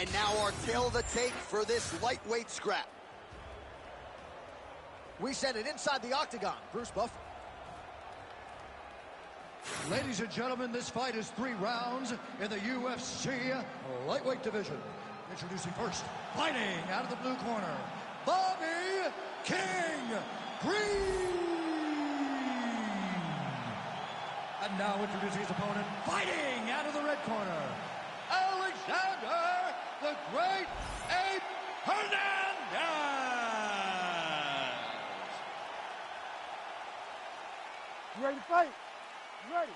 And now our tail of the tape for this lightweight scrap. We send it inside the octagon. Bruce Buffer. Ladies and gentlemen, this fight is 3 rounds in the UFC lightweight division. Introducing first, fighting out of the blue corner, Bobby King Green. And now introducing his opponent, fighting out of the red corner, Alexander the Great Ape Hernandez. You ready to fight? You ready?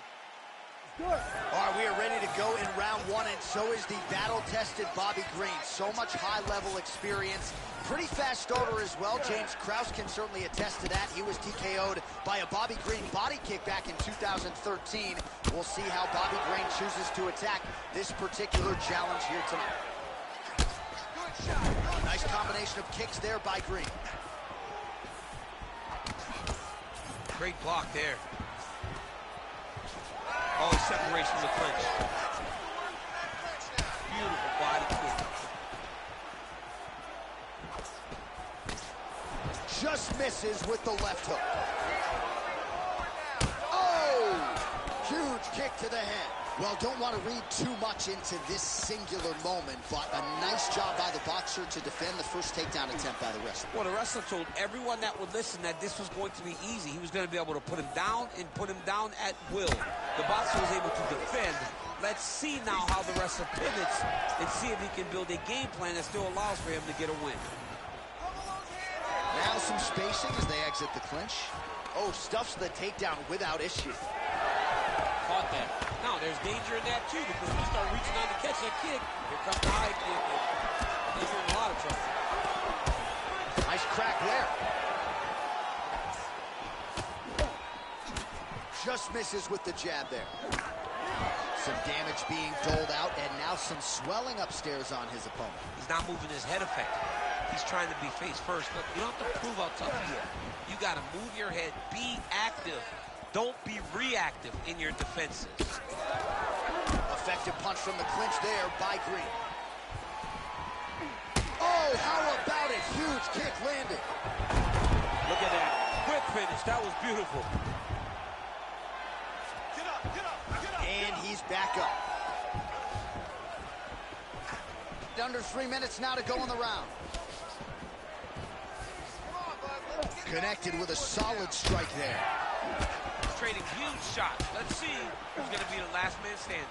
Let's do it. All right, we are ready to go in round 1, and so is the battle-tested Bobby Green. So much high-level experience. Pretty fast starter as well. James Krause can certainly attest to that. He was TKO'd by a Bobby Green body kick back in 2013. We'll see how Bobby Green chooses to attack this particular challenge here tonight. Good shot. Nice combination of kicks there by Green. Great block there. Oh, separation from the clinch. Beautiful body kick. Just misses with the left hook. Oh! Huge kick to the head. Well, don't want to read too much into this singular moment, but a nice job by the boxer to defend the first takedown attempt by the wrestler. Well, the wrestler told everyone that would listen that this was going to be easy. He was going to be able to put him down and put him down at will. The boxer was able to defend. Let's see now how the wrestler pivots and see if he can build a game plan that still allows for him to get a win. Now some spacing as they exit the clinch. Oh, stuffs the takedown without issue. Caught that. Now, there's danger in that, too, because when you start reaching out to catch that kick, here comes the high kick, and you're in a lot of trouble. Nice crack there. Just misses with the jab there. Some damage being doled out, and now some swelling upstairs on his opponent. He's not moving his head effectively. He's trying to be face first. Look, you don't have to prove how tough you are. You got to move your head, be active. Don't be reactive in your defenses. Effective punch from the clinch there by Green. Oh, how about it? Huge kick landed. Look at that. Quick finish. That was beautiful. Get up, get up, get up. And he's back up. Under 3 minutes now to go in the round. Connected with a solid strike there. Trading huge shots. Let's see who's going to be the last man standing.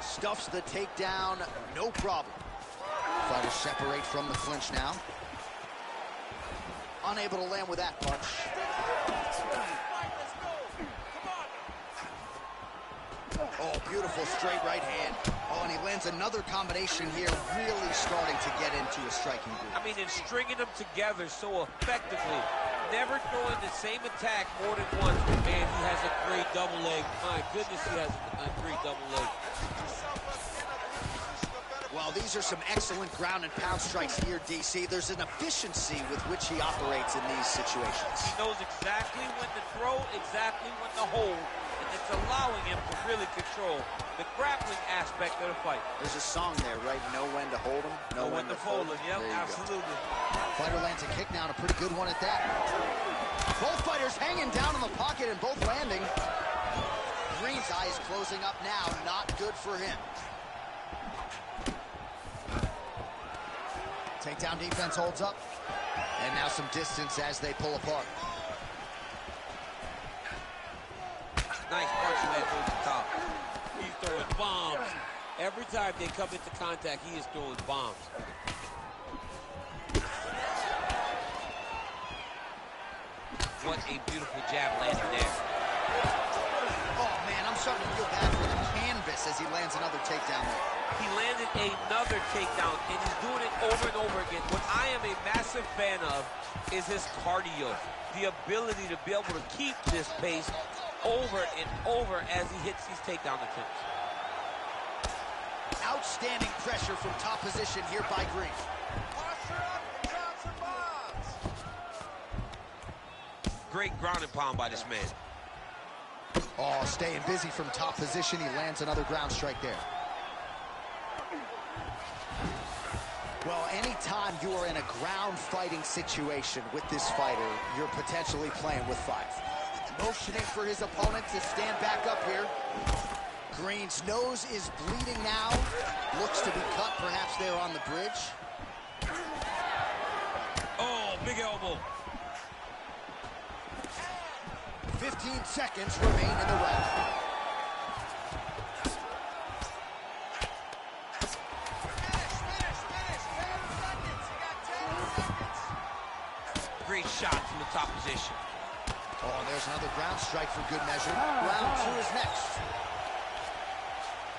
Stuffs the takedown, no problem. Fighters separate from the clinch now. Unable to land with that punch. Oh, beautiful straight right hand. Oh, and he lands another combination here, really starting to get into a striking groove. I mean, and stringing them together so effectively. Never throwing the same attack more than once. Man, he has a great double leg. My goodness, he has a great double leg. Well, these are some excellent ground and pound strikes here, DC. There's an efficiency with which he operates in these situations. He knows exactly when to throw, exactly when to hold, and it's allowing him to really control the grappling aspect of the fight. There's a song there, right? Know when to hold him, know when to fold him. Yep, absolutely. Fighter lands a kick now, and a pretty good one at that. Both fighters hanging down in the pocket and both landing. Green's eye is closing up now. Not good for him. Takedown defense holds up. And now some distance as they pull apart. Nice punch from that over the top. He's throwing bombs. Every time they come into contact, he is throwing bombs. What a beautiful jab landing there. Oh, man, I'm starting to feel bad for the canvas as he lands another takedown there. He landed another takedown, and he's doing it over and over again. What I am a massive fan of is his cardio, the ability to be able to keep this pace over and over as he hits these takedown attempts. Outstanding pressure from top position here by Green. Great ground and pound by this man. Oh, staying busy from top position. He lands another ground strike there. Well, anytime you are in a ground fighting situation with this fighter, you're potentially playing with 5. Motioning for his opponent to stand back up here. Gane's nose is bleeding now. Looks to be cut, perhaps there on the bridge. Oh, big elbow. 15 seconds remain in the round. Great shot from the top position. Oh, and there's another ground strike for good measure. Round 2 is next.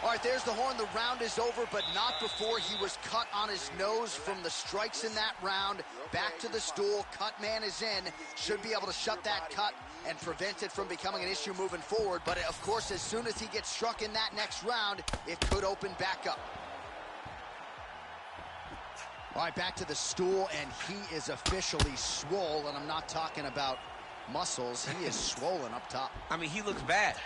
All right, there's the horn. The round is over, but not before he was cut on his nose from the strikes in that round. Back to the stool. Cut man is in. Should be able to shut that cut and prevent it from becoming an issue moving forward. But, of course, as soon as he gets struck in that next round, it could open back up. All right, back to the stool, and he is officially swole, and I'm not talking about muscles. He is swollen up top. I mean, he looks bad.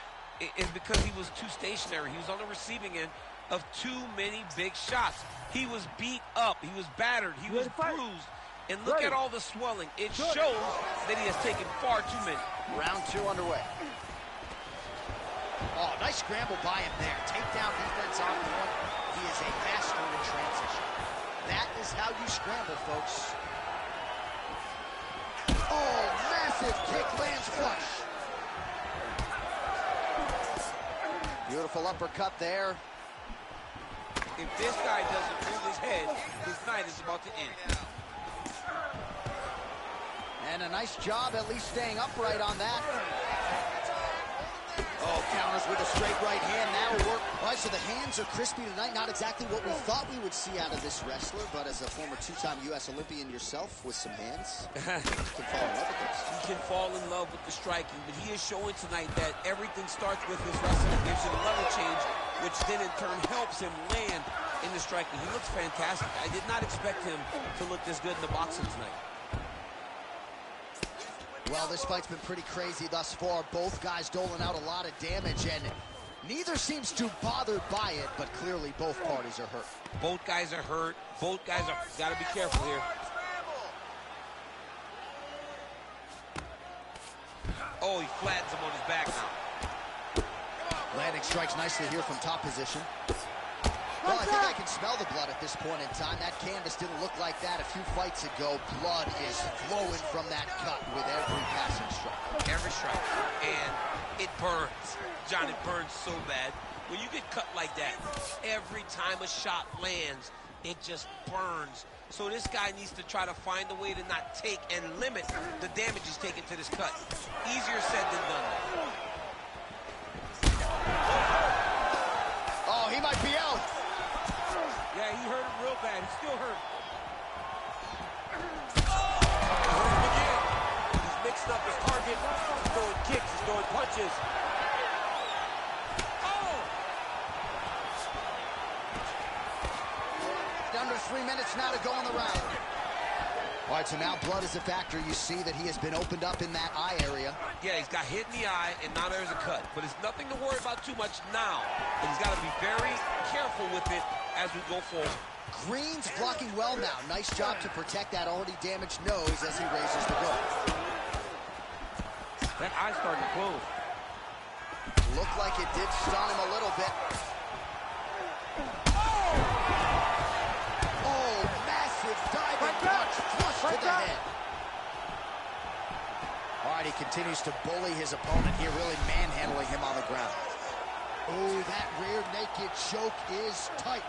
It's because he was too stationary. He was on the receiving end of too many big shots. He was beat up. He was battered. He was bruised. And look at all the swelling. It shows that he has taken far too many. Round 2 underway. Oh, nice scramble by him there. Takedown defense on point. He is a master in transition. That is how you scramble, folks. Oh, massive kick lands flush. Beautiful uppercut there. If this guy doesn't move his head, his night is about to end. And a nice job at least staying upright on that. Oh, counters with a straight right hand. That'll work. All right, so the hands are crispy tonight. Not exactly what we thought we would see out of this wrestler, but as a former 2-time U.S. Olympian yourself with some hands, you can fall in love with this. He can fall in love with the striking, but he is showing tonight that everything starts with his wrestling. Gives him a level change, which then in turn helps him land in the striking. He looks fantastic. I did not expect him to look this good in the boxing tonight. Well, this fight's been pretty crazy thus far. Both guys doling out a lot of damage, and neither seems too bothered by it, but clearly both parties are hurt. Both guys are hurt. Both guys are got to be careful here. Oh, he flattens him on his back now. Landing strikes nicely here from top position. Well, I think I can smell the blood at this point in time. That canvas didn't look like that a few fights ago. Blood is flowing from that cut with every passing strike. Every strike. And it burns. John, it burns so bad. When you get cut like that, every time a shot lands, it just burns. So this guy needs to try to find a way to not take and limit the damage he's taking to this cut. Easier said than done. Oh, he might be out. Yeah, he hurt him real bad. He's still hurt. Hurt him again. He's mixed up his target. He's throwing kicks. He's throwing punches. Oh! Under 3 minutes now to go in the round. All right, so now blood is a factor. You see that he has been opened up in that eye area. Yeah, he's got hit in the eye, and now there's a cut. But it's nothing to worry about too much now. But he's got to be very careful with it as we go forward. Gane's blocking well now. Nice job to protect that already damaged nose as he raises the guard. That eye's starting to close. Looked like it did stun him a little bit. Oh, massive diving punch flush to the head. All right, he continues to bully his opponent here, really manhandling him on the ground. Oh, that rear naked choke is tight.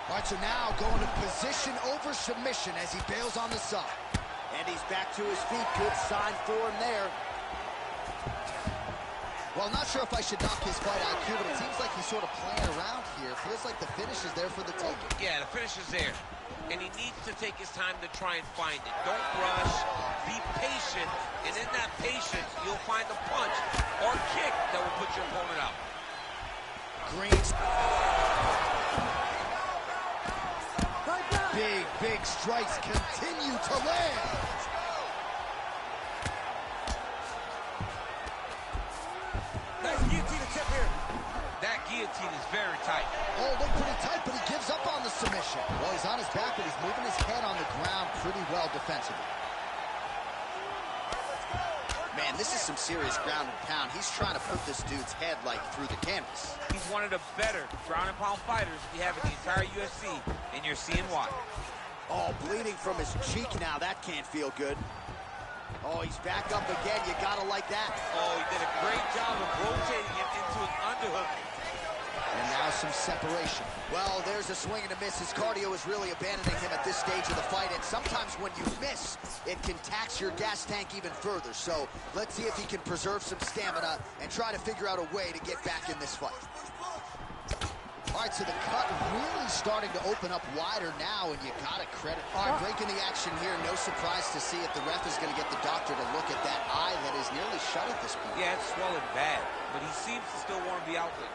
All right, so now going to position over submission as he bails on the side. And he's back to his feet. Good sign for him there. Well, I'm not sure if I should knock his fight IQ, but it seems like he's sort of playing around here. Feels like the finish is there for the taking. Yeah, the finish is there. And he needs to take his time to try and find it. Don't rush. Be patient. And in that patience, you'll find a punch or kick that will put your opponent out. Gane's... Big strikes continue to land. Nice guillotine attempt here. That guillotine is very tight. Oh, looked pretty tight, but he gives up on the submission. Well, he's on his back, but he's moving his head on the ground pretty well defensively. Man, this is some serious ground and pound. He's trying to put this dude's head, like, through the canvas. He's one of the better ground and pound fighters we have in the entire UFC, and you're seeing why. Oh, bleeding from his cheek now. That can't feel good. Oh, he's back up again. You gotta like that. Oh, he did a great job of rotating him into an underhook. And now some separation. Well, there's a swing and a miss. His cardio is really abandoning him at this stage of the fight, and sometimes when you miss, it can tax your gas tank even further. So let's see if he can preserve some stamina and try to figure out a way to get back in this fight. All right, so the cut really starting to open up wider now, and you gotta credit. All right, breaking the action here. No surprise to see it. The ref is going to get the doctor to look at that eye that is nearly shut at this point. Yeah, it's swollen bad, but he seems to still want to be out there.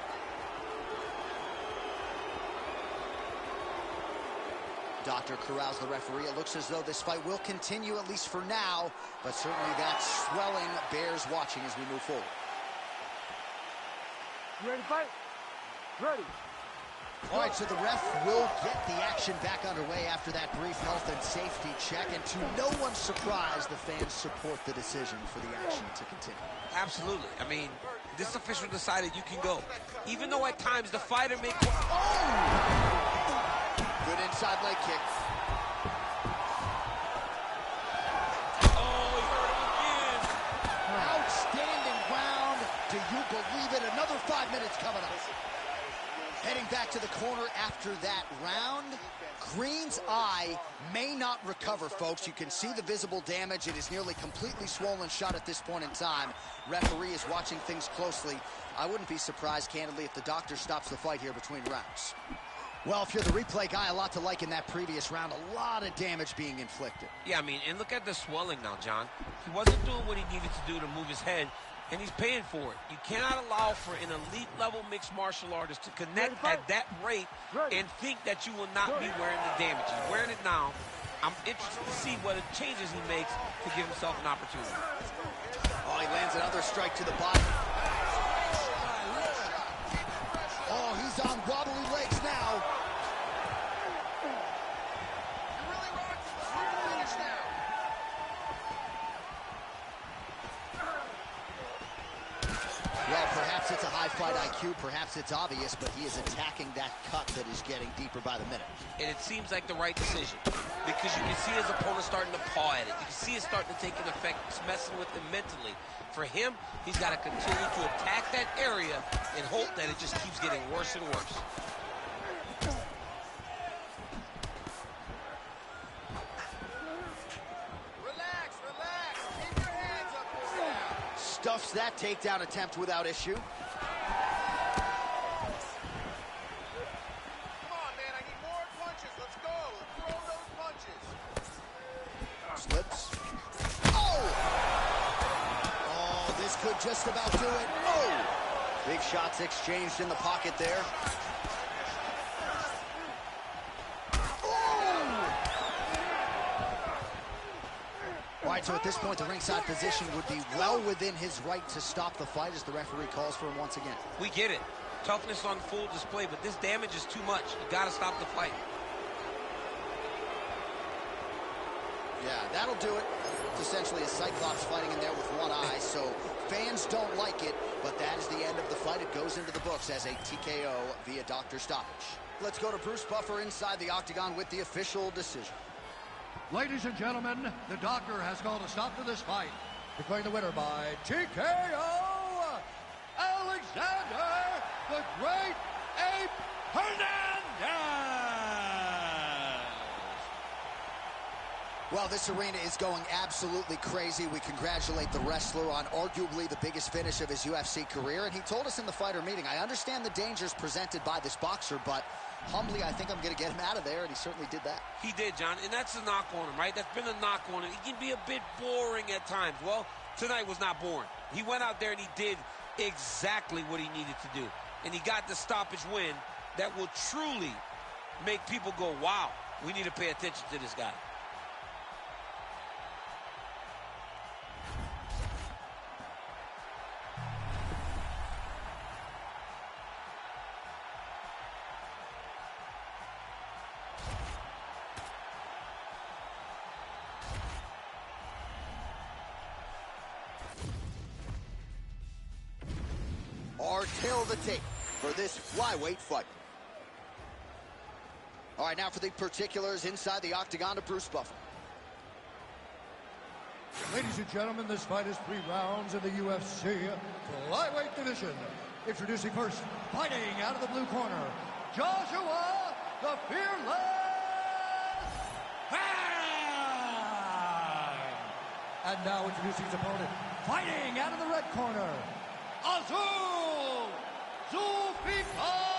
Doctor corrals the referee. It looks as though this fight will continue, at least for now, but certainly that swelling bears watching as we move forward. You ready to fight? Ready. All right, so the ref will get the action back underway after that brief health and safety check, and to no one's surprise, the fans support the decision for the action to continue. Absolutely. I mean, this official decided you can go. Even though at times the fighter may... Oh! Good inside leg kick. Oh, he hurt him again. Outstanding round. Do you believe it? Another 5 minutes coming up. Heading back to the corner after that round. Green's eye may not recover, folks. You can see the visible damage. It is nearly completely swollen shut at this point in time. Referee is watching things closely. I wouldn't be surprised, candidly, if the doctor stops the fight here between rounds. Well, if you're the replay guy, a lot to like in that previous round. A lot of damage being inflicted. Yeah, I mean, and look at the swelling now, John. He wasn't doing what he needed to do to move his head, and he's paying for it. You cannot allow for an elite-level mixed martial artist to connect at that rate and think that you will not be wearing the damage. He's wearing it now. I'm interested to see what changes he makes to give himself an opportunity. Oh, he lands another strike to the body. Oh, he's on wobbly legs now. Well, perhaps it's a high fight IQ, perhaps it's obvious, but he is attacking that cut that is getting deeper by the minute. And it seems like the right decision because you can see his opponent starting to paw at it. You can see it starting to take an effect. It's messing with him mentally. For him, he's got to continue to attack that area and hope that it just keeps getting worse and worse. Stuffs that takedown attempt without issue. Come on, man, I need more punches. Let's go. Throw those punches. Slips. Oh! Oh, this could just about do it. Oh! Big shots exchanged in the pocket there. All right, so at this point, the ringside position would be well within his right to stop the fight as the referee calls for him once again. We get it. Toughness on full display, but this damage is too much. You got to stop the fight. Yeah, that'll do it. It's essentially a Cyclops fighting in there with one eye, so fans don't like it, but that is the end of the fight. It goes into the books as a TKO via doctor stoppage. Let's go to Bruce Buffer inside the octagon with the official decision. Ladies and gentlemen, the doctor has called a stop to this fight, declaring the winner by TKO, Alexander the Great Ape Hernandez. Well, this arena is going absolutely crazy. We congratulate the wrestler on arguably the biggest finish of his UFC career, and he told us in the fighter meeting, I understand the dangers presented by this boxer, but humbly, I think I'm going to get him out of there, and he certainly did that. He did, John, and that's a knock on him, right? That's been a knock on him. He can be a bit boring at times. Well, tonight was not boring. He went out there and he did exactly what he needed to do, and he got the stoppage win that will truly make people go, wow, we need to pay attention to this guy. Our tail of the tape for this flyweight fight. All right, now for the particulars inside the octagon to Bruce Buffer. Ladies and gentlemen, this fight is 3 rounds in the UFC flyweight division. Introducing first, fighting out of the blue corner, Joshua the Fearless Gane. And now introducing his opponent, fighting out of the red corner, Azul Zulfikar.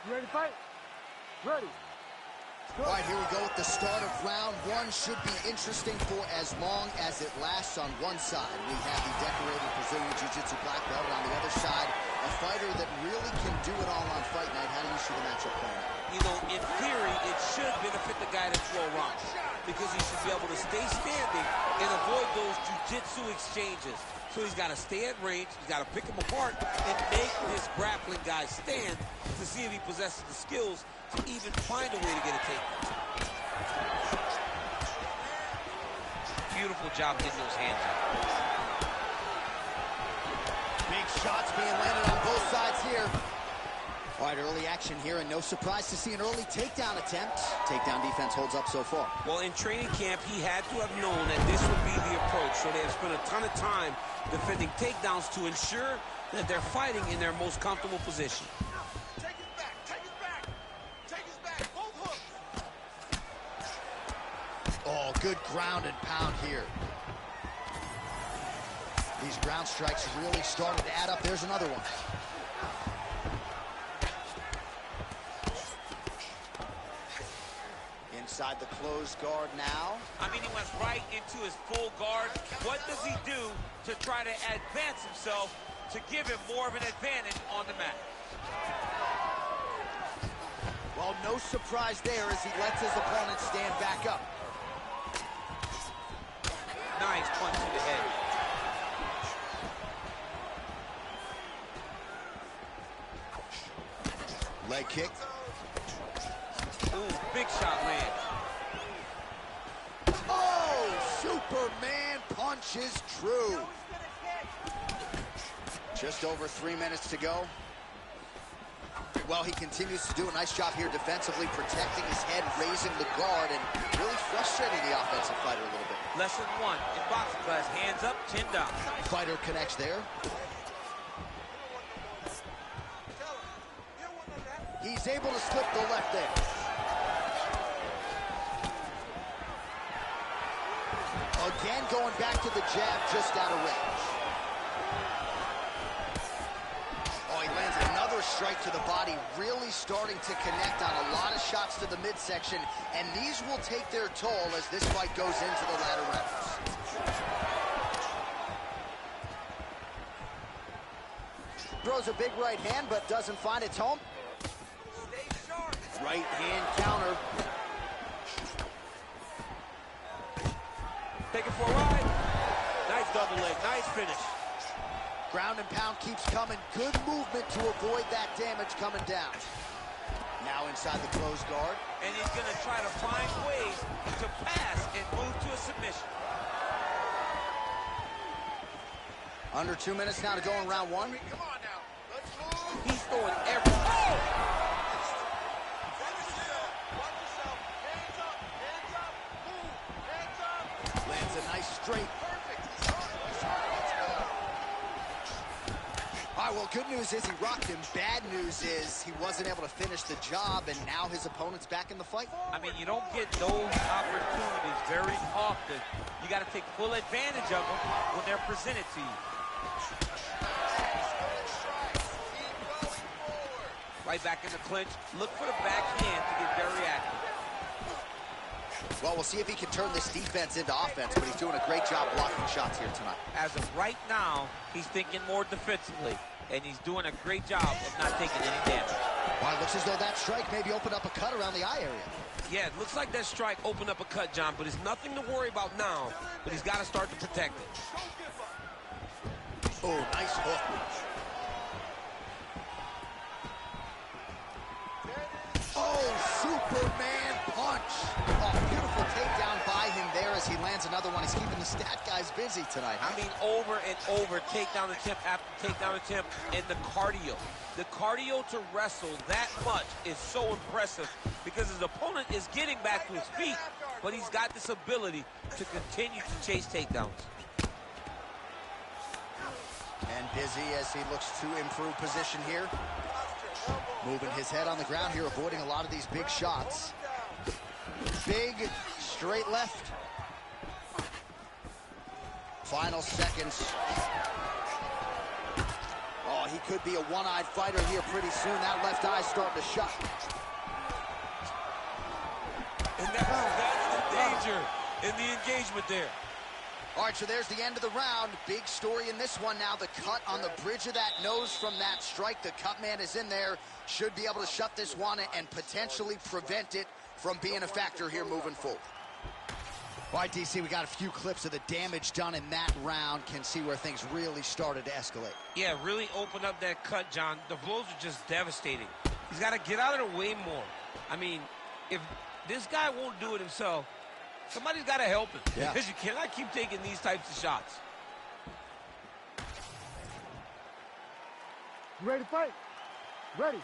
You ready to fight? Ready. All right, here we go with the start of round 1. Should be interesting for as long as it lasts. On one side, we have the decorated Brazilian Jiu-Jitsu black belt. On the other side, a fighter that really can do it all on fight night. How do you see the matchup playing? You know, in theory, it should benefit the guy that's well-rounded because he should be able to stay standing and avoid those jiu-jitsu exchanges. So he's got to stay at range, he's got to pick him apart, and make this grappling guy stand to see if he possesses the skills to even find a way to get a takedown. Beautiful job getting those hands up. Big shots being landed on both sides here. All right, early action here, and no surprise to see an early takedown attempt. Takedown defense holds up so far. Well, in training camp, he had to have known that this would be the approach, so they have spent a ton of time defending takedowns to ensure that they're fighting in their most comfortable position. Take his back, take his back, take his back, both hooks. Oh, good ground and pound here. These ground strikes really started to add up. There's another one. Inside the closed guard now. I mean, he went right into his full guard. What does he do to try to advance himself to give him more of an advantage on the mat? Well, no surprise there as he lets his opponent stand back up. Nice punch to the head. Leg kick. Ooh, big shot land. Oh, Superman punch is true. Just over 3 minutes to go. Well, he continues to do a nice job here defensively, protecting his head, raising the guard, and really frustrating the offensive fighter a little bit. Lesson 1 in boxing class, hands up, chin down. Fighter connects there. He's able to slip the left there. Again, going back to the jab, just out of range. Oh, he lands another strike to the body, really starting to connect on a lot of shots to the midsection, and these will take their toll as this fight goes into the latter rounds. Throws a big right hand, but doesn't find its home. Right hand counter. Take it for a ride. Nice double leg, nice finish. Ground and pound keeps coming. Good movement to avoid that damage coming down. Now inside the closed guard. And he's going to try to find ways to pass and move to a submission. Under 2 minutes now to go in round 1. Come on now, let's move. He's throwing every... Oh! Lands a nice straight. All right, well, good news is he rocked him. Bad news is he wasn't able to finish the job, and now his opponent's back in the fight. I mean, you don't get those opportunities very often. You got to take full advantage of them when they're presented to you. Right back in the clinch. Look for the backhand to get very active. Well, we'll see if he can turn this defense into offense, but he's doing a great job blocking shots here tonight. As of right now, he's thinking more defensively, and he's doing a great job of not taking any damage. Well, it looks as though that strike maybe opened up a cut around the eye area. Yeah, it looks like that strike opened up a cut, John, but it's nothing to worry about now, but he's got to start to protect it. Oh, nice hook. Oh, Superman punch. Oh, beautiful takedown by him there as he lands another one. He's keeping the stat guys busy tonight. I mean, over and over, takedown attempt after takedown attempt, and the cardio. The cardio to wrestle that much is so impressive because his opponent is getting back to his feet, but he's got this ability to continue to chase takedowns. And busy as he looks to improve position here. Moving his head on the ground here, avoiding a lot of these big shots. Big, straight left. Final seconds. Oh, he could be a one-eyed fighter here pretty soon. That left eye's starting to shut. And that's the danger in the engagement there. All right, so there's the end of the round. Big story in this one now. The cut on the bridge of that nose from that strike. The cut man is in there. Should be able to shut this one and potentially prevent it from being a factor here moving forward. All right, DC, we got a few clips of the damage done in that round. Can see where things really started to escalate. Yeah, really opened up that cut, John. The blows are just devastating. He's got to get out of the way more. I mean, if this guy won't do it himself, somebody's got to help him. Yeah. Because you cannot keep taking these types of shots. You ready to fight? Ready.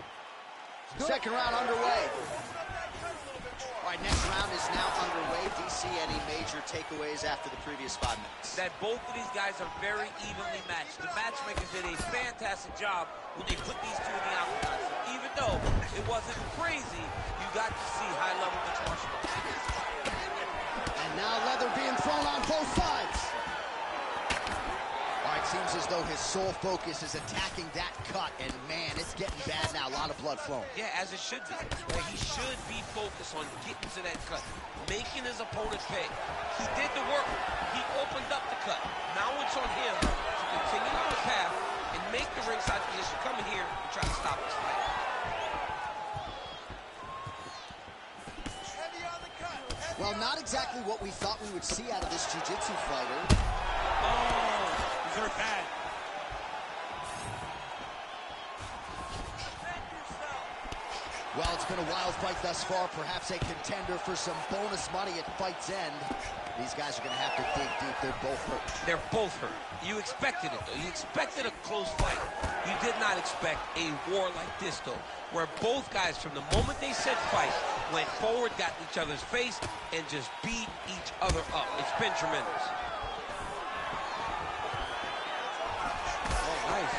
Second round underway. All right, next round is now underway. DC, any major takeaways after the previous 5 minutes? That both of these guys are very evenly matched. The matchmakers did a fantastic job when they put these two in the octagon. So even though it wasn't crazy, you got to see high-level mixed martial arts. And now leather being thrown on both sides. All right, seems as though his sole focus is attacking that cut, and man, it's getting bad now. A lot of blood flowing. Yeah, as it should be. He should be focused on getting to that cut, making his opponent pay. He did the work. He opened up the cut. Now it's on him to continue on the path and make the ringside position, come in here and try to stop this fight. Well, not exactly what we thought we would see out of this jiu-jitsu fighter. Oh, these are bad. Well, it's been a wild fight thus far. Perhaps a contender for some bonus money at fight's end. These guys are going to have to dig deep. They're both hurt. They're both hurt. You expected it, though. You expected a close fight. You did not expect a war like this, though, where both guys, from the moment they said fight, went forward, got in each other's face, and just beat each other up. It's been tremendous. Oh, nice.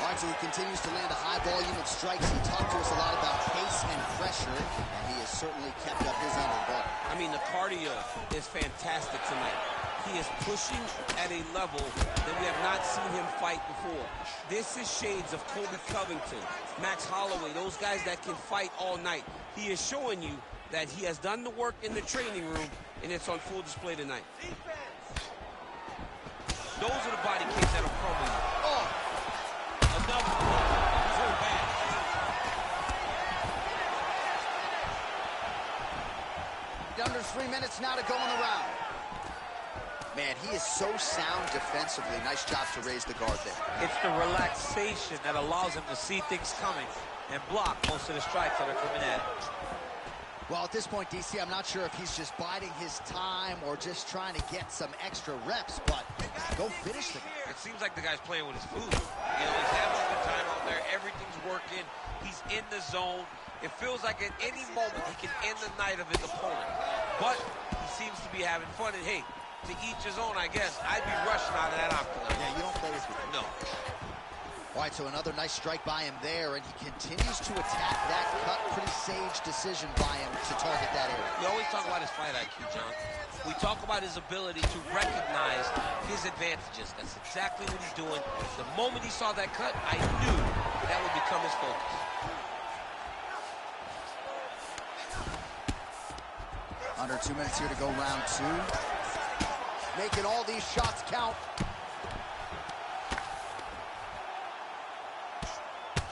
All right, so he continues to land a high volume of strikes. He talked to us a lot about pace and pressure, and he has certainly kept up his end of the ball. I mean, the cardio is fantastic tonight. He is pushing at a level that we have not seen him fight before. This is shades of Kobe Covington, Max Holloway, those guys that can fight all night. He is showing you that he has done the work in the training room, and it's on full display tonight. Those are the body kicks that will crumble you. Oh! Another one. He's hurt bad. Under 3 minutes now to go in the round. Man, he is so sound defensively. Nice job to raise the guard there. It's the relaxation that allows him to see things coming and block most of the strikes that are coming at him. Well, at this point, DC, I'm not sure if he's just biding his time or just trying to get some extra reps, but go finish the guy. It seems like the guy's playing with his food. You know, he's having a good time out there. Everything's working. He's in the zone. It feels like at any moment he can end the night of his opponent. But he seems to be having fun. And, hey, to each his own, I guess. I'd be rushing out of that octagon. Yeah, you don't play with me. No. All right, so another nice strike by him there, and he continues to attack that cut. Pretty sage decision by him to target that area. We always talk about his fight IQ, John. We talk about his ability to recognize his advantages. That's exactly what he's doing. The moment he saw that cut, I knew that would become his focus. Under 2 minutes here to go, round 2. Making all these shots count.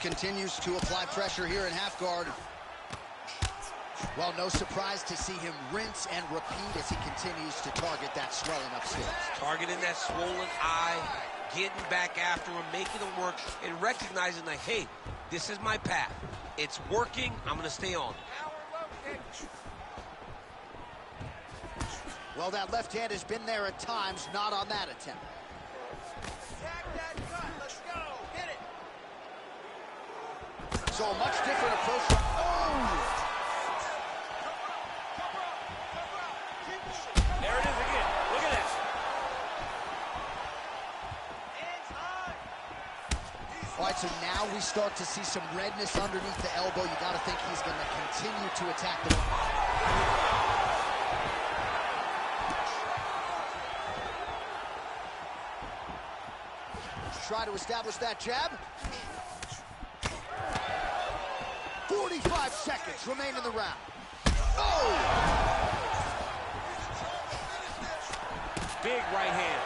Continues to apply pressure here in half guard. Well, no surprise to see him rinse and repeat as he continues to target that swelling upstairs. Targeting that swollen eye, getting back after him, making him work, and recognizing like, hey, this is my path. It's working, I'm gonna stay on. Well, that left hand has been there at times, not on that attempt. Attack that cut. Let's go. Hit it. So a much different approach. Oh! There it is again. Look at that. All right, so now we start to see some redness underneath the elbow. You got to think he's going to continue to attack the... Try to establish that jab. 45 seconds remain in the round. Oh! Big right hand.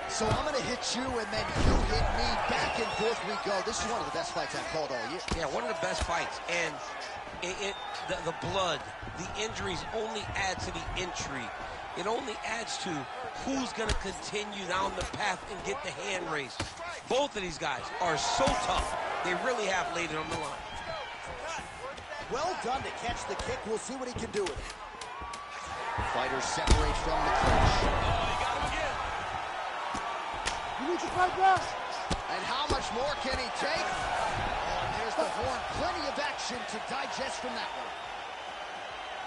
So I'm going to hit you, and then you hit me. Back and forth we go. This is one of the best fights I've called all year. Yeah, one of the best fights. And the blood, the injuries only add to the intrigue. It only adds to who's going to continue down the path and get the hand raised. Both of these guys are so tough. They really have laid it on the line. Well done to catch the kick. We'll see what he can do with it. Fighters separate from the clinch. Oh, he got him again. You need to fight back. And how much more can he take? Oh, and there's the horn. Plenty of action to digest from that one.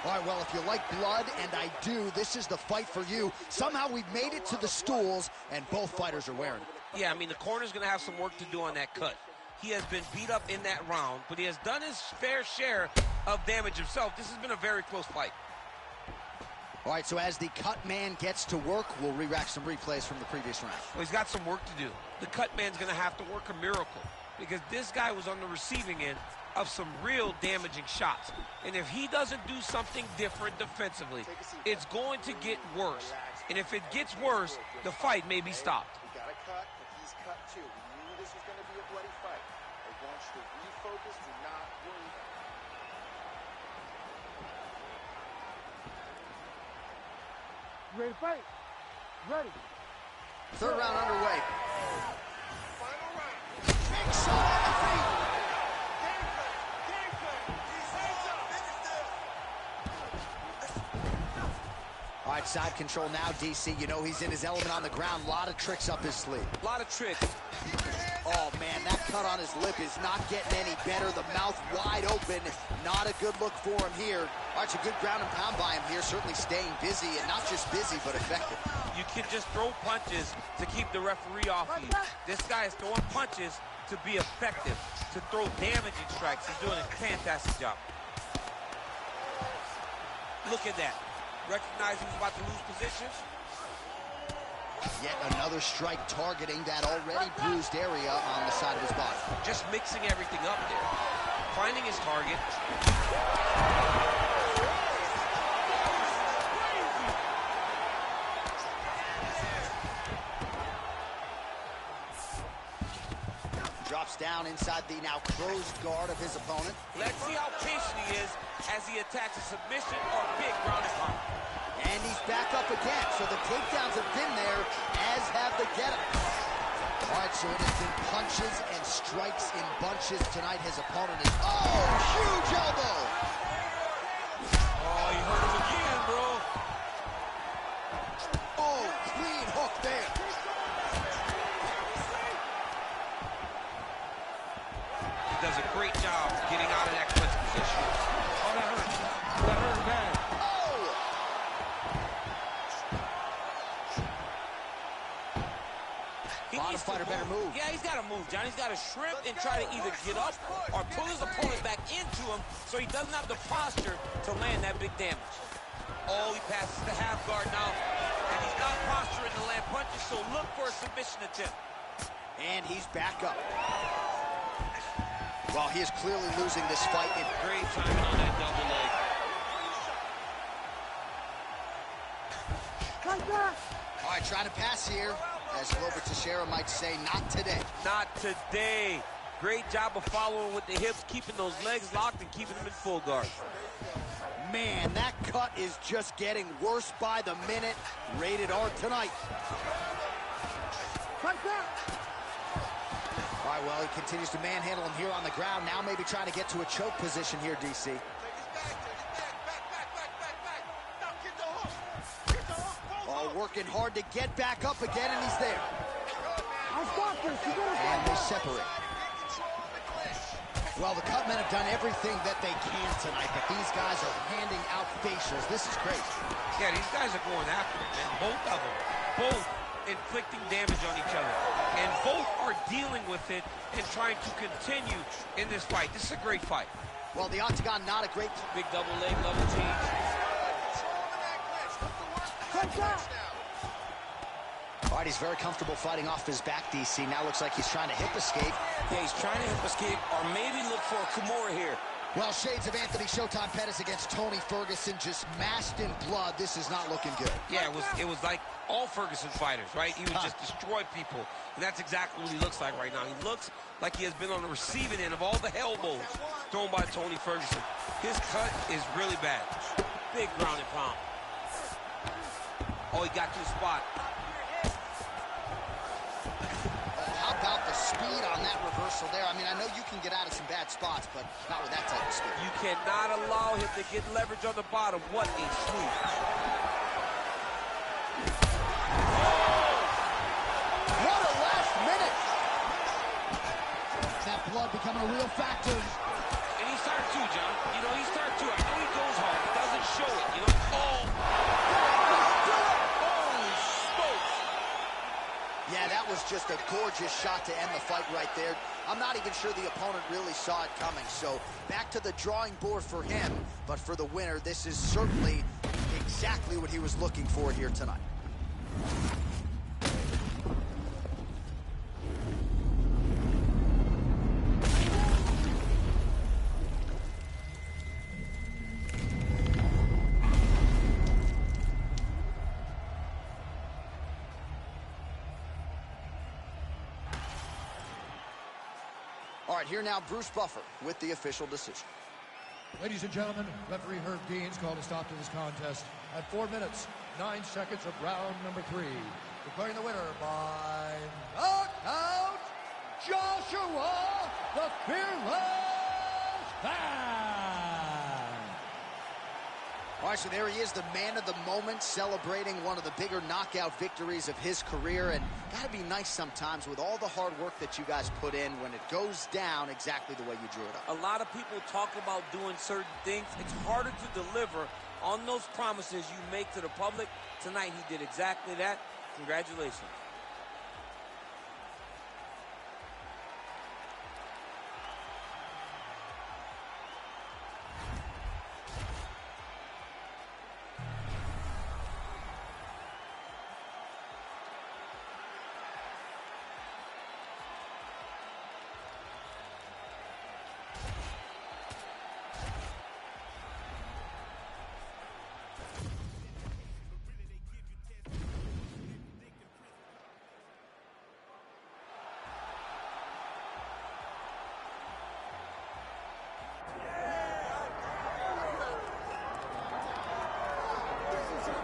All right, well, if you like blood, and I do, this is the fight for you. Somehow we've made it to the stools, and both fighters are wearing it. Yeah, I mean, the corner's going to have some work to do on that cut. He has been beat up in that round, but he has done his fair share of damage himself. This has been a very close fight. All right, so as the cut man gets to work, we'll re-rack some replays from the previous round. Well, he's got some work to do. The cut man's going to have to work a miracle because this guy was on the receiving end of some real damaging shots. And if he doesn't do something different defensively, it's going to get worse. And if it gets worse, the fight may be stopped. We got a cut, but he's cut too. We knew this was going to be a bloody fight. I want you to refocus. Do not worry. You ready to fight? Ready. Third round underway. Final round. Big shot on the feet. Game plan. He's hands up. All right, side control now, DC. You know he's in his element on the ground. A lot of tricks up his sleeve. A lot of tricks. Oh, man, that cut on his lip is not getting any better. The mouth wide open. Not a good look for him here. All right, it's a good ground and pound by him here. Certainly staying busy, and not just busy, but effective. You can just throw punches to keep the referee off you. This guy is throwing punches to be effective, to throw damaging strikes. He's doing a fantastic job. Look at that. Recognizing he's about to lose position. Yet another strike targeting that already bruised area on the side of his body. Just mixing everything up there. Finding his target. Drops down inside the now closed guard of his opponent. Let's see how patient he is as he attacks a submission or big ground and pound. And he's back up again. So the takedowns have been there, as have the get-ups. All right, so it has been punches and strikes in bunches tonight. His opponent is, oh, huge elbow. Oh, you heard him again, bro. Oh, clean hook there. He does a great job getting out of that clinch position. Oh, that hurt. That hurt bad. Fighter better move. Yeah, he's got to move, John. He's got to shrimp and try to either get up or pull his opponent back into him so he doesn't have the posture to land that big damage. Oh, he passes the half guard now. And he's got posture in the land punches, so look for a submission attempt. And he's back up. Well, he is clearly losing this fight. Great timing on that double leg. All right, trying to pass here. As Glover Teixeira might say, not today. Not today. Great job of following with the hips, keeping those legs locked and keeping them in full guard. Man, that cut is just getting worse by the minute. Rated R tonight. All right, well, he continues to manhandle him here on the ground. Now maybe trying to get to a choke position here, DC. Oh, working hard to get back up again, and he's there. And they separate. Well, the cut men have done everything that they can tonight, but these guys are handing out facials. This is crazy. Yeah, these guys are going after it, man. Both of them. Both inflicting damage on each other. And both are dealing with it and trying to continue in this fight. This is a great fight. Well, the octagon, not a great... Big double leg, level change. All right, he's very comfortable fighting off his back, DC. Now looks like he's trying to hip escape. Yeah, he's trying to hip escape or maybe look for a Kimura here. Well, shades of Anthony Showtime Pettis against Tony Ferguson, just mashed in blood. This is not looking good. Yeah, it was like all Ferguson fighters, right? He would just destroy people, and that's exactly what he looks like right now. He looks like he has been on the receiving end of all the elbows thrown by Tony Ferguson. His cut is really bad. Big ground and pound. Oh, he got to the spot. How about the speed on that reversal there? I mean, I know you can get out of some bad spots, but not with that type of speed. You cannot allow him to get leverage on the bottom. What a sweep. What a last minute! That blood becoming a real factor. And he's tired too, John. You know, he's tired too. I know he goes hard. He doesn't show it, you know? Oh! Holy smokes! Yeah, that was just a gorgeous shot to end the fight right there. I'm not even sure the opponent really saw it coming. So back to the drawing board for him. But for the winner, this is certainly exactly what he was looking for here tonight. All right, here now, Bruce Buffer with the official decision. Ladies and gentlemen, referee Herb Gaines called a stop to this contest at 4 minutes, 9 seconds of round number 3. Declaring the winner by knockout, Joshua the Fearless Fan. All right, so there he is, the man of the moment, celebrating one of the bigger knockout victories of his career. And got to be nice sometimes with all the hard work that you guys put in when it goes down exactly the way you drew it up. A lot of people talk about doing certain things. It's harder to deliver on those promises you make to the public. Tonight, he did exactly that. Congratulations.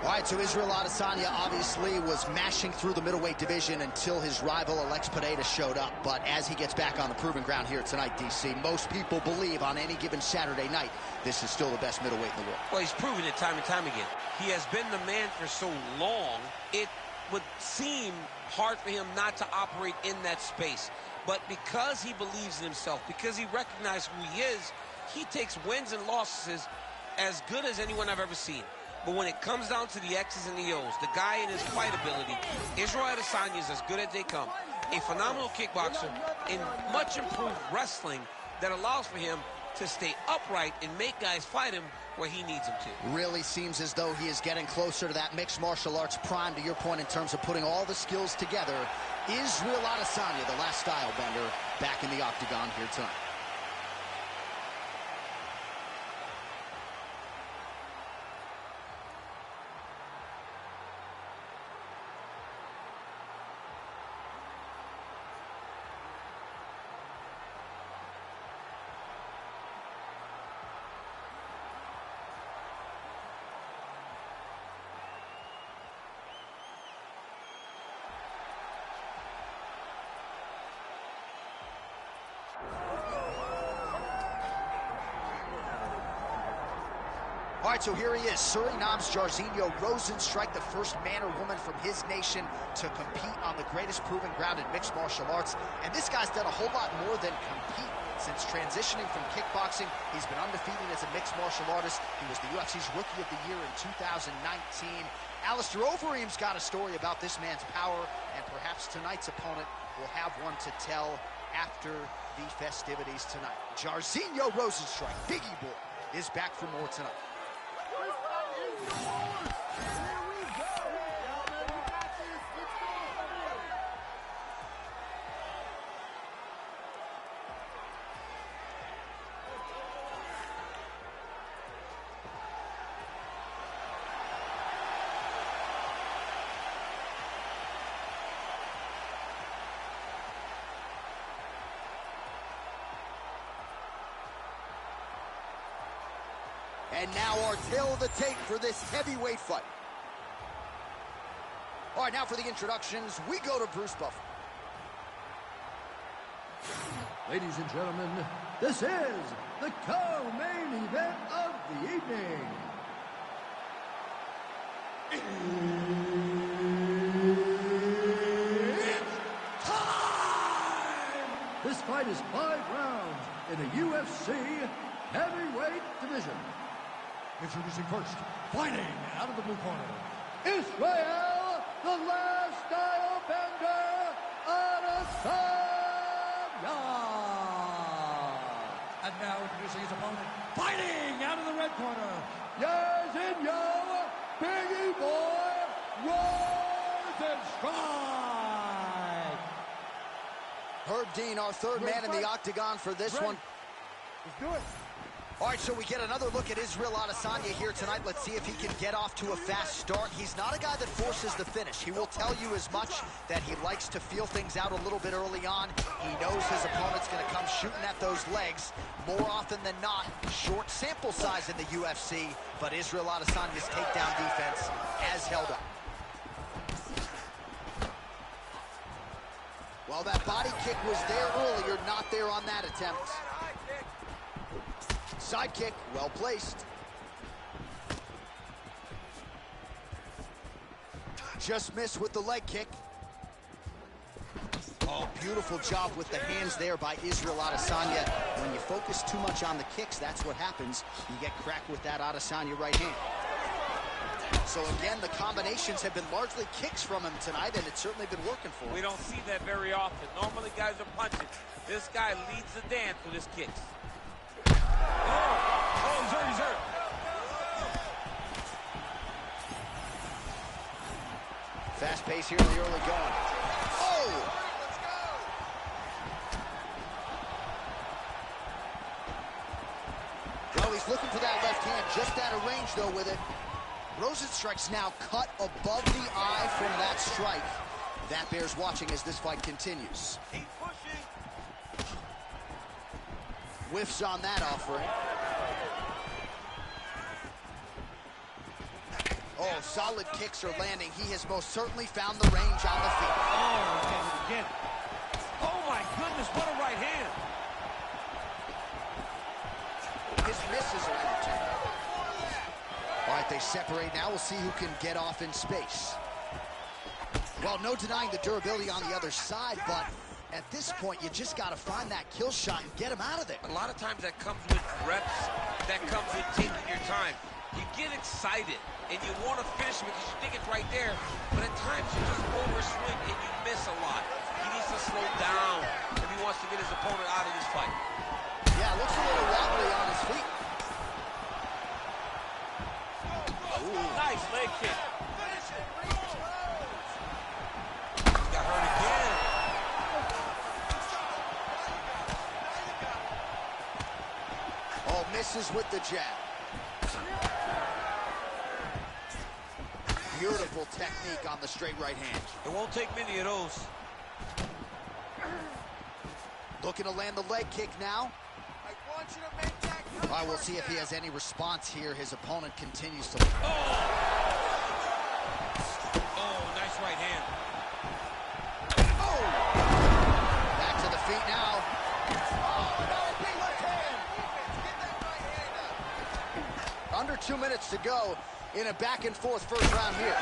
All right, so Israel Adesanya obviously was mashing through the middleweight division until his rival Alex Pineda showed up. But as he gets back on the proving ground here tonight, DC, most people believe on any given Saturday night, this is still the best middleweight in the world. Well, he's proven it time and time again. He has been the man for so long, it would seem hard for him not to operate in that space. But because he believes in himself, because he recognizes who he is, he takes wins and losses as good as anyone I've ever seen. But when it comes down to the X's and the O's, the guy in his fight ability, Israel Adesanya is as good as they come. A phenomenal kickboxer in much improved wrestling that allows for him to stay upright and make guys fight him where he needs them to. Really seems as though he is getting closer to that mixed martial arts prime, to your point, in terms of putting all the skills together. Israel Adesanya, the last style bender, back in the octagon here tonight. All right, so here he is, Suriname's Jairzinho Rozenstruik, the first man or woman from his nation to compete on the greatest proven ground in mixed martial arts. And this guy's done a whole lot more than compete. Since transitioning from kickboxing, he's been undefeated as a mixed martial artist. He was the UFC's Rookie of the Year in 2019. Alistair Overeem's got a story about this man's power, and perhaps tonight's opponent will have one to tell after the festivities tonight. Jairzinho Rozenstruik, Biggie Boy, is back for more tonight. And now our tail of the tape for this heavyweight fight. All right, now for the introductions, we go to Bruce Buffer. Ladies and gentlemen, this is the co-main event of the evening. It's time! This fight is 5 rounds in the UFC heavyweight division. Introducing first, fighting out of the blue corner, Israel, the last style bender, Adesanya. And now introducing his opponent, fighting out of the red corner, Jairzinho, Biggie Boy, Rozenstruik. Herb Dean, our third man in the octagon for this one. Let's do it. All right, so we get another look at Israel Adesanya here tonight. Let's see if he can get off to a fast start. He's not a guy that forces the finish. He will tell you as much that he likes to feel things out a little bit early on. He knows his opponent's going to come shooting at those legs. More often than not, short sample size in the UFC, but Israel Adesanya's takedown defense has held up. Well, that body kick was there earlier, not there on that attempt. Side kick, well placed. Just missed with the leg kick. Oh, beautiful job with the hands there by Israel Adesanya. When you focus too much on the kicks, that's what happens. You get cracked with that Adesanya right hand. So again, the combinations have been largely kicks from him tonight, and it's certainly been working for him. We don't see that very often. Normally guys are punching. This guy leads the dance with his kicks. Oh, he's hurt, he's hurt. Fast pace here in the early going. Oh! Well, he's looking for that left hand, just out of range, though, with it. Rozenstruik's now cut above the eye from that strike. That bears watching as this fight continues. Keep pushing. Whiffs on that offering. Oh, solid kicks are landing. He has most certainly found the range on the feet. Oh, again. Oh, my goodness, what a right hand. His misses are entertaining. All right, they separate now. We'll see who can get off in space. Well, no denying the durability on the other side, but at this point, you just got to find that kill shot and get him out of there. A lot of times that comes with reps, that comes with taking your time. You get excited, and you want to finish because you think it's right there, but at times you just overswing and you miss a lot. He needs to slow down if he wants to get his opponent out of this fight. Yeah, looks a little wobbly on his feet. Ooh. Nice leg kick. Got hurt again. Oh, misses with the jab. Beautiful technique on the straight right hand. It won't take many of those. Looking to land the leg kick now. I want you to make that. All right, we'll see if he has any response here. His opponent continues to... Oh, nice right hand. Oh! Back to the feet now. Oh, no, big left hand. Get that right hand up. Under 2 minutes to go in a back-and-forth first round here.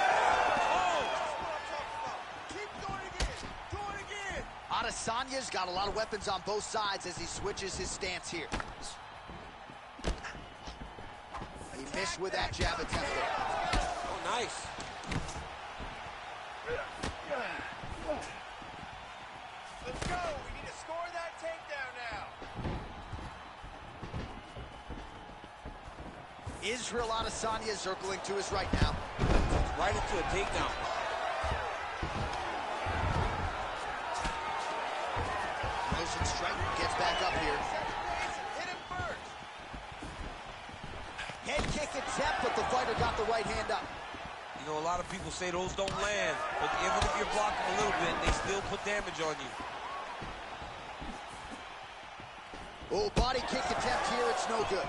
Adesanya's got a lot of weapons on both sides as he switches his stance here. He missed with that jab attempt there. Oh, nice. Let's go. We need to score that takedown now. Israel Adesanya circling to his right now. Right into a takedown. Motion strike, gets back up here. Hit him first. Head kick attempt, but the fighter got the right hand up. You know, a lot of people say those don't land, but even if you're blocking a little bit, they still put damage on you. Oh, body kick attempt here, it's no good.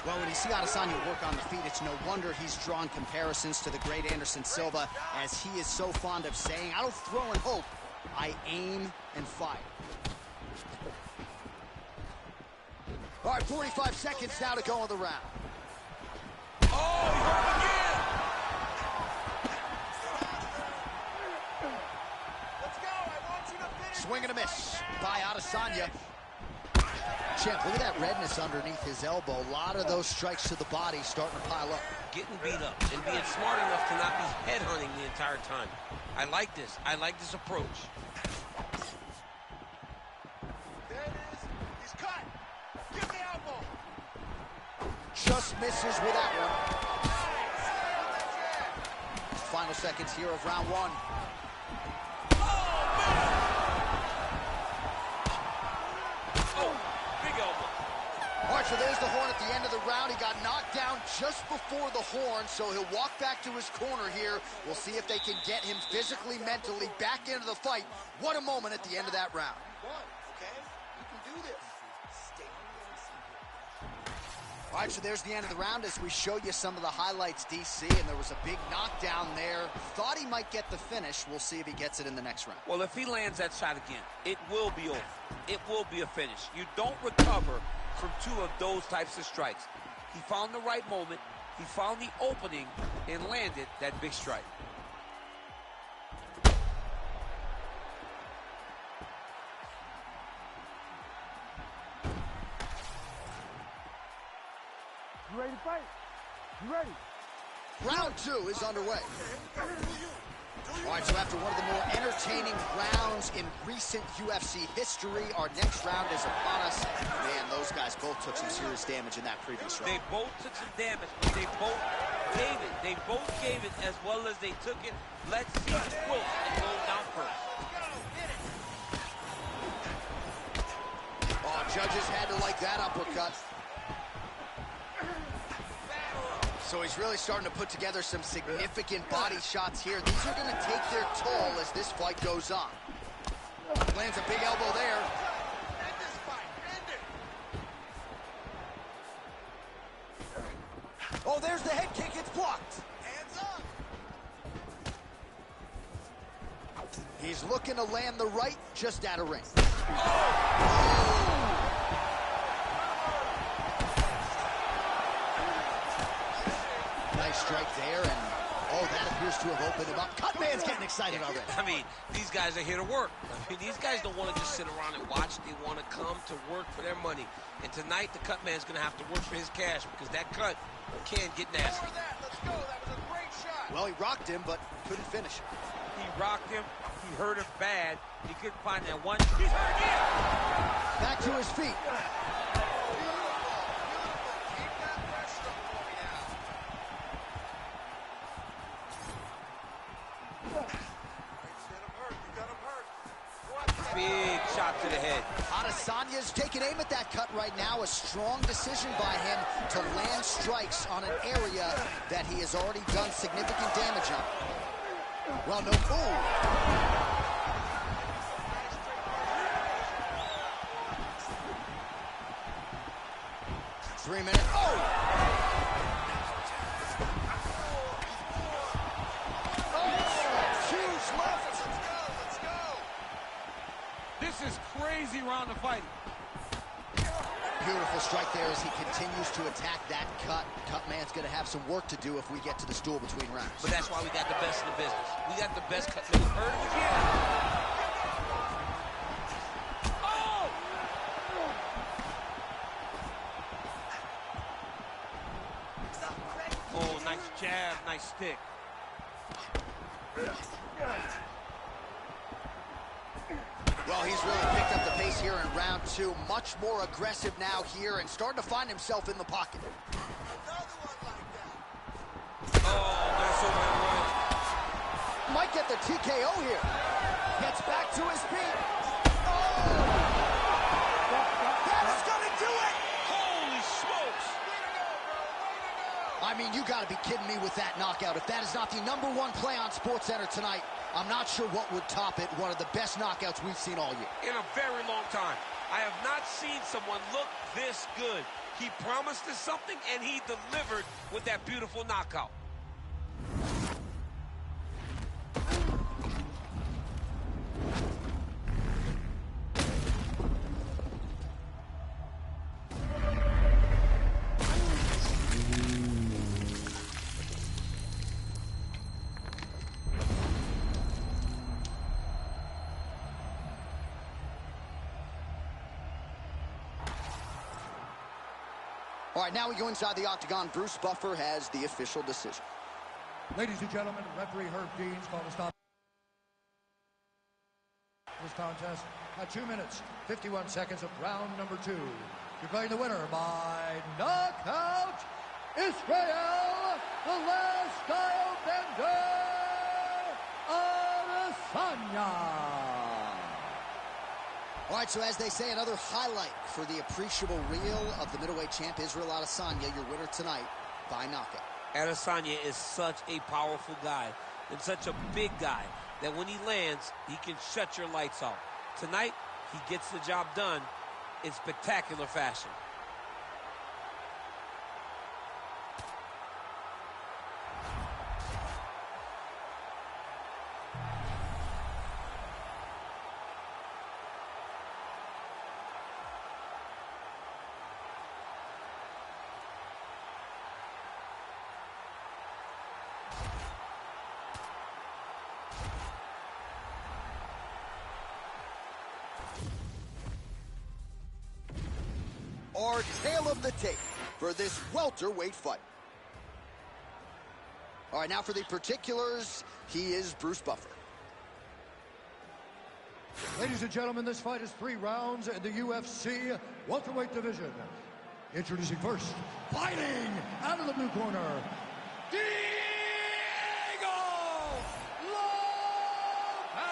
Well, when you see Adesanya work on the feet, it's no wonder he's drawn comparisons to the great Anderson Silva, as he is so fond of saying, I don't throw and hope, I aim and fire. All right, 45 seconds now to go in the round. Oh, he hurt him again! Let's go. I want you to finish. Swing and a miss by Adesanya. Champ, look at that redness underneath his elbow. A lot of those strikes to the body starting to pile up. Getting beat up and being smart enough to not be headhunting the entire time. I like this. I like this approach. There it is. He's cut. Give the elbow. Just misses with that one. Final seconds here of round one. All right, so there's the horn at the end of the round. He got knocked down just before the horn, so he'll walk back to his corner here. We'll see if they can get him physically, mentally back into the fight. What a moment at the end of that round. Okay? You can do this. Stay All right, so there's the end of the round as we show you some of the highlights, DC, and there was a big knockdown there. Thought he might get the finish. We'll see if he gets it in the next round. Well, if he lands that shot again, it will be over. It will be a finish. You don't recover from two of those types of strikes. He found the right moment, he found the opening, and landed that big strike. You ready to fight? You ready? Round two is underway. All right, so after one of the more entertaining rounds in recent UFC history, our next round is upon us. Man, those guys both took some serious damage in that previous round. They both took some damage, but they both gave it. They both gave it as well as they took it. Let's see the quote and go down first. Oh, judges had to like that uppercut. So he's really starting to put together some significant body shots here. These are going to take their toll as this fight goes on. Lands a big elbow there. End this fight. End it. Oh, there's the head kick. It's blocked. Hands up. He's looking to land the right just out of range. Nice strike there, and oh, that appears to have opened him up. Cutman's getting excited already. I mean, these guys are here to work. I mean, these guys don't want to just sit around and watch. They want to come to work for their money. And tonight, the Cutman's going to have to work for his cash because that cut can get nasty. More of that. Let's go. That was a great shot. Well, he rocked him, but couldn't finish him. He rocked him. He hurt him bad. He couldn't find that one. He's hurt again. Back to his feet. Big shot to the head. Adesanya's taking aim at that cut right now. A strong decision by him to land strikes on an area that he has already done significant damage on. Well, no. Ooh. 3 minutes. Oh! Huge left. Let's go. This is crazy round of fighting. Beautiful strike there as he continues to attack that cut. Cut man's going to have some work to do if we get to the stool between rounds. But that's why we got the best in the business. We got the best cut man. Heard it again. Oh, nice jab, nice stick. Well, he's really picked up the pace here in round 2. Much more aggressive now here and starting to find himself in the pocket. Oh, nice overhand right. Might get the TKO here. Gets back to his feet. Oh! That is going to do it! Holy smokes! I mean, you got to be kidding me with that knockout. If that is not the #1 play on SportsCenter tonight, I'm not sure what would top it. One of the best knockouts we've seen all year. In a very long time. I have not seen someone look this good. He promised us something, and he delivered with that beautiful knockout. All right, now we go inside the octagon. Bruce Buffer has the official decision. Ladies and gentlemen, referee Herb Dean's called a stop this contest at 2 minutes, 51 seconds of round number 2. Declaring the winner by knockout, Israel, the last style bender, Adesanya. All right, so as they say, another highlight for the appreciable reel of the middleweight champ, Israel Adesanya, your winner tonight by knockout. Adesanya is such a powerful guy and such a big guy that when he lands, he can shut your lights off. Tonight, he gets the job done in spectacular fashion. Our tale of the tape for this welterweight fight. All right, now for the particulars, he is Bruce Buffer. Ladies and gentlemen, this fight is 3 rounds in the UFC welterweight division. Introducing first, fighting out of the blue corner, Diego Lopez.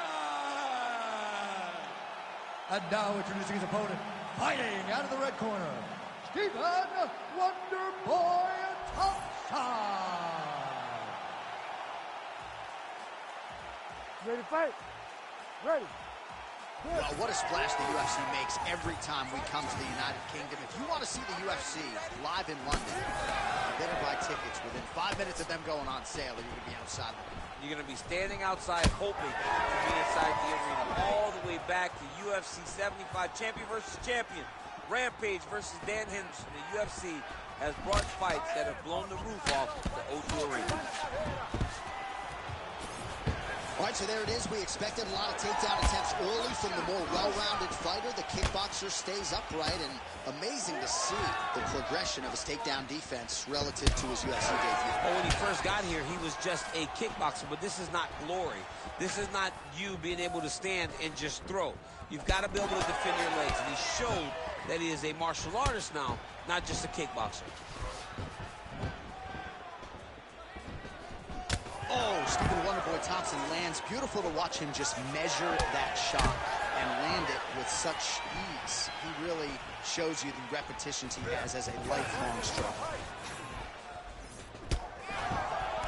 And now introducing his opponent, fighting out of the red corner, Stephen Wonderboy Thompson. Ready to fight? Ready. Well, what a splash the UFC makes every time we come to the United Kingdom. If you want to see the UFC live in London, you better buy tickets within 5 minutes of them going on sale, or you're going to be outside the ring. You're going to be standing outside hoping to be inside the arena. All the way back to UFC 75, champion versus champion. Rampage versus Dan Henderson. The UFC has brought fights that have blown the roof off the O2 Arena. All right, so there it is. We expected a lot of takedown attempts early from the more well-rounded fighter. The kickboxer stays upright, and amazing to see the progression of his takedown defense relative to his UFC debut. Oh, when he first got here, he was just a kickboxer, but this is not glory. This is not you being able to stand and just throw. You've got to be able to defend your legs, and he showed that he is a martial artist now, not just a kickboxer. Oh, Stephen Wonderboy Thompson lands. Beautiful to watch him just measure that shot and land it with such ease. He really shows you the repetitions he has as a lifelong striker.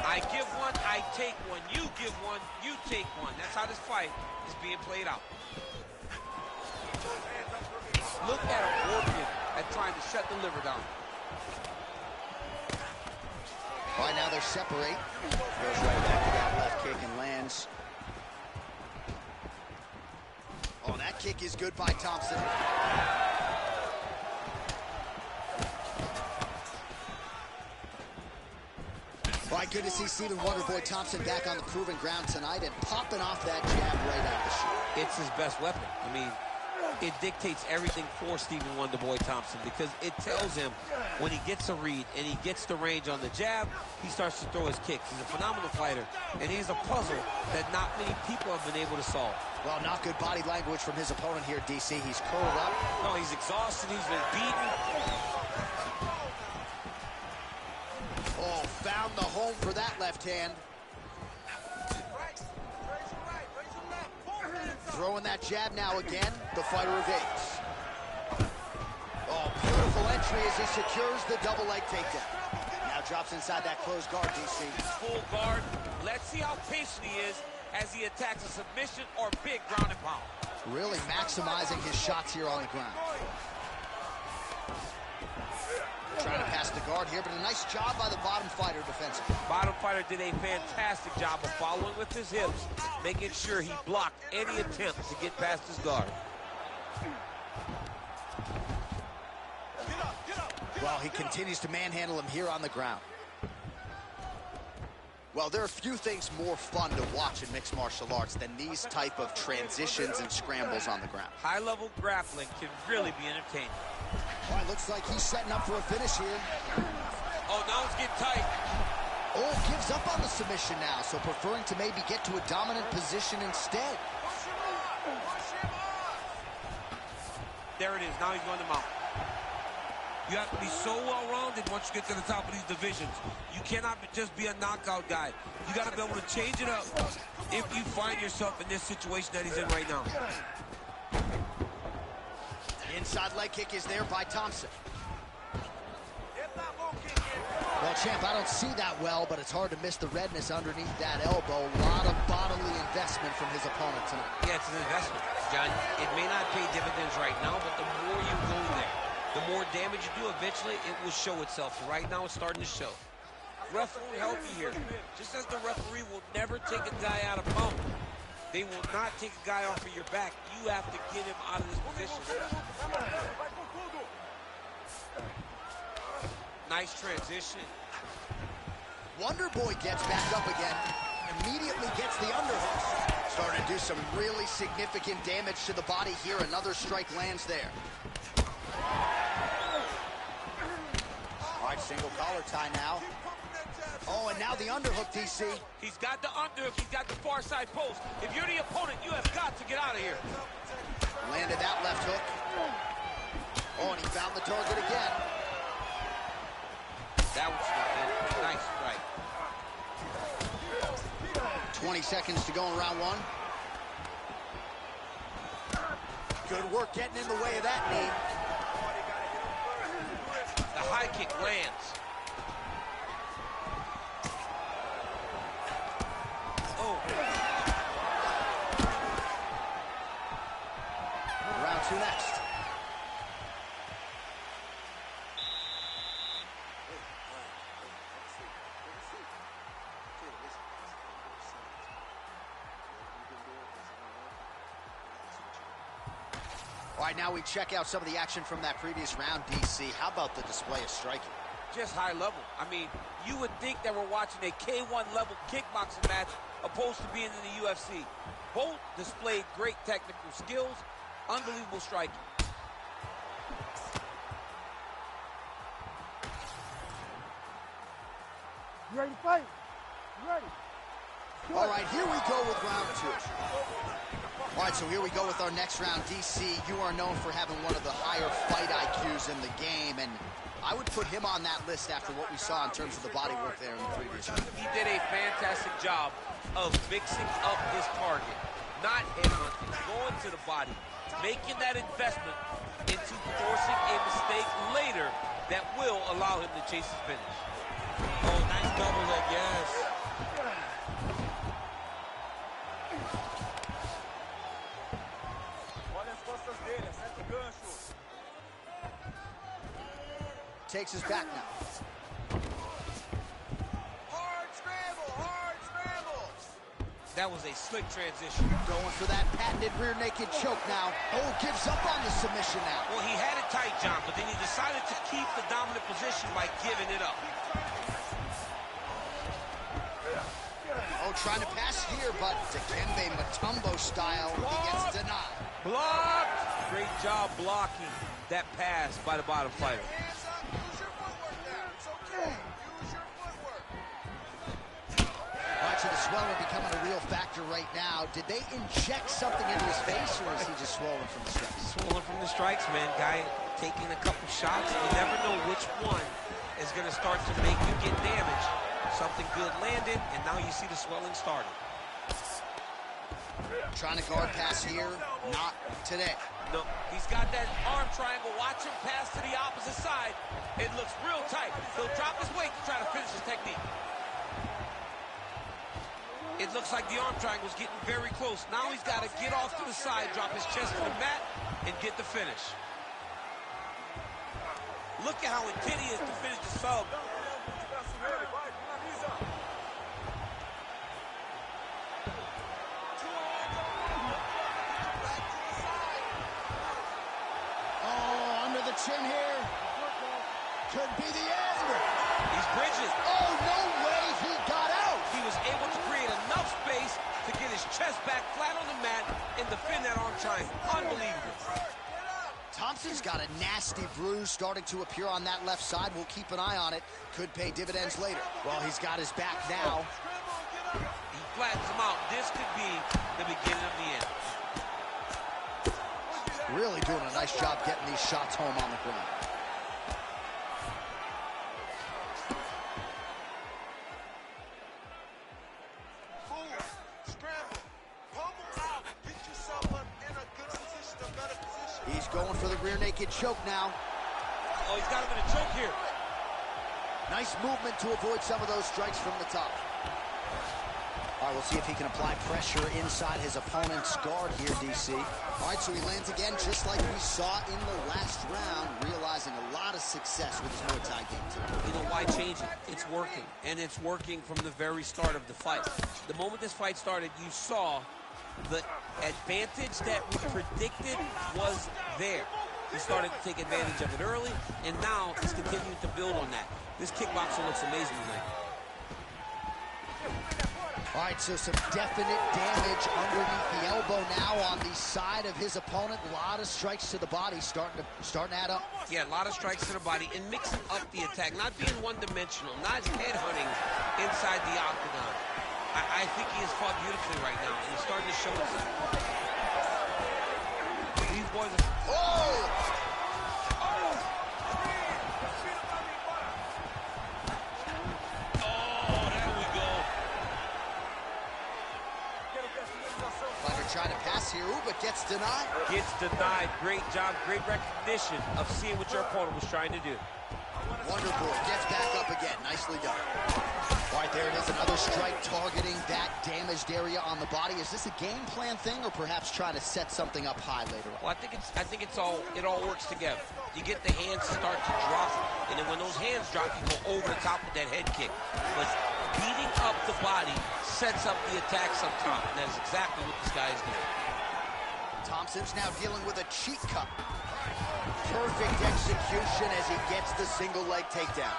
I give one, I take one. You give one, you take one. That's how this fight is being played out. Look at him working at trying to shut the liver down. All right, now they separate. Goes right back to that left kick and lands. Oh, that kick is good by Thompson. All right, good to see Stephen Wonderboy Thompson back on the proven ground tonight and popping off that jab right out of the chute. It's his best weapon. I mean, it dictates everything for Stephen Wonderboy Thompson because it tells him when he gets a read and he gets the range on the jab, he starts to throw his kicks. He's a phenomenal fighter, and he's a puzzle that not many people have been able to solve. Well, not good body language from his opponent here, DC. He's curled up. No, he's exhausted. He's been beaten. Oh, found the home for that left hand. Throwing that jab now again. The fighter evades. Oh, beautiful entry as he secures the double leg takedown. Now drops inside that closed guard, DC. Full guard. Let's see how patient he is as he attacks a submission or big ground and pound. Really maximizing his shots here on the ground. Trying to pass the guard here, but a nice job by the bottom fighter defensively. Bottom fighter did a fantastic job of following with his hips, making sure he blocked any attempt to get past his guard. Well, he continues to manhandle him here on the ground. Well, there are few things more fun to watch in mixed martial arts than these type of transitions and scrambles on the ground. High-level grappling can really be entertaining. All right, looks like he's setting up for a finish here. Oh, now it's getting tight. Oh, gives up on the submission now, so preferring to maybe get to a dominant position instead. There it is. Now he's going to mount. You have to be so well-rounded once you get to the top of these divisions. You cannot just be a knockout guy. You got to be able to change it up if you find yourself in this situation that he's in right now. Inside leg kick is there by Thompson. Well, champ, I don't see that well, but it's hard to miss the redness underneath that elbow. A lot of bodily investment from his opponent tonight. Yeah, it's an investment, John. It may not pay dividends right now, but the more you go there, the more damage you do, eventually it will show itself. Right now, it's starting to show. Ref won't help you here. Just as the referee will never take a guy out of mount, they will not take a guy off of your back. You have to get him out of this position. Nice transition. Wonderboy gets back up again. Immediately gets the underhook. Starting to do some really significant damage to the body here. Another strike lands there. All right, single collar tie now. Oh, and now the underhook, DC. He's got the underhook. He's got the far side post. If you're the opponent, you have got to get out of here. Landed that left hook. Oh, and he found the target again. That was good. Nice strike. 20 seconds to go in round one. Good work getting in the way of that knee. The high kick lands. Oh. Round two next. All right, now we check out some of the action from that previous round, DC. How about the display of striking? Just high level. I mean, you would think that we're watching a K1 level kickboxing match opposed to being in the UFC. Both displayed great technical skills, unbelievable striking. You ready to fight? You ready? All right, here we go with round two. All right, so here we go with our next round. DC, you are known for having one of the higher fight IQs in the game, and I would put him on that list after what we saw in terms of the body work there in the previous round. He did a fantastic job of mixing up his target, not headhunting, going to the body, making that investment into forcing a mistake later that will allow him to chase his finish. Oh, nice double leg, yes. Takes us back now. Hard scramble. That was a slick transition. Going for that patented rear naked choke now. Oh, gives up on the submission now. Well, he had it tight, John, but then he decided to keep the dominant position by giving it up. trying to pass here, but Dikembe Mutombo style, he gets denied. Blocked! Great job blocking that pass by the bottom fighter. Hands up, use your footwork now. It's okay. Use your footwork. All right, so the swelling becoming a real factor right now. Did they inject something into his face, or is he just swollen from the strikes? Swollen from the strikes, man. Guy taking a couple shots. You never know which one is going to start to make you get damaged. Something good landed, and now you see the swelling starting. Trying to guard pass here, not today. No, he's got that arm triangle. Watch him pass to the opposite side. It looks real tight. He'll drop his weight to try to finish his technique. It looks like the arm triangle's getting very close. Now he's got to get off to the side, drop his chest to the mat, and get the finish. Look at how intent he is to finish the sub. Chin here. Could be the end. He's bridges. Oh, no way he got out. He was able to create enough space to get his chest back flat on the mat and defend that arm triangle. Unbelievable. Thompson's got a nasty bruise starting to appear on that left side. We'll keep an eye on it. Could pay dividends later. Well, he's got his back now. He flattens him out. This could be the beginning of the end. Really doing a nice job getting these shots home on the ground. Move, scramble, pummel out, get yourself up in a good position, a better position. He's going for the rear naked choke now. Oh, he's got him in a choke here. Nice movement to avoid some of those strikes from the top. All right, we'll see if he can apply pressure inside his opponent's guard here, DC. All right, so he lands again just like we saw in the last round, realizing a lot of success with his Muay Thai game too. You know, why change it? It's working, and it's working from the very start of the fight. The moment this fight started, you saw the advantage that we predicted was there. He started to take advantage of it early, and now he's continuing to build on that. This kickboxer looks amazing tonight. All right, so some definite damage underneath the elbow now on the side of his opponent. A lot of strikes to the body starting to add up. Yeah, a lot of strikes to the body and mixing up the attack, not being one-dimensional, not headhunting inside the octagon. I think he has fought beautifully right now, and he's starting to show himself. These boys are... Oh! Trying to pass here, but gets denied. Gets denied. Great job, great recognition of seeing what your opponent was trying to do. Wonderboy gets back up again. Nicely done. All right, there it is. Another strike targeting that damaged area on the body. Is this a game plan thing, or perhaps trying to set something up high later on? Well, I think it all works together. You get the hands start to drop, and then when those hands drop, you go over the top with that head kick. But beating up the body sets up the attacks up top, and that is exactly what this guy is doing. Thompson's now dealing with a cheat cut. Perfect execution as he gets the single leg takedown.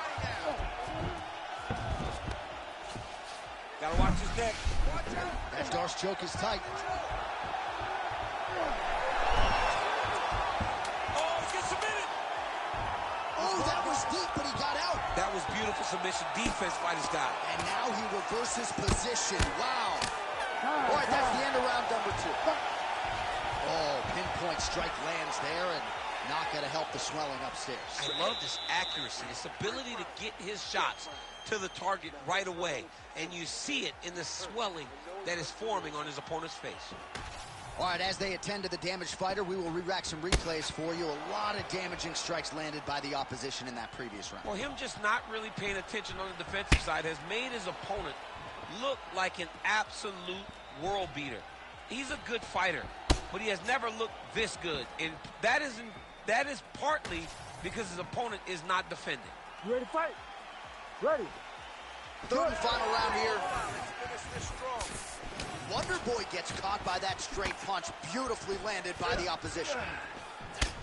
Gotta watch his neck. That Darce choke is tight. Oh, he gets submitted. Oh, that was deep, but he got out. That was beautiful submission defense by this guy. And now he reverses position. Wow. All right, that's the end of round number 2. Oh, pinpoint strike lands there, and not going to help the swelling upstairs. I love this accuracy, this ability to get his shots to the target right away. And you see it in the swelling that is forming on his opponent's face. All right, as they attend to the damaged fighter, we will re-rack some replays for you. A lot of damaging strikes landed by the opposition in that previous round. Well, him just not really paying attention on the defensive side has made his opponent look like an absolute world beater. He's a good fighter, but he has never looked this good. And that is partly because his opponent is not defending. You ready to fight? Ready. Third and final round here. Wonderboy gets caught by that straight punch, beautifully landed by the opposition.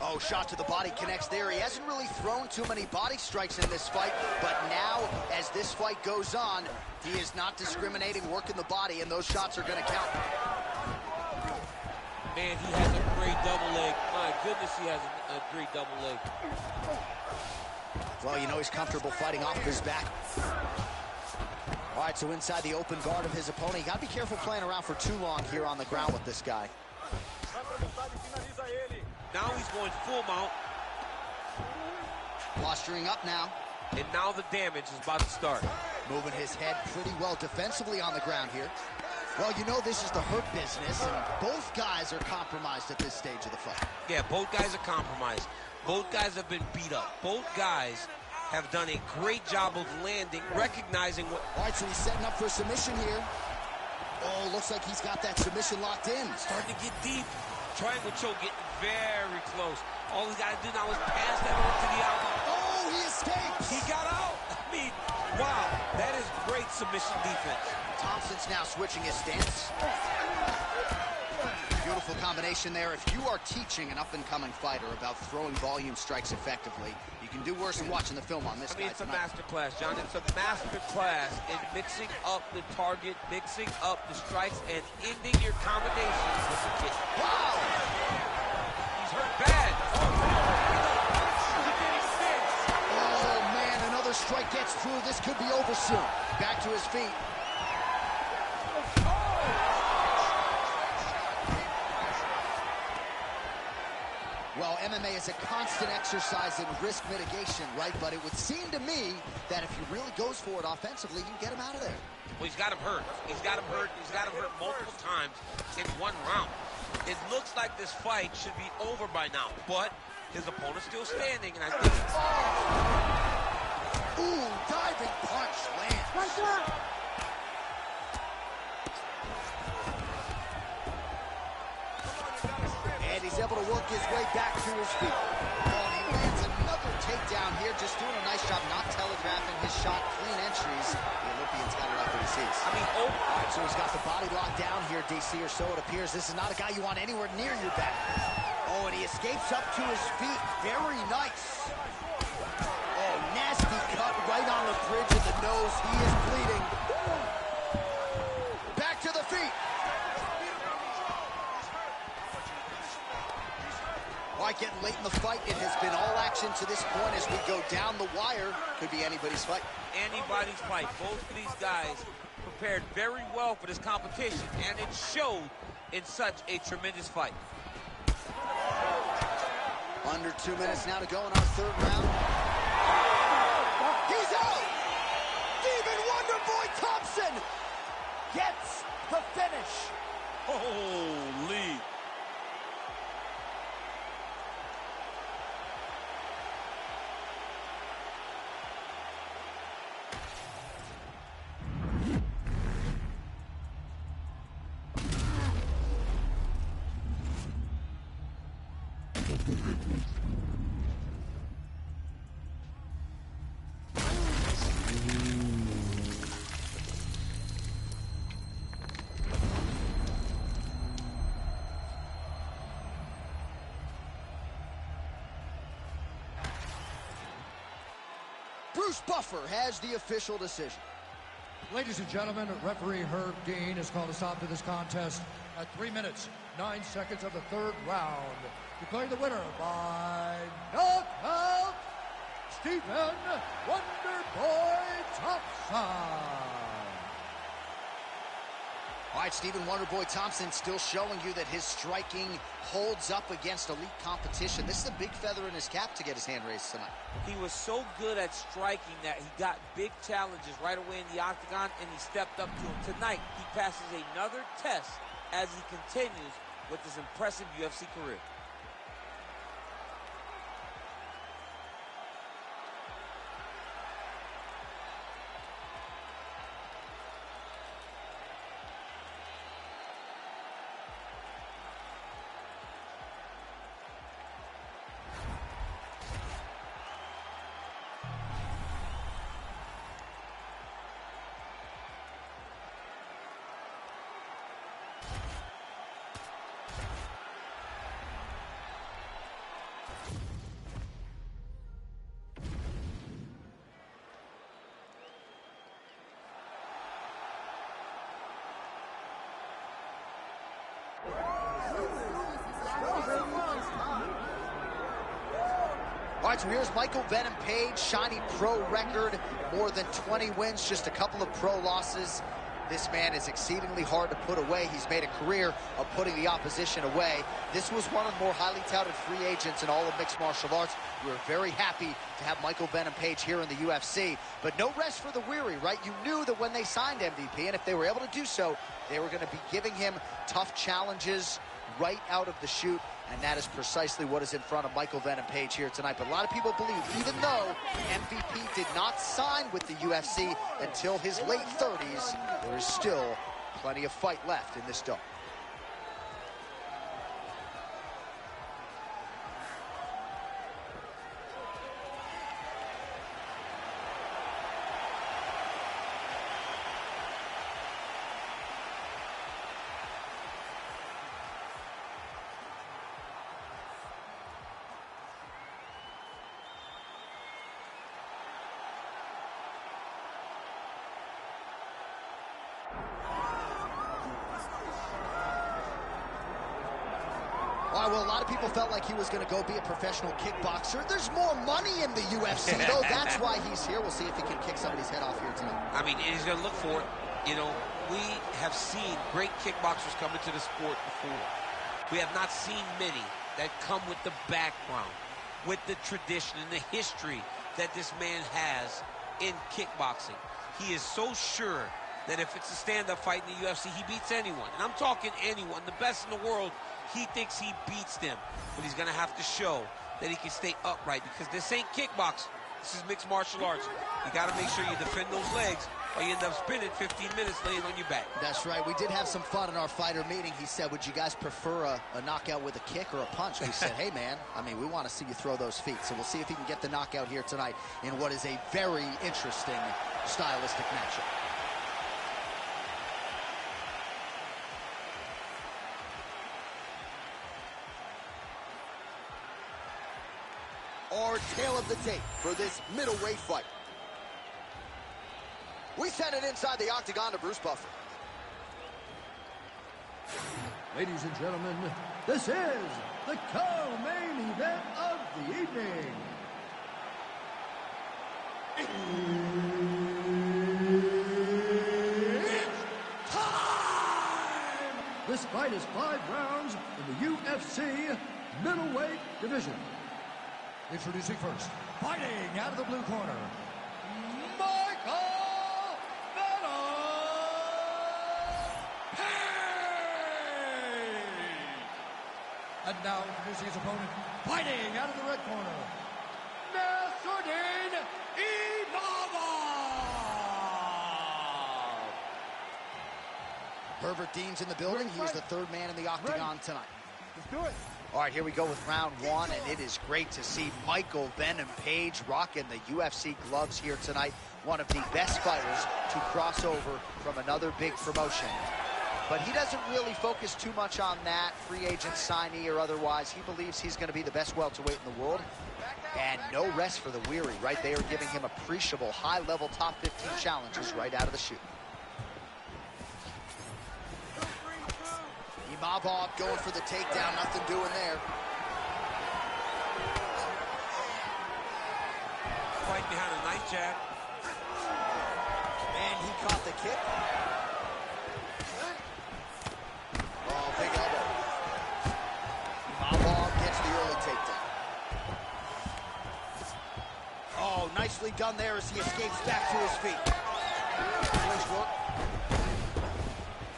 Oh, shot to the body connects there. He hasn't really thrown too many body strikes in this fight, but now, as this fight goes on, he is not discriminating, working the body, and those shots are going to count. Man, he has a great double leg. My goodness, he has a great double leg. Well, you know he's comfortable fighting off of his back. All right, so inside the open guard of his opponent. You got to be careful playing around for too long here on the ground with this guy. Now he's going full mount. Posturing up now. And now the damage is about to start. Moving his head pretty well defensively on the ground here. Well, you know this is the hurt business, and both guys are compromised at this stage of the fight. Yeah, both guys are compromised. Both guys have been beat up. Both guys have done a great job of landing, recognizing what... All right, so he's setting up for a submission here. Oh, looks like he's got that submission locked in. Starting to get deep. Triangle choke getting very close. All he's got to do now is pass that over to the outlet. Oh, he escapes. He got out. I mean, wow, that is great submission defense. Thompson's now switching his stance. Beautiful combination there. If you are teaching an up-and-coming fighter about throwing volume strikes effectively, you can do worse than watching the film on this guy it's tonight. a master class, John. It's a master class in mixing up the target, mixing up the strikes, and ending your combinations with the kick. Wow! He's hurt bad. Oh, man, another strike gets through. This could be over soon. Back to his feet. Well, MMA is a constant exercise in risk mitigation, right? But it would seem to me that if he really goes for it offensively, you can get him out of there. Well, he's got him hurt. He's got him hurt. He's got him hurt multiple times in one round. It looks like this fight should be over by now, but his opponent's still standing, and I think... Oh! Ooh, diving punch lands. Right there. And he's able to work his way back to his feet. Oh, and he lands another takedown here, just doing a nice job not telegraphing his shot. Clean entries. The Olympian's got it up what he sees. I mean, All right, so he's got the body locked down here, DC, or so it appears. This is not a guy you want anywhere near your back. Oh, and he escapes up to his feet. Very nice. Oh, nasty cut right on the bridge of the nose. He is bleeding. Back to the feet. All right, getting late in the fight. It has been all action to this point as we go down the wire. Could be anybody's fight. Anybody's fight. Both of these guys prepared very well for this competition, and it showed in such a tremendous fight. Under 2 minutes now to go in our third round. He's out! Demon Wonder Boy Thompson gets the finish. Holy. Bruce Buffer has the official decision. Ladies and gentlemen, referee Herb Gane has called a stop to this contest at 3 minutes, 9 seconds of the third round. Declaring the winner by knockout, Stephen Wonderboy Thompson. All right, Stephen Wonderboy Thompson still showing you that his striking holds up against elite competition. This is a big feather in his cap to get his hand raised tonight. He was so good at striking that he got big challenges right away in the octagon, and he stepped up to him. Tonight, he passes another test as he continues with his impressive UFC career. All right, so here's Michael Venom Page, shiny pro record, more than 20 wins, just a couple of pro losses. This man is exceedingly hard to put away. He's made a career of putting the opposition away. This was one of the more highly touted free agents in all of mixed martial arts. We're very happy to have Michael Venom Page here in the UFC, but no rest for the weary, right? You knew that when they signed MVP, and if they were able to do so, they were going to be giving him tough challenges right out of the chute, and that is precisely what is in front of Michael Venom Page here tonight. But a lot of people believe, even though MVP did not sign with the UFC until his late 30s, there is still plenty of fight left in this dome. All right, well, a lot of people felt like he was going to go be a professional kickboxer. There's more money in the UFC, though. That's why he's here. We'll see if he can kick somebody's head off here tonight. I mean, he's going to look for it. You know, we have seen great kickboxers come into the sport before. We have not seen many that come with the background, with the tradition and the history that this man has in kickboxing. He is so sure that if it's a stand-up fight in the UFC, he beats anyone. And I'm talking anyone, the best in the world. He thinks he beats them, but he's going to have to show that he can stay upright, because this ain't kickboxing. This is mixed martial arts. You got to make sure you defend those legs, or you end up spinning 15 minutes laying on your back. That's right. We did have some fun in our fighter meeting. He said, would you guys prefer a knockout with a kick or a punch? We said, hey, man, I mean, we want to see you throw those feet. So we'll see if he can get the knockout here tonight in what is a very interesting stylistic matchup. Our tail of the tape for this middleweight fight. We send it inside the octagon to Bruce Buffer. Ladies and gentlemen, this is the co-main event of the evening. It's time! This fight is 5 rounds in the UFC middleweight division. Introducing first, fighting out of the blue corner, Michael Venom Page! And now introducing his opponent, fighting out of the red corner, Nasruddin Imavov! Herbert Dean's in the building. He's the third man in the octagon tonight. Let's do it. All right, here we go with round one, and it is great to see Michael Venom Page rocking the UFC gloves here tonight. One of the best fighters to cross over from another big promotion. But he doesn't really focus too much on that, free agent signee or otherwise. He believes he's going to be the best welterweight in the world. And no rest for the weary, right? They are giving him appreciable high-level top 15 challenges right out of the chute. Imavov going for the takedown, nothing doing there. Fight behind a nice jab. And he caught the kick. Oh, big elbow. Imavov gets the early takedown. Oh, nicely done there as he escapes back to his feet. Nice work.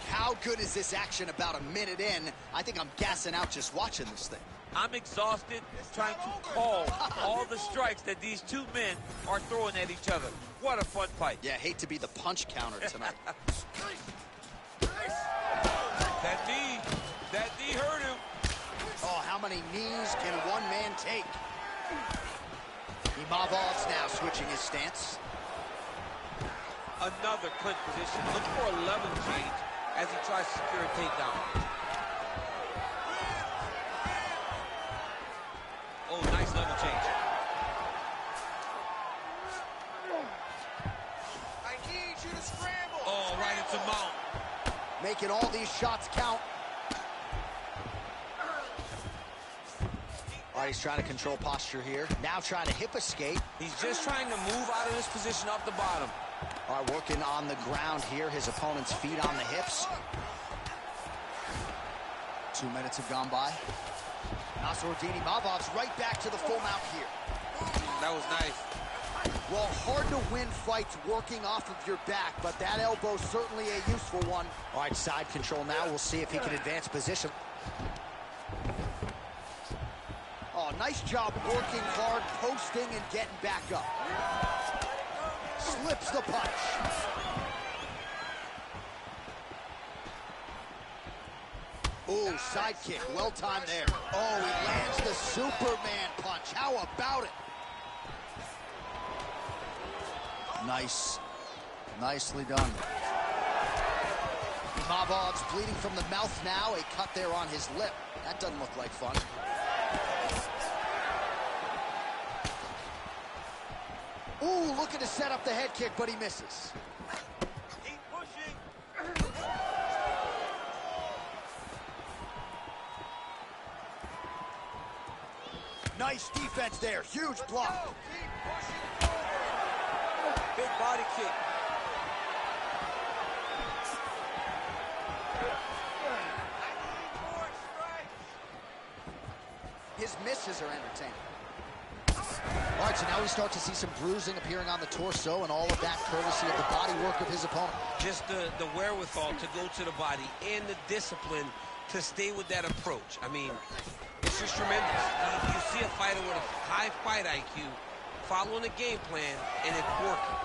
How good is this action about a minute in? I think I'm gassing out just watching this thing. I'm exhausted trying to call all the strikes that these two men are throwing at each other. What a fun fight. Yeah, hate to be the punch counter tonight. That knee hurt him. Oh, how many knees can one man take? Imavov's now switching his stance. Another clinch position. Look for a level change as he tries to secure a takedown. Oh, nice level change. I need you to scramble. Oh, right into mount. Making all these shots count. All All right, he's trying to control posture here. Now trying to hip escape. He's just trying to move out of this position off the bottom. All right, working on the ground here. His opponent's feet on the hips. 2 minutes have gone by. Nasruddin Imavov's right back to the full mount here. That was nice. Well, hard to win fights working off of your back, but that elbow's certainly a useful one. All right, side control now. We'll see if he can advance position. Oh, nice job working hard, posting, and getting back up. Slips the punch. Ooh, side kick, well timed there. Oh, he lands the Superman punch. How about it? Nice. Nicely done. Imavov's bleeding from the mouth now. A cut there on his lip. That doesn't look like fun. Ooh, looking to set up the head kick, but he misses. Keep pushing. Nice defense there. Huge block. Big body kick. His misses are entertaining. All right, so now we start to see some bruising appearing on the torso, and all of that courtesy of the body work of his opponent. Just the wherewithal to go to the body and the discipline to stay with that approach. I mean, it's just tremendous. You see a fighter with a high fight IQ following a game plan, and it's working.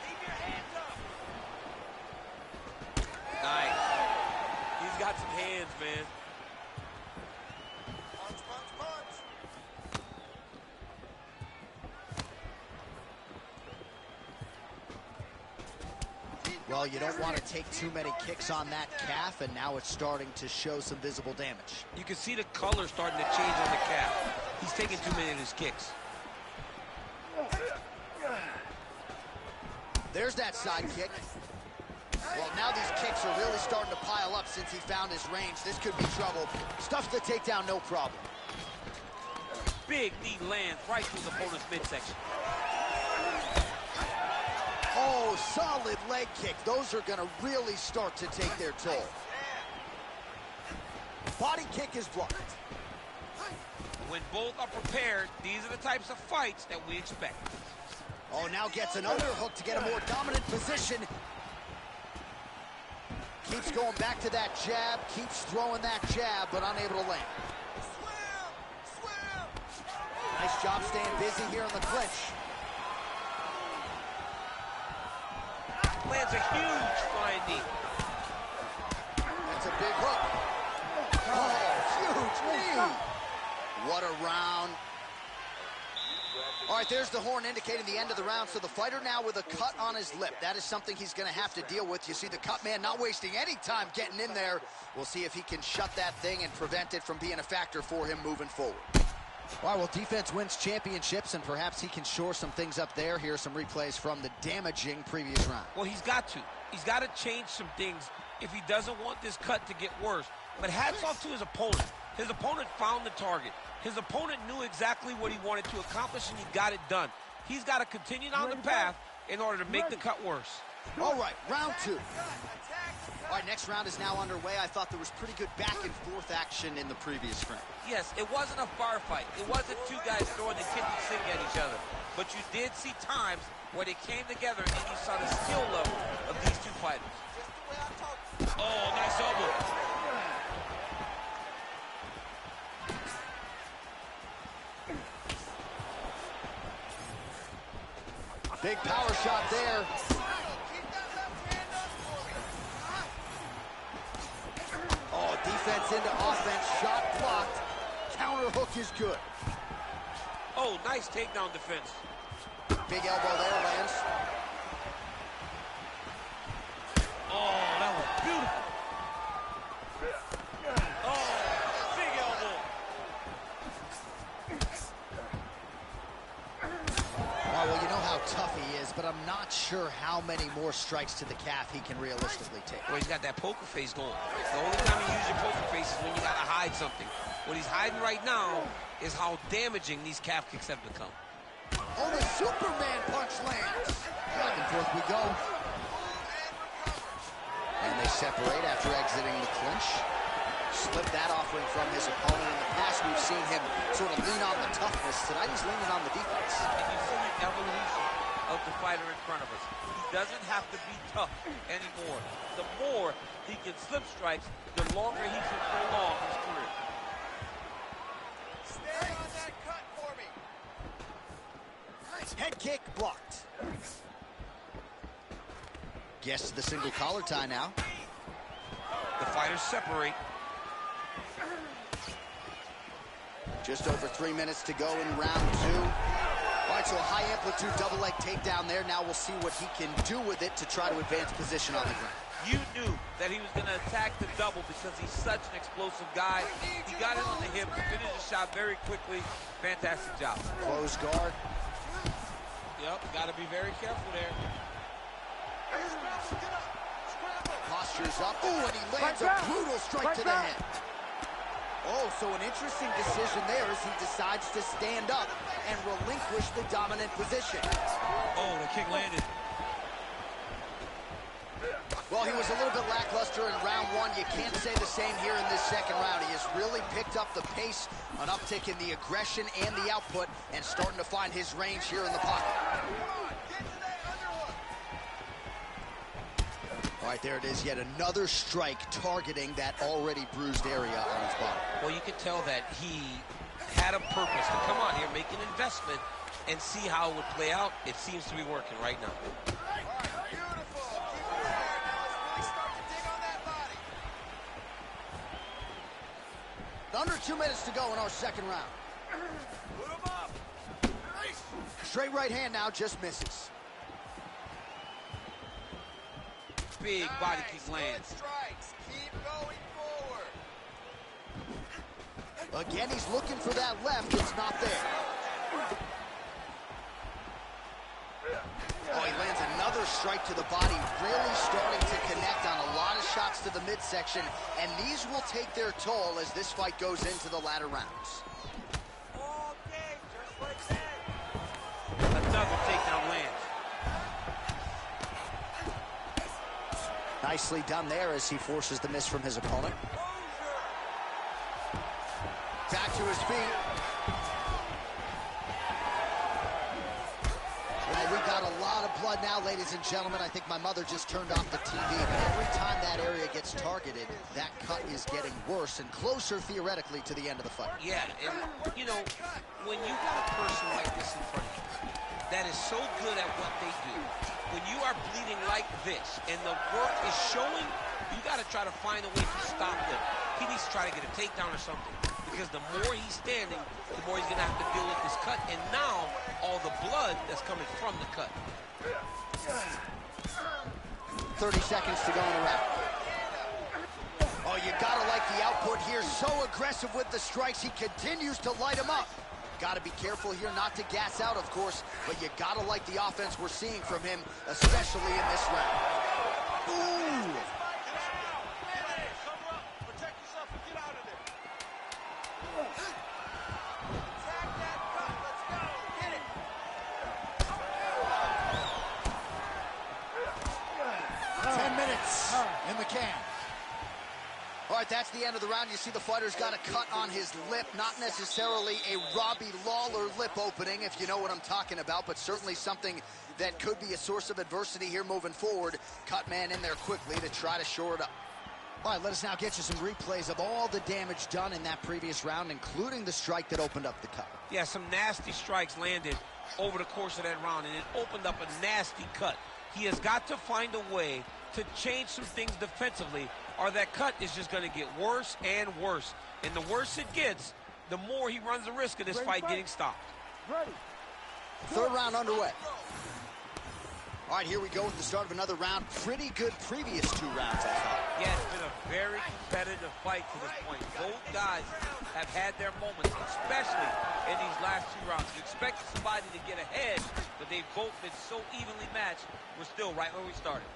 Keep your hands up. Nice. He's got some hands, man. Punch, punch, punch. Well, you don't want to take too many kicks on that calf, and now it's starting to show some visible damage. You can see the color starting to change on the calf. He's taking too many of his kicks. There's that side kick. Well, now these kicks are really starting to pile up since he found his range. This could be trouble. Stuffs the takedown, no problem. Big knee lands right through the opponent's midsection. Oh, solid leg kick. Those are going to really start to take their toll. Body kick is blocked. When both are prepared, these are the types of fights that we expect. Oh, now gets an underhook to get a more dominant position. Keeps going back to that jab, keeps throwing that jab, but unable to land. Nice job staying busy here in the clinch. Lands a huge flying knee. That's a big hook. Oh, huge knee. What a round. All right, there's the horn indicating the end of the round. So the fighter now with a cut on his lip. That is something he's going to have to deal with. You see the cut man not wasting any time getting in there. We'll see if he can shut that thing and prevent it from being a factor for him moving forward. All right, well, defense wins championships, and perhaps he can shore some things up there. Here are some replays from the damaging previous round. Well, he's got to. He's got to change some things if he doesn't want this cut to get worse. But hats off to his opponent. His opponent found the target. His opponent knew exactly what he wanted to accomplish, and he got it done. He's got to continue down the path in order to make the cut worse. All right, round two. All right, next round is now underway. I thought there was pretty good back and forth action in the previous round. Yes, it wasn't a bar fight. It wasn't two guys throwing the kitchen sink at each other. But you did see times where they came together and you saw the skill level of these two fighters. Oh, nice elbow. Big power shot there. Oh, defense into offense, shot blocked. Counter hook is good. Oh, nice takedown defense. Big elbow there, lands. Oh, that was beautiful. Oh, big elbow. Well, you know how tough he is, but I'm not sure how many more strikes to the calf he can realistically take. Well, he's got that poker face going. The only time you use your poker face is when you got to hide something. What he's hiding right now is how damaging these calf kicks have become. Oh, the Superman punch lands. Back and forth we go. And they separate after exiting the clinch. Slipped that offering from his opponent. In the past, we've seen him sort of lean on the toughness. Tonight, he's leaning on the defense. And you see the evolution of the fighter in front of us. He doesn't have to be tough anymore. The more he can slip strikes, the longer he can prolong his career. Stay on that cut for me. Head kick blocked. Gets to the single collar tie now. The fighters separate. Just over 3 minutes to go in round 2. All right, so a high amplitude double leg takedown there. Now we'll see what he can do with it to try to advance position on the ground. You knew that he was going to attack the double because he's such an explosive guy. He got it on the hip, finished the shot very quickly. Fantastic job. Close guard. Yep, got to be very careful there. Postures up. Ooh, and he lands a brutal strike to the head. Oh, so an interesting decision there as he decides to stand up and relinquish the dominant position. Oh, the kick landed. Well, he was a little bit lackluster in round 1. You can't say the same here in this second round. He has really picked up the pace, an uptick in the aggression and the output, and starting to find his range here in the pocket. All right, there it is, yet another strike targeting that already bruised area on his body. Well, you could tell that he had a purpose to come out here, make an investment, and see how it would play out. It seems to be working right now. Beautiful. Keep it there. Now let's really start to dig on that body. Under 2 minutes to go in our second round. Put him up. Straight right hand now, just misses. Big body kick lands. Good strikes. Keep going forward. Again, he's looking for that left. It's not there. Oh, he lands another strike to the body, really starting to connect on a lot of shots to the midsection, and these will take their toll as this fight goes into the latter rounds. All day, just like that. Another takedown lands. Nicely done there as he forces the miss from his opponent. Back to his feet. Well, we got a lot of blood now, ladies and gentlemen. I think my mother just turned off the TV, but every time that area gets targeted, that cut is getting worse and closer, theoretically, to the end of the fight. Yeah, and, you know, when you got a person like this in front of you that is so good at what they do, when you are bleeding like this and the work is showing, you got to try to find a way to stop him. He needs to try to get a takedown or something, because the more he's standing, the more he's going to have to deal with this cut, and now all the blood that's coming from the cut. 30 seconds to go in the round. Oh, you got to like the output here. So aggressive with the strikes. He continues to light him up. Got to be careful here not to gas out, of course, but you got to like the offense we're seeing from him, especially in this round. Ooh! Protect yourself and get out of there. Attack that cut. Let's go. Get it. 10 minutes in the can. All right, that's the end of the round. You see the fighter's got a cut on his lip, not necessarily a Robbie Lawler lip opening, if you know what I'm talking about, but certainly something that could be a source of adversity here moving forward. Cut man in there quickly to try to shore it up. All right, let us now get you some replays of all the damage done in that previous round, including the strike that opened up the cut. Yeah, some nasty strikes landed over the course of that round, and it opened up a nasty cut. He has got to find a way to change some things defensively, or that cut is just going to get worse and worse. And the worse it gets, the more he runs the risk of this fight getting stopped. Ready. Third round underway. All right, here we go with the start of another round. Pretty good previous 2 rounds, I thought. Yeah, it's been a very competitive fight to this point. Both guys have had their moments, especially in these last 2 rounds. You expect somebody to get ahead, but they've both been so evenly matched. We're still right where we started.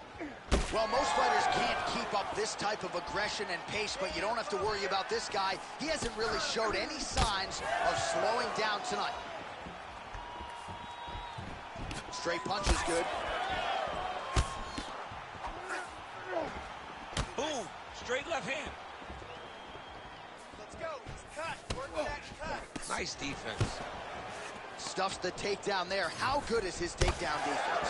Well, most fighters can't keep up this type of aggression and pace, but you don't have to worry about this guy. He hasn't really showed any signs of slowing down tonight. Straight punch is good. Boom, straight left hand. Let's go. He's cut. Work that cut. Nice defense. Stuffs the takedown there. How good is his takedown defense?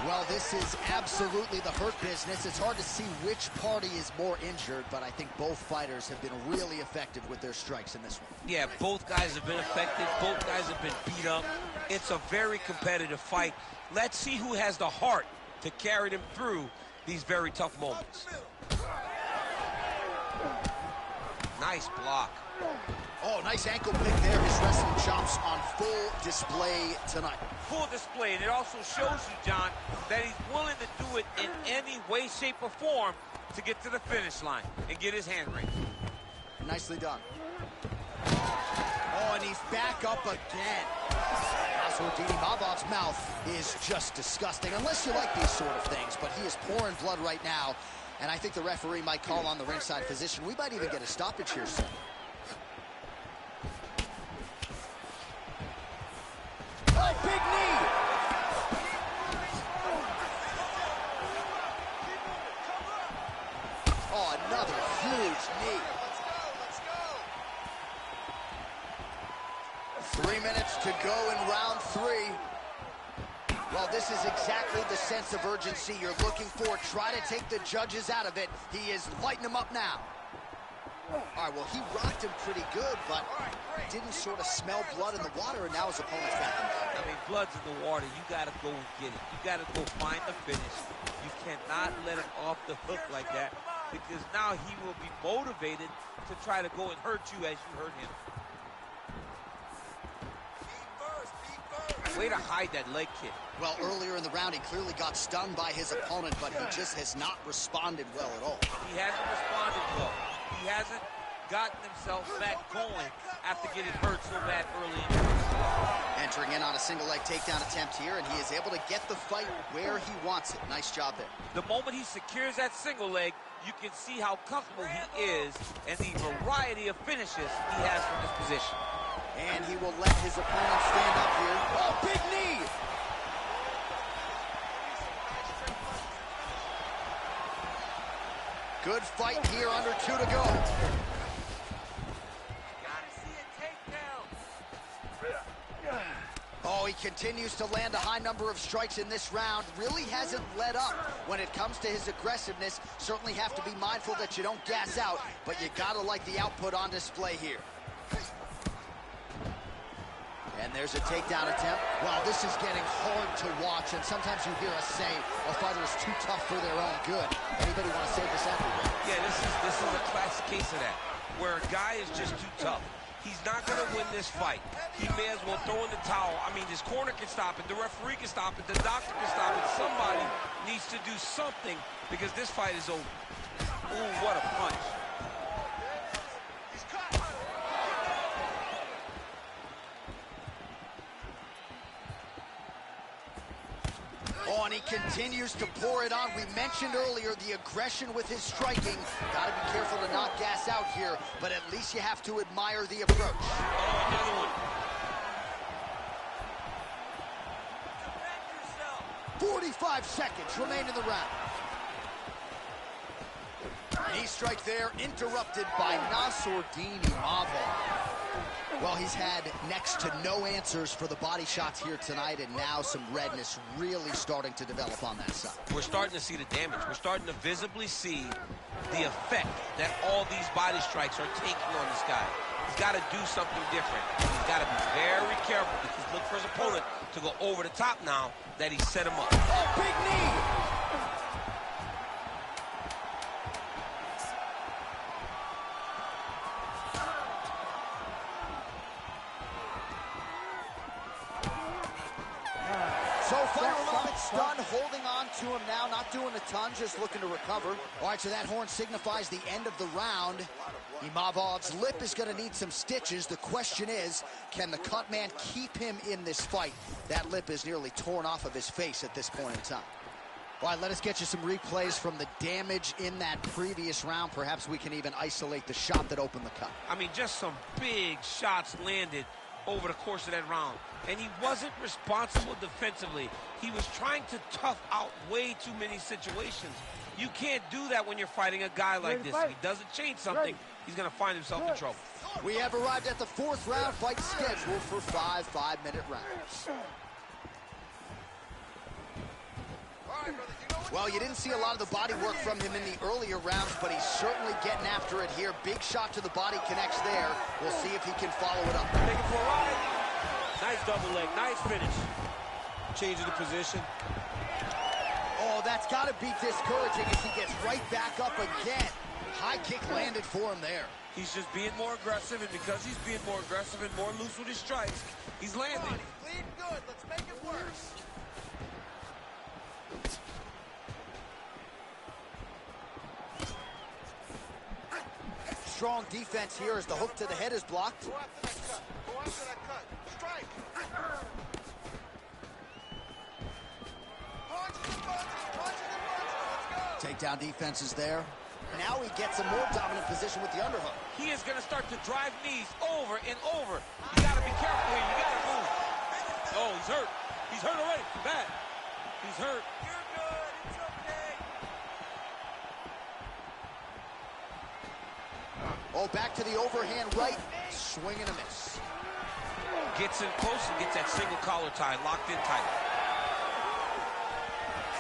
Well, this is absolutely the hurt business. It's hard to see which party is more injured, but I think both fighters have been really effective with their strikes in this one. Yeah, both guys have been affected. Both guys have been beat up. It's a very competitive fight. Let's see who has the heart to carry them through these very tough moments. Nice block. Oh, nice ankle pick there. His wrestling chops on full display tonight. Full display, and it also shows you, John, that he's willing to do it in any way, shape, or form to get to the finish line and get his hand raised. Nicely done. Oh, and he's back up again. Imavov's mouth is just disgusting, unless you like these sort of things, but he is pouring blood right now, and I think the referee might call on the ringside physician. We might even get a stoppage here soon. Oh, big knee! Oh, another huge knee. Let's go. 3 minutes to go in round 3. Well, this is exactly the sense of urgency you're looking for. Try to take the judges out of it. He is lighting them up now. All right, well, he rocked him pretty good, but didn't sort of smell blood in the water, and now his opponent's back in there. I mean, blood's in the water. You got to go and get it. You got to go find the finish. You cannot let him off the hook like that, because now he will be motivated to try to go and hurt you as you hurt him. Way to hide that leg kick. Well, earlier in the round, he clearly got stung by his opponent, but he just has not responded well at all. He hasn't responded well. He hasn't gotten himself back going after getting hurt so bad early in the fight. Entering in on a single leg takedown attempt here, and he is able to get the fight where he wants it. Nice job there. The moment he secures that single leg, you can see how comfortable he is and the variety of finishes he has from this position. And he will let his opponent stand up here. Oh, big knee! Good fight here, under 2 to go. Oh, he continues to land a high number of strikes in this round. Really hasn't let up when it comes to his aggressiveness. Certainly have to be mindful that you don't gas out, but you gotta like the output on display here. And there's a takedown attempt. Well, this is getting hard to watch, and sometimes you hear us say a fighter is too tough for their own good. Anybody want to say this after? Yeah, this is a classic case of that, where a guy is just too tough. He's not going to win this fight. He may as well throw in the towel. I mean, his corner can stop it, the referee can stop it, the doctor can stop it. Somebody needs to do something because this fight is over. Ooh, what a punch. Oh, and he continues to pour it on. We mentioned earlier the aggression with his striking. Got to be careful to not gas out here, but at least you have to admire the approach. Oh, another one. 45 seconds remain in the round. Knee strike there, interrupted by Nassourdine Imavov. Well, he's had next to no answers for the body shots here tonight, and now some redness really starting to develop on that side. We're starting to see the damage. We're starting to visibly see the effect that all these body strikes are taking on this guy. He's got to do something different. He's got to be very careful because look for his opponent to go over the top now that he set him up. Oh, big knee! So fighter a little bit stunned, holding on to him now, not doing a ton, just looking to recover. All right, so that horn signifies the end of the round. Imavov's lip is going to need some stitches. The question is, can the cut man keep him in this fight? That lip is nearly torn off of his face at this point in time. All right, let us get you some replays from the damage in that previous round. Perhaps we can even isolate the shot that opened the cut. I mean, just some big shots landed over the course of that round. And he wasn't responsible defensively. He was trying to tough out way too many situations. You can't do that when you're fighting a guy like this. If he doesn't change something, he's going to find himself in trouble. We have arrived at the 4th round fight scheduled for 5 5-minute rounds. Well, you didn't see a lot of the body work from him in the earlier rounds, but he's certainly getting after it here. Big shot to the body connects there. We'll see if he can follow it up. Take it for a ride. Nice double leg, nice finish. Changing the position. Oh, that's got to be discouraging as he gets right back up again. High kick landed for him there. He's just being more aggressive, and because he's being more aggressive and more loose with his strikes, he's landing. He's bleeding good. Let's make it worse. Strong defense here as the hook to the head is blocked. Go after that cut. Go after that cut. Strike. Punches and punches. Punches and punches. Let's go. Takedown defense is there. Now he gets a more dominant position with the underhook. He is going to start to drive knees over and over. You got to be careful here. You got to move. Oh, he's hurt. He's hurt already. Bad. He's hurt. You're good. It's okay. Oh, back to the overhand right. Swing and a miss. Gets in close and gets that single collar tie locked in tight.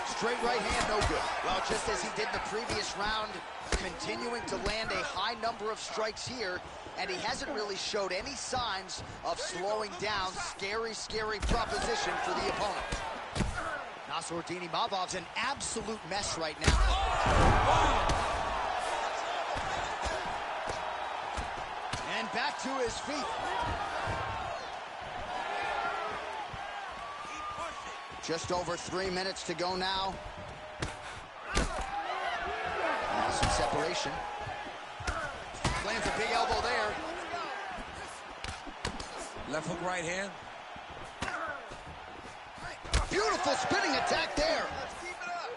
Straight right hand, no good. Well, just as he did in the previous round, continuing to land a high number of strikes here, and he hasn't really showed any signs of slowing down. Scary, scary proposition for the opponent. Nassourdini Mavov's an absolute mess right now. And back to his feet. Just over 3 minutes to go now. Now some separation. Lands a big elbow there. Left hook, right hand. Beautiful spinning attack there. Let's keep it up.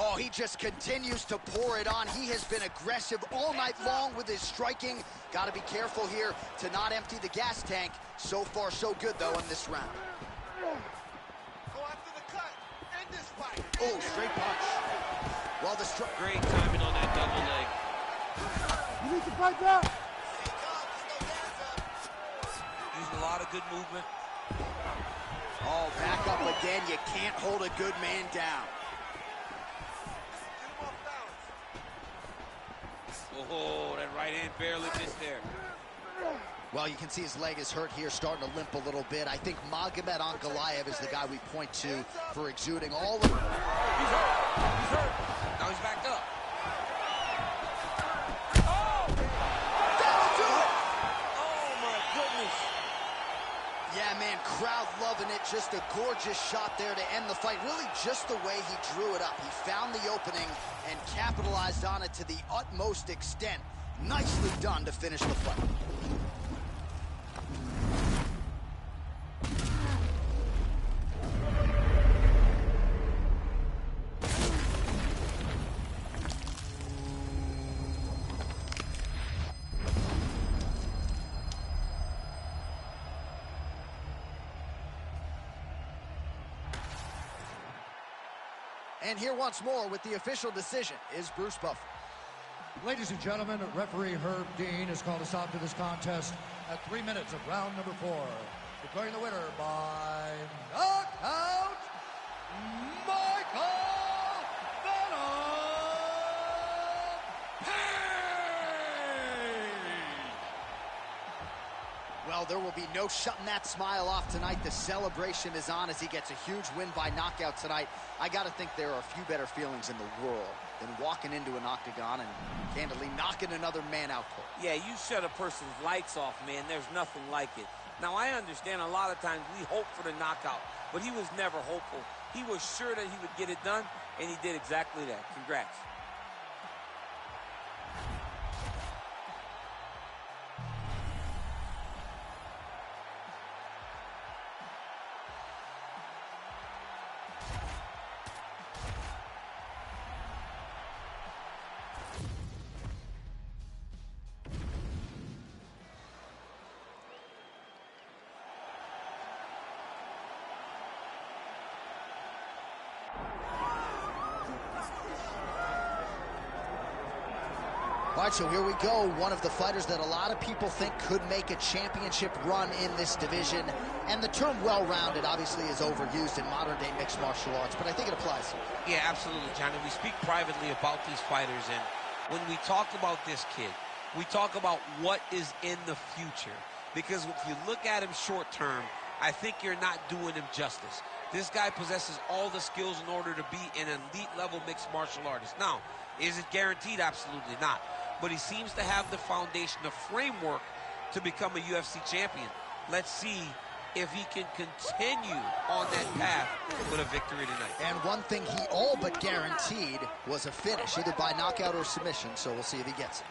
Oh, he just continues to pour it on. He has been aggressive all night long with his striking. Got to be careful here to not empty the gas tank. So far, so good, though, in this round. Go after the cut. End this fight. Oh, straight punch. Well, the strike. Great timing on that double leg. You need to fight that. Using a lot of good movement. Oh, back up again. You can't hold a good man down. Oh, that right hand barely missed there. Well, you can see his leg is hurt here, starting to limp a little bit. I think Magomed Ankalaev is the guy we point to for exuding all of... He's hurt. He's hurt. Now he's backed up. Oh! That'll do it! Oh, my goodness. Yeah, man, crowd loving it. Just a gorgeous shot there to end the fight. Really just the way he drew it up. He found the opening and capitalized on it to the utmost extent. Nicely done to finish the fight. And here once more with the official decision is Bruce Buffer. Ladies and gentlemen, referee Herb Dean has called a stop to this contest at 3 minutes of round number 4. Declaring the winner by knockout, Michael Well, there will be no shutting that smile off tonight. The celebration is on as he gets a huge win by knockout tonight. I got to think there are a few better feelings in the world than walking into an octagon and candidly knocking another man out cold. Yeah, you shut a person's lights off, man. There's nothing like it. Now, I understand a lot of times we hope for the knockout, but he was never hopeful. He was sure that he would get it done, and he did exactly that. Congrats. right, so here we go. One of the fighters that a lot of people think could make a championship run in this division. And the term well-rounded obviously is overused in modern-day mixed martial arts, but I think it applies. Yeah, absolutely, Johnny. We speak privately about these fighters, and when we talk about this kid, we talk about what is in the future. Because if you look at him short-term, I think you're not doing him justice. This guy possesses all the skills in order to be an elite-level mixed martial artist. Now, is it guaranteed? Absolutely not. But he seems to have the foundation, the framework to become a UFC champion. Let's see if he can continue on that path with a victory tonight. And one thing he all but guaranteed was a finish, either by knockout or submission, so we'll see if he gets it.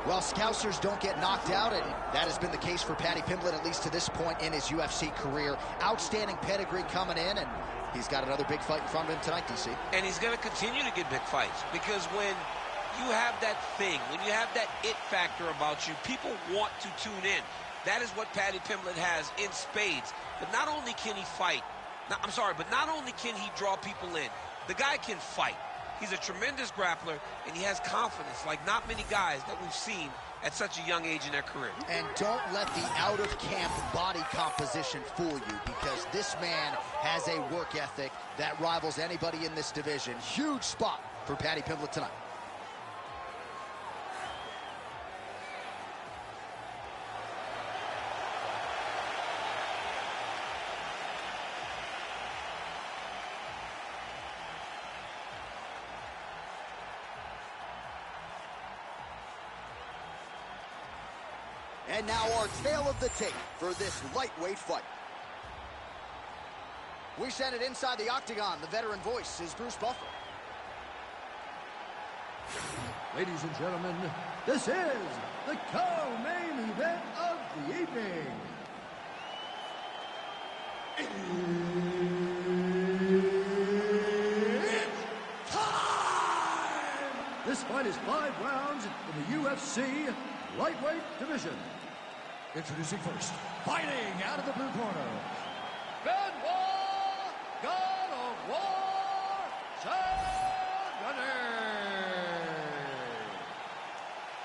Well, Scousers don't get knocked out, and that has been the case for Paddy Pimblett, at least to this point in his UFC career. Outstanding pedigree coming in, and he's got another big fight in front of him tonight, DC. And he's going to continue to get big fights, because when you have that thing, when you have that it factor about you, people want to tune in. That is what Paddy Pimblett has in spades. But not only can he fight, but not only can he draw people in, the guy can fight. He's a tremendous grappler, and he has confidence like not many guys that we've seen at such a young age in their career. And don't let the out-of-camp body composition fool you, because this man has a work ethic that rivals anybody in this division. Huge spot for Paddy Pimblett tonight. And now our tale of the tape for this lightweight fight. We send it inside the octagon. The veteran voice is Bruce Buffer. Ladies and gentlemen, this is the co-main event of the evening. It's time! This fight is 5 rounds in the UFC lightweight division. Introducing first, fighting out of the blue corner, Benoit, God of War, Gane.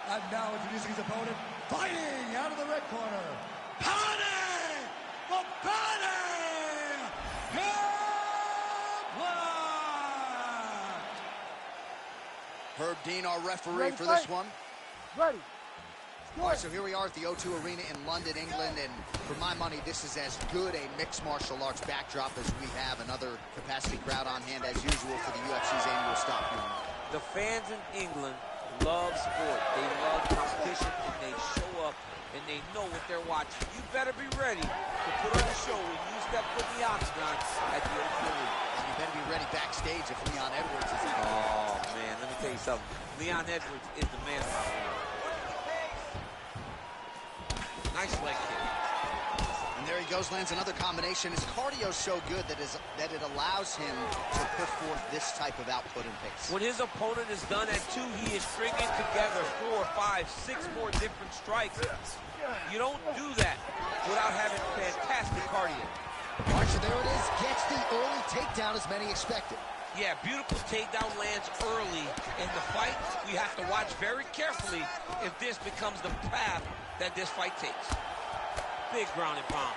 And now introducing his opponent, fighting out of the red corner, Paddy, the Paddy Pimblett. Herb Dean, our referee for this one. Ready. All right, so here we are at the O2 Arena in London, England, and for my money, this is as good a mixed martial arts backdrop as we have. Another capacity crowd on hand, as usual, for the UFC's annual stop here. The fans in England love sport. They love competition, and they show up, and they know what they're watching. You better be ready to put on a show when you step foot in the octagon at the O2 Arena. And you better be ready backstage if Leon Edwards is in. Oh, man, let me tell you something. Leon Edwards is the man around here. Nice leg kick. And there he goes, lands another combination. His cardio's so good that it allows him to put forth this type of output and pace. When his opponent is done at 2, he is stringing together 4, 5, 6 more different strikes. You don't do that without having fantastic cardio. All right, so there it is. Gets the early takedown as many expected. Yeah, beautiful takedown lands early in the fight. We have to watch very carefully if this becomes the path that this fight takes. Big ground and pound.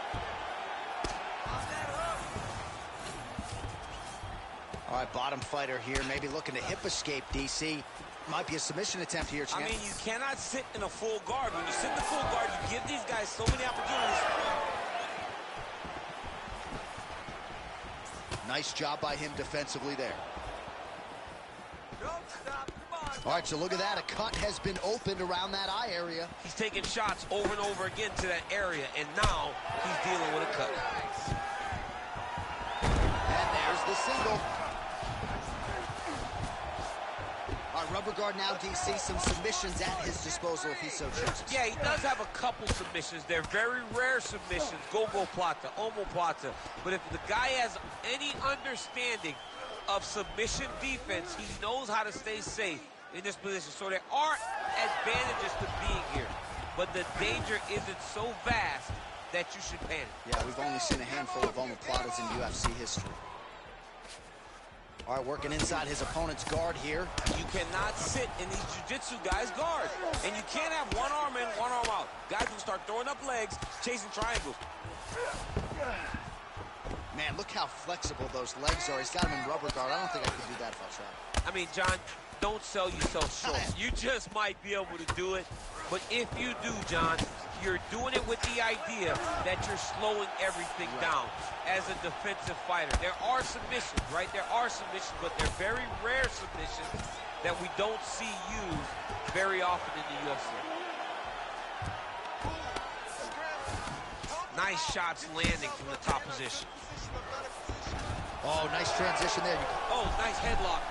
All right, bottom fighter here, maybe looking to hip escape, DC. Might be a submission attempt here, champ. I mean, you cannot sit in a full guard. When you sit in the full guard, you give these guys so many opportunities. Nice job by him defensively there. Don't stop. Come on. All right, so look at that. A cut has been opened around that eye area. He's taking shots over and over again to that area, and now he's dealing with a cut. Rubber guard now, DC, some submissions at his disposal if he so chooses. Yeah, he does have a couple submissions. They're very rare submissions. Gogo plata, omoplata. But if the guy has any understanding of submission defense, he knows how to stay safe in this position. So there are advantages to being here, but the danger isn't so vast that you should panic. Yeah, we've only seen a handful of omoplatas in UFC history. All right, working inside his opponent's guard here. You cannot sit in these jiu-jitsu guys' guard. And you can't have one arm in, one arm out. Guys will start throwing up legs, chasing triangles. Man, look how flexible those legs are. He's got him in rubber guard. I don't think I could do that if I tried. I mean, John, don't sell yourself short. You just might be able to do it. But if you do, John, you're doing it with the idea that you're slowing everything down as a defensive fighter. There are submissions, right? There are submissions, but they're very rare submissions that we don't see used very often in the UFC. Nice shots landing from the top position. Oh, nice transition there. Oh, nice headlock.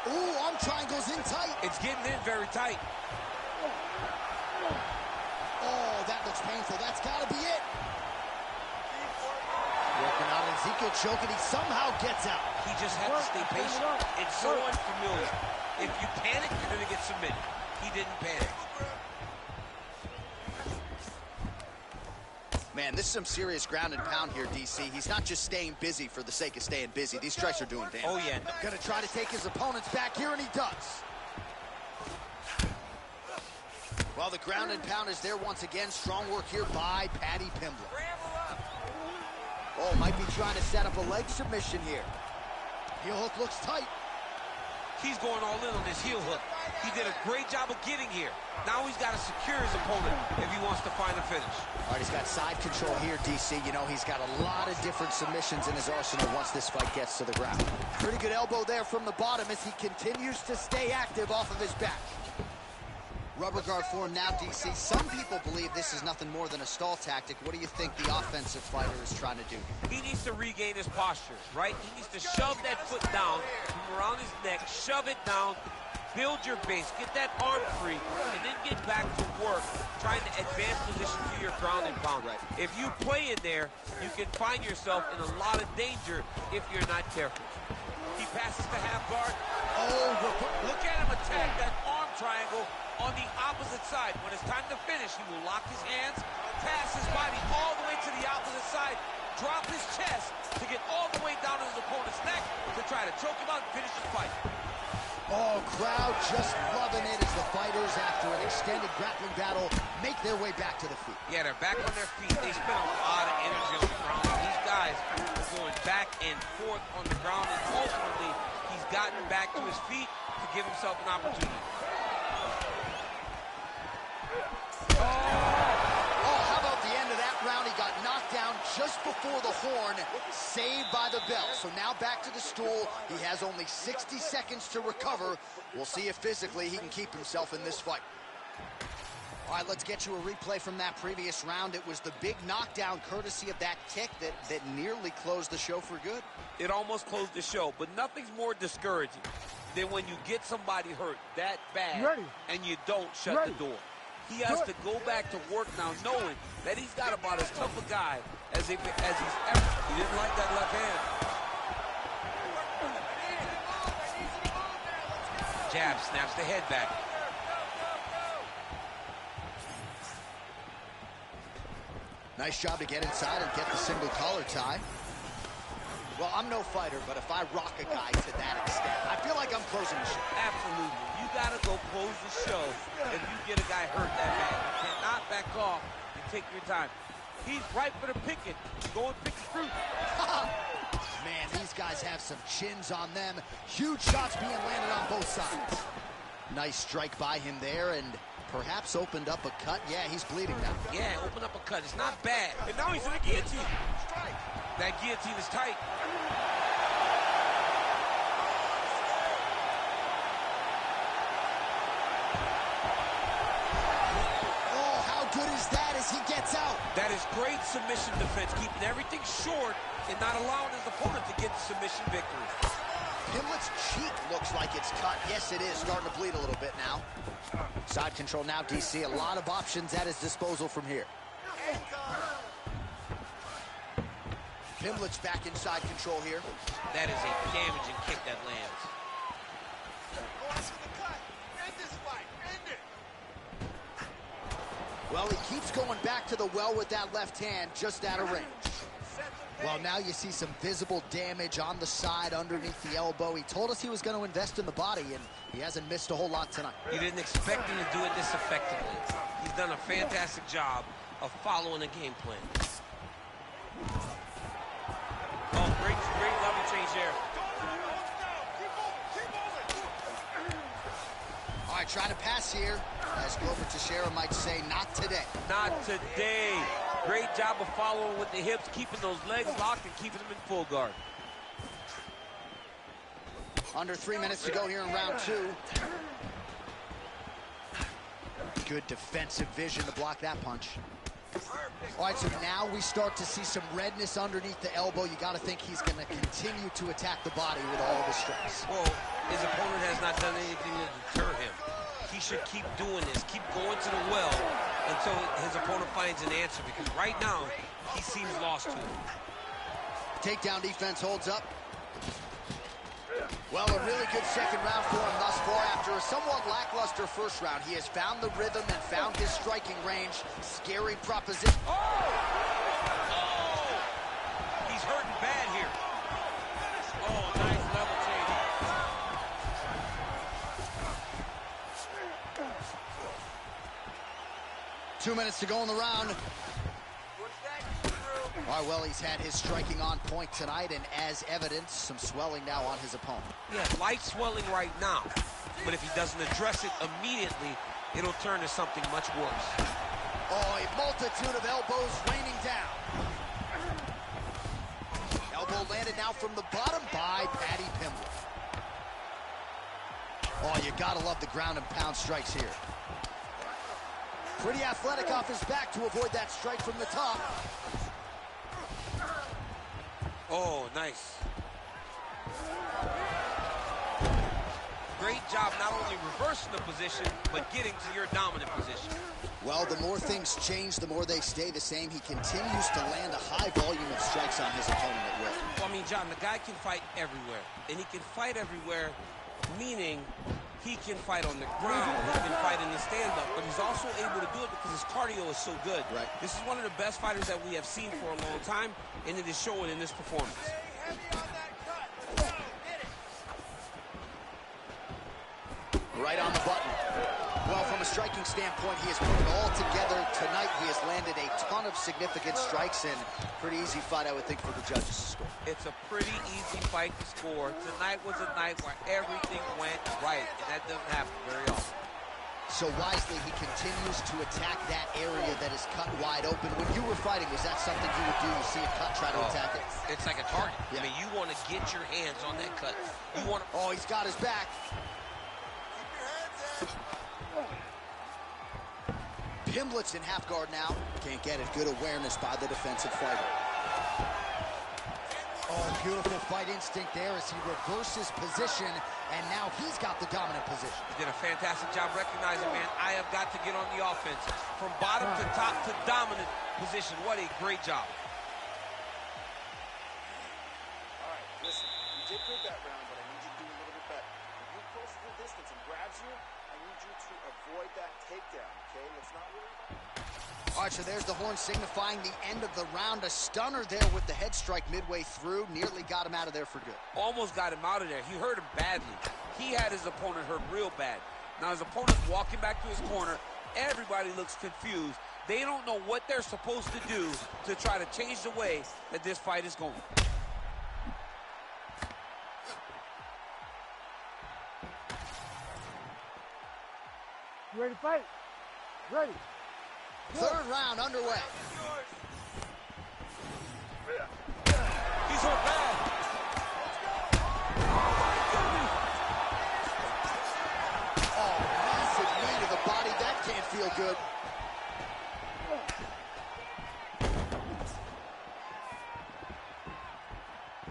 Ooh, arm triangles in tight. It's getting in very tight. Oh, that looks painful. That's got to be it. Working out Ezekiel choking. He somehow gets out. He just has to stay patient. It's so unfamiliar. If you panic, you're going to get submitted. He didn't panic. Man, this is some serious ground and pound here, DC. He's not just staying busy for the sake of staying busy. These strikes are doing damage. Oh, yeah. Gonna try to take his opponents back here, and he does. Well, the ground and pound is there once again. Strong work here by Paddy Pimblett. Oh, might be trying to set up a leg submission here. Heel hook looks tight. He's going all in on this heel hook. He did a great job of getting here. Now he's got to secure his opponent if he wants to find a finish. All right, he's got side control here, DC. You know, he's got a lot of different submissions in his arsenal once this fight gets to the ground. Pretty good elbow there from the bottom as he continues to stay active off of his back. Rubber guard for him now, DC. Some people believe this is nothing more than a stall tactic. What do you think the offensive fighter is trying to do? He needs to regain his posture, right? He needs to shove that foot down from around his neck, shove it down, build your base, get that arm free, and then get back to work, trying to advance position to your ground and pound. Right. If you play in there, you can find yourself in a lot of danger if you're not careful. He passes the half guard. Oh, look at him attack that arm triangle on the opposite side. When it's time to finish, he will lock his hands, pass his body all the way to the opposite side, drop his chest to get all the way down to his opponent's neck to try to choke him out and finish the fight. Oh, crowd just loving it as the fighters, after an extended grappling battle, make their way back to the feet. Yeah, they're back on their feet. They spend a lot of energy on the ground. These guys are going back and forth on the ground, and ultimately, he's gotten back to his feet to give himself an opportunity. Oh, how about the end of that round? He got knocked down just before the horn, saved by the bell. So now back to the stool. He has only 60 seconds to recover. We'll see if physically he can keep himself in this fight. All right, let's get you a replay from that previous round. It was the big knockdown courtesy of that kick that nearly closed the show for good. It almost closed the show, but nothing's more discouraging than when you get somebody hurt that bad and you don't shut the door. He has to go back to work now knowing that he's got about as tough a guy as he's ever. He didn't like that left hand. Jab, snaps the head back. Nice job to get inside and get the single collar tie. Well, I'm no fighter, but if I rock a guy to that extent, I feel like I'm closing the show. Absolutely. You got to go close the show if you get a guy hurt that bad. You cannot back off and take your time. He's ripe for the picking. Go and pick the fruit. Man, these guys have some chins on them. Huge shots being landed on both sides. Nice strike by him there, and perhaps opened up a cut. Yeah, he's bleeding now. Yeah, open up a cut. It's not bad. And now he's in the guillotine. That guillotine is tight. Oh, how good is that as he gets out? That is great submission defense, keeping everything short and not allowing his opponent to get the submission victory. Pimlet's cheek looks like it's cut. Yes, it is. Starting to bleed a little bit now. Side control now, DC. A lot of options at his disposal from here. Pimlet's back in side control here. That is a damaging kick that lands. Well, he keeps going back to the well with that left hand, just out of range. Well, now you see some visible damage on the side underneath the elbow. He told us he was going to invest in the body, and he hasn't missed a whole lot tonight. You didn't expect him to do it this effectively. He's done a fantastic job of following a game plan. Oh, great level change there. All right, trying to pass here. As Glover Teixeira might say, not today. Not today. Great job of following with the hips, keeping those legs locked and keeping them in full guard. Under 3 minutes to go here in round 2. Good defensive vision to block that punch. All right, so now we start to see some redness underneath the elbow. You got to think he's going to continue to attack the body with all of his strikes. Well, his opponent has not done anything to deter him. He should keep doing this, keep going to the well until his opponent finds an answer, because right now, he seems lost to it. Takedown defense holds up. Well, a really good second round for him thus far. After a somewhat lackluster first round, he has found the rhythm and found his striking range. Scary proposition. Oh! He's hurting bad here. Oh, nice level change. 2 minutes to go in the round. All right, well, he's had his striking on point tonight, and as evidence, some swelling now on his opponent. Yeah, light swelling right now, but if he doesn't address it immediately, it'll turn to something much worse. Oh, a multitude of elbows raining down. Elbow landed now from the bottom by Paddy Pimblett. Oh, you gotta love the ground and pound strikes here. Pretty athletic off his back to avoid that strike from the top. Oh, nice. Great job not only reversing the position, but getting to your dominant position. Well, the more things change, the more they stay the same. He continues to land a high volume of strikes on his opponent at will. Well, I mean, John, the guy can fight everywhere. And he can fight everywhere, meaning he can fight on the ground, he can fight in the stand-up, but he's also able to do it because his cardio is so good. Right. This is one of the best fighters that we have seen for a long time, and it is showing in this performance. Right on the button. Well, from a striking standpoint, he has put it all together. Tonight, he has landed a ton of significant strikes, and pretty easy fight, I would think, for the judges to score. It's a pretty easy fight to score. Tonight was a night where everything went right, and that doesn't happen very often. So wisely, he continues to attack that area that is cut wide open. When you were fighting, was that something you would do? You see a cut, try to attack it? It's like a target. Yeah. I mean, you want to get your hands on that cut. You want to... Oh, he's got his back. Pimblett's in half guard now. Can't get it. Good awareness by the defensive fighter. Oh, beautiful fight instinct there as he reverses position, and now he's got the dominant position. He did a fantastic job recognizing, man, I have got to get on the offense. From bottom to top to dominant position. What a great job. All right, listen, you did good that round, but I need you to do a little bit better. If you close the distance and grabs you, I need you to avoid that takedown, okay? Let's not worry about it. All right, so there's the horn signifying the end of the round. A stunner there with the head strike midway through. Nearly got him out of there for good. Almost got him out of there. He hurt him badly. He had his opponent hurt real bad. Now his opponent's walking back to his corner. Everybody looks confused. They don't know what they're supposed to do to try to change the way that this fight is going. You ready to fight? Ready. Third round underway. He's hurt bad. Oh, massive knee to the body. That can't feel good.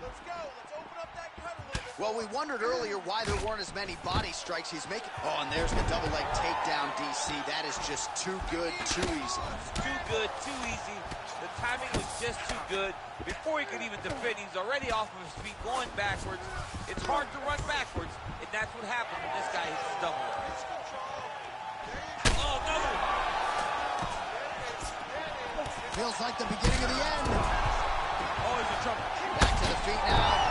Let's go. Let's open up that cut a little bit Well, we wondered earlier why there weren't as many body strikes he's making. Oh, and there's the double leg takedown, DC. That is just too good, too easy. Too good, too easy. The timing was just too good. Before he could even defend, he's already off of his feet, going backwards. It's hard to run backwards, and that's what happens when this guy hits his double. Oh, another one. Feels like the beginning of the end. Oh, he's in trouble. Back to the feet now.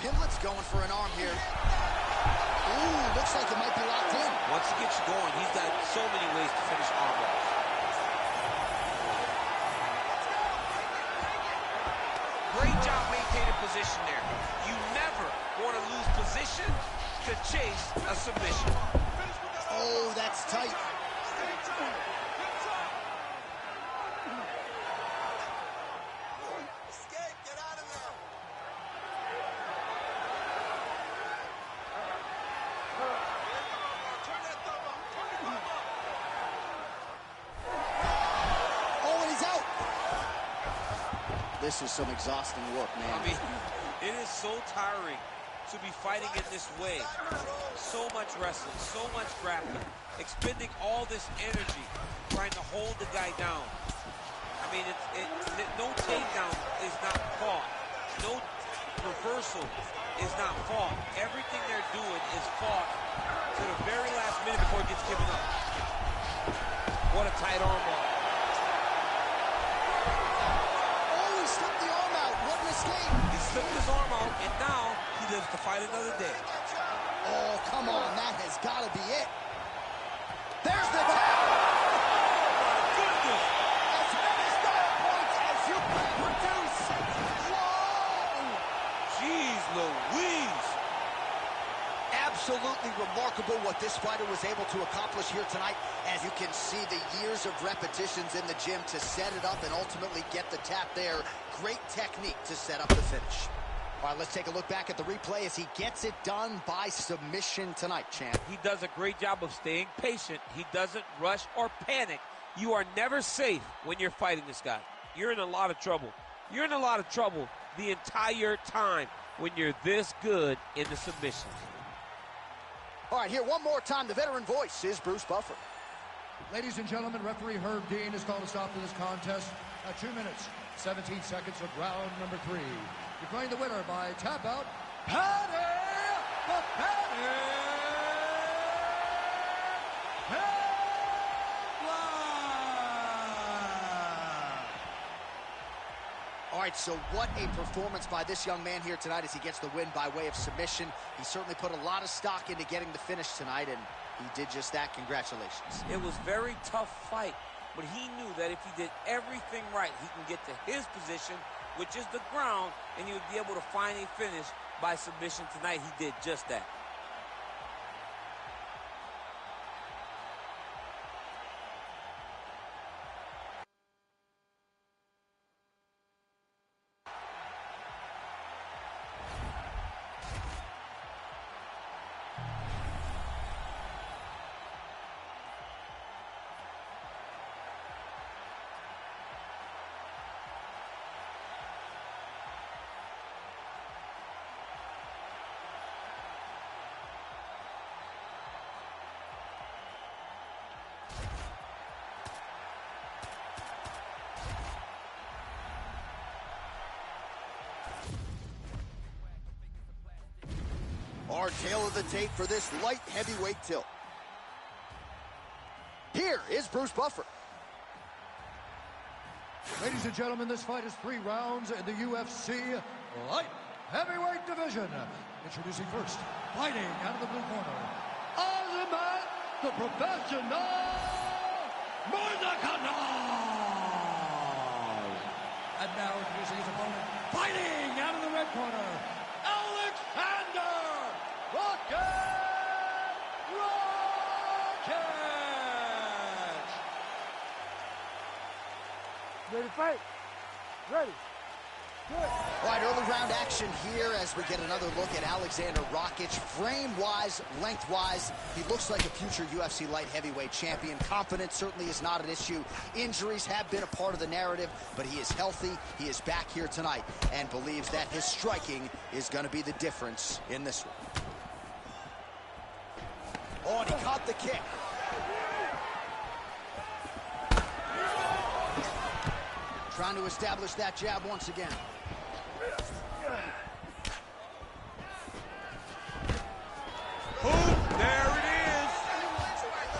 Pimlet's going for an arm here. Ooh, looks like it might be locked in. Once he gets you going, he's got so many ways to finish arm bars. Great job maintaining position there. You never want to lose position to chase a submission. Oh, that's tight. This is some exhausting work, man. I mean, it is so tiring to be fighting in this way. So much wrestling, so much grappling, expending all this energy trying to hold the guy down. I mean, no takedown is not fought. No reversal is not fought. Everything they're doing is fought to the very last minute before it gets given up. What a tight arm bar. He slipped his arm out, and now he lives to fight another day. Oh, come on. That has got to be it. There's the tap. Oh, my goodness. As many style points as you can produce. Whoa. Jeez Louise. Absolutely remarkable what this fighter was able to accomplish here tonight. As you can see, the years of repetitions in the gym to set it up and ultimately get the tap there. Great technique to set up the finish. All right, let's take a look back at the replay as he gets it done by submission tonight, champ. He does a great job of staying patient. He doesn't rush or panic. You are never safe when you're fighting this guy. You're in a lot of trouble. You're in a lot of trouble the entire time when you're this good in the submissions. All right, here one more time, the veteran voice is Bruce Buffer. Ladies and gentlemen, referee Herb Gane has called a stop to this contest at 2 minutes, 17 seconds of round number 3. Declaring the winner by tap out, Paddy the Paddy All right, so what a performance by this young man here tonight as he gets the win by way of submission. He certainly put a lot of stock into getting the finish tonight, and he did just that. Congratulations. It was a very tough fight, but he knew that if he did everything right, he can get to his position, which is the ground, and he would be able to find a finish by submission tonight. He did just that. Our tail of the tape for this light heavyweight tilt. Here is Bruce Buffer. Ladies and gentlemen, this fight is 3 rounds in the UFC light heavyweight division. Introducing first, fighting out of the blue corner, Aspinall, the professional Mordecai. And now introducing his opponent, fighting out of the red corner, Alexander Rocket Ready to fight? Ready. All right, early round action here as we get another look at Alexander Rakic. Frame-wise, length-wise, he looks like a future UFC light heavyweight champion. Confidence certainly is not an issue. Injuries have been a part of the narrative, but he is healthy. He is back here tonight and believes that his striking is going to be the difference in this one. Oh, and he caught the kick. Trying to establish that jab once again. Boom, there it is.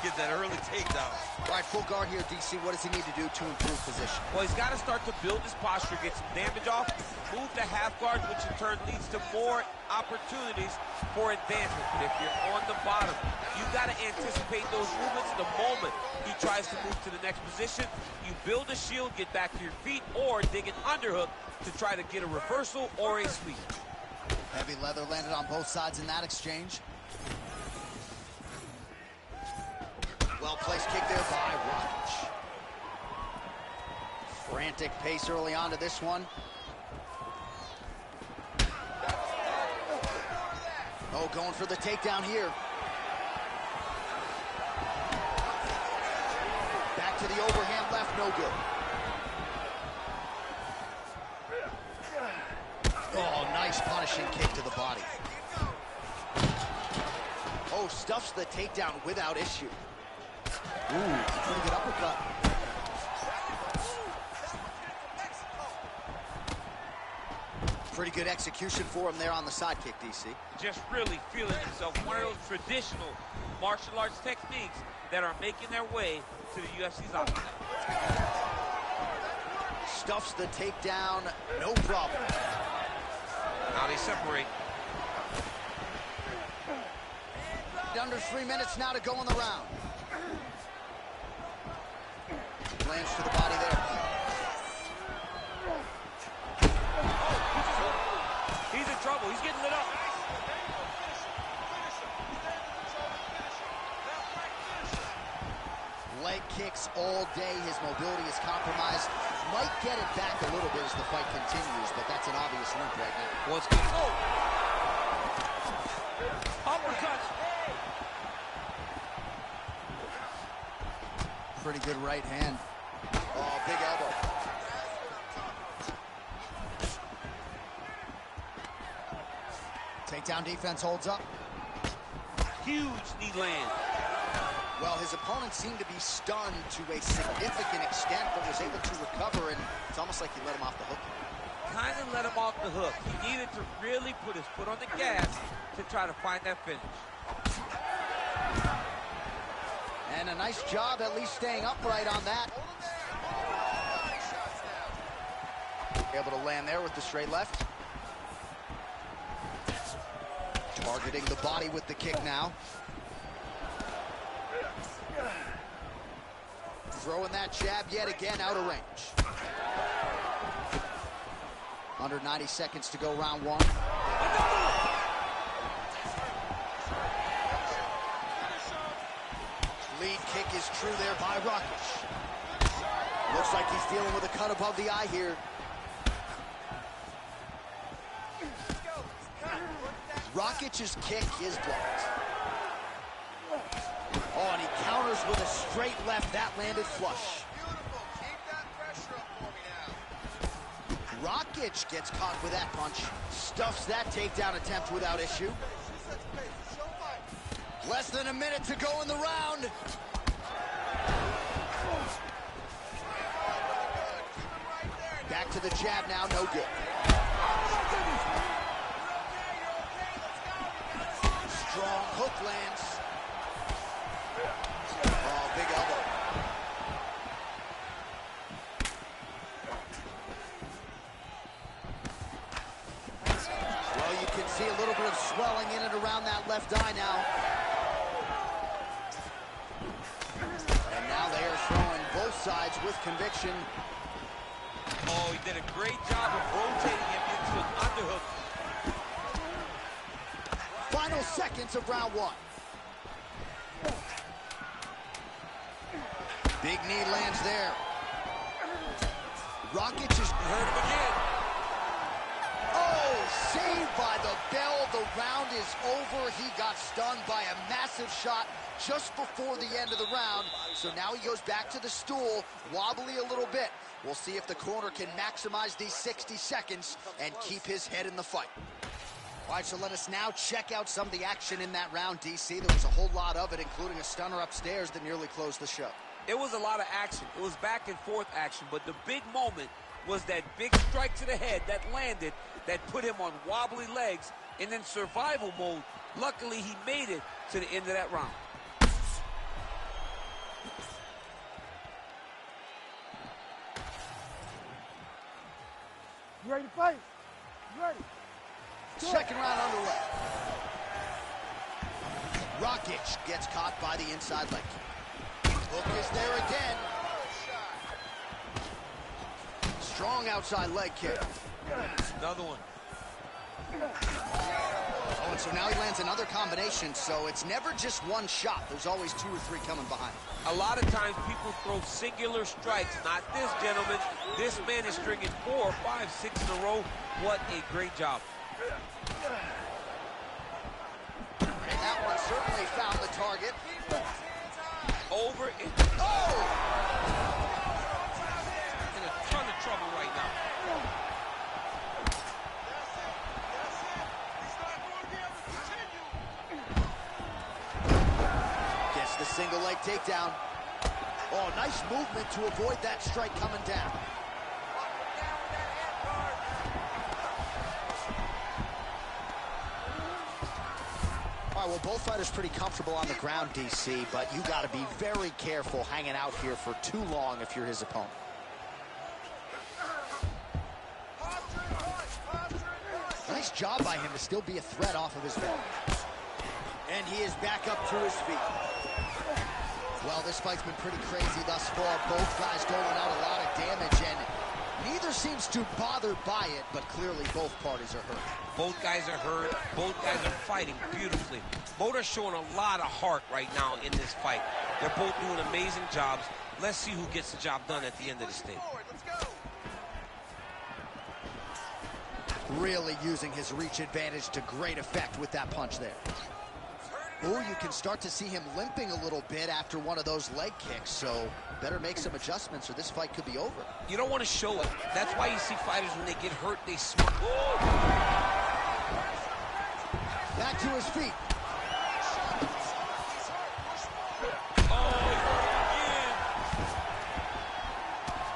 Get that early takedown. All right, full guard here, DC. What does he need to do to improve position? Well, he's got to start to build his posture, get some damage off, move to half guard, which in turn leads to more opportunities for advancement. But if you're on the bottom, you've got to anticipate those movements the moment he tries to move to the next position. You build a shield, get back to your feet, or dig an underhook to try to get a reversal or a sweep. Heavy leather landed on both sides in that exchange. Well-placed kick there by Rakic. Frantic pace early on to this one. Oh, going for the takedown here. Back to the overhand left, no good. Oh, nice punishing kick to the body. Oh, stuffs the takedown without issue. Ooh, pretty good uppercut. Pretty good execution for him there on the side kick, DC. Just really feeling himself. One of those traditional martial arts techniques that are making their way to the UFC's octagon. Stuffs the takedown, no problem. Now they separate. Under 3 minutes now to go in the round. Lands to the body there. He's in trouble. He's getting lit up. Leg kicks all day. His mobility is compromised. Might get it back a little bit as the fight continues, but that's an obvious limp right now. What's going on? Uppercut. Pretty good right hand. Oh, big elbow. Takedown defense holds up. Huge knee land. Well, his opponent seemed to be stunned to a significant extent, but was able to recover, and it's almost like he let him off the hook. Kind of let him off the hook. He needed to really put his foot on the gas to try to find that finish. And a nice job at least staying upright on that. Able to land there with the straight left. Targeting the body with the kick now. Throwing that jab yet again out of range. Under 90 seconds to go, round one. Lead kick is true there by Rakic. Looks like he's dealing with a cut above the eye here. Rakic's kick is blocked. Oh, and he counters with a straight left. That landed flush. Rakic gets caught with that punch. Stuffs that takedown attempt without issue. Less than a minute to go in the round. Back to the jab now, no good. Strong hook lands. Oh, big elbow. Well, you can see a little bit of swelling in and around that left eye now. And now they are throwing both sides with conviction. Oh, he did a great job of rotating him into an underhook. Final seconds of round one. Big knee lands there. Rakic is hurt him again. by the bell. The round is over. He got stunned by a massive shot just before the end of the round. So now he goes back to the stool, wobbly a little bit. We'll see if the corner can maximize these 60 seconds and keep his head in the fight. All right, so let us now check out some of the action in that round, DC. There was a whole lot of it, including a stunner upstairs that nearly closed the show. It was a lot of action. It was back and forth action, but the big moment was that big strike to the head that landed, that put him on wobbly legs, and in survival mode, luckily he made it to the end of that round. You ready to fight? You ready? Second round underway. Rakic gets caught by the inside leg kick. Hook is there again. Strong outside leg kick. Another one. Oh, and so now he lands another combination, so it's never just one shot. There's always 2 or 3 coming behind. A lot of times people throw singular strikes. Not this gentleman. This man is stringing 4, 5, 6 in a row. What a great job. And that one certainly found the target. Over it. Oh! In a ton of trouble right now. Gets the single leg takedown. Oh, nice movement to avoid that strike coming down. All right, well, both fighters pretty comfortable on the ground, DC, but you got to be very careful hanging out here for too long if you're his opponent. Nice job by him to still be a threat off of his back. And he is back up to his feet. Well, this fight's been pretty crazy thus far. Both guys going out a lot of damage, and neither seems too bothered by it, but clearly both parties are hurt. Both guys are hurt. Both guys are fighting beautifully. Both are showing a lot of heart right now in this fight. They're both doing amazing jobs. Let's see who gets the job done at the end of this thing. Really using his reach advantage to great effect with that punch there. Oh, you can start to see him limping a little bit after one of those leg kicks, so better make some adjustments or this fight could be over. You don't want to show it. That's why you see fighters, when they get hurt, they smirk. Back to his feet.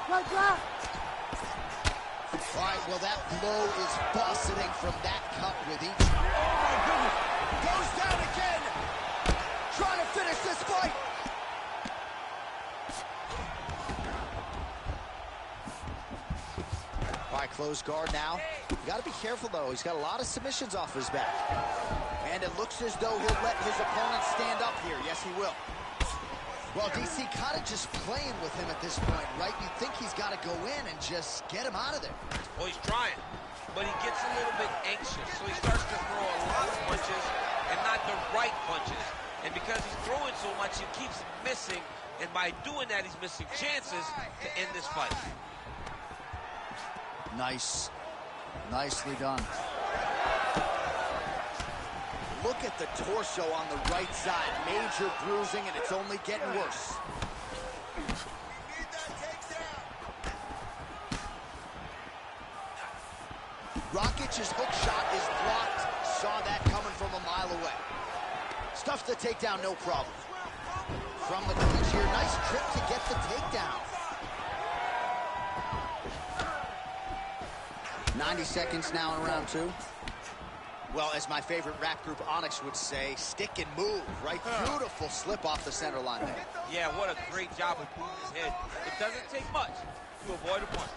Right back. All right, well, that blow is buffeting from that cut with each. Oh, my goodness. Goes down again. Trying to finish this fight. All right, closed guard now. You got to be careful, though. He's got a lot of submissions off his back. And it looks as though he'll let his opponent stand up here. Yes, he will. Well, DC kind of just playing with him at this point, right? You think he's got to go in and just get him out of there. Well, he's trying, but he gets a little bit anxious, so he starts to throw a lot of punches and not the right punches. And because he's throwing so much, he keeps missing, and by doing that, he's missing chances to end this fight. Nice. Nicely done. Look at the torso on the right side. Major bruising, and it's only getting worse. Rakic's hook shot is blocked. Saw that coming from a mile away. Stuffs the takedown, no problem. From the clinch here, nice trip to get the takedown. 90 seconds now in round 2. Well, as my favorite rap group Onyx would say, stick and move, right? Beautiful slip off the center line there. Yeah, what a great job of moving his head. It doesn't take much to avoid a punch.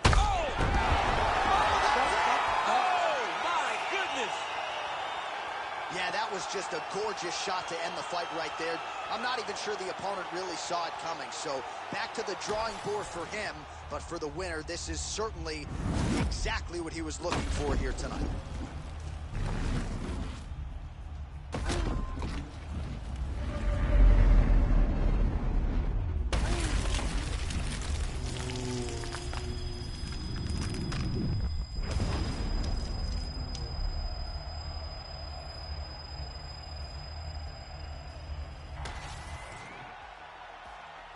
Oh! Oh, my goodness! Yeah, that was just a gorgeous shot to end the fight right there. I'm not even sure the opponent really saw it coming. So back to the drawing board for him. But for the winner, this is certainly exactly what he was looking for here tonight.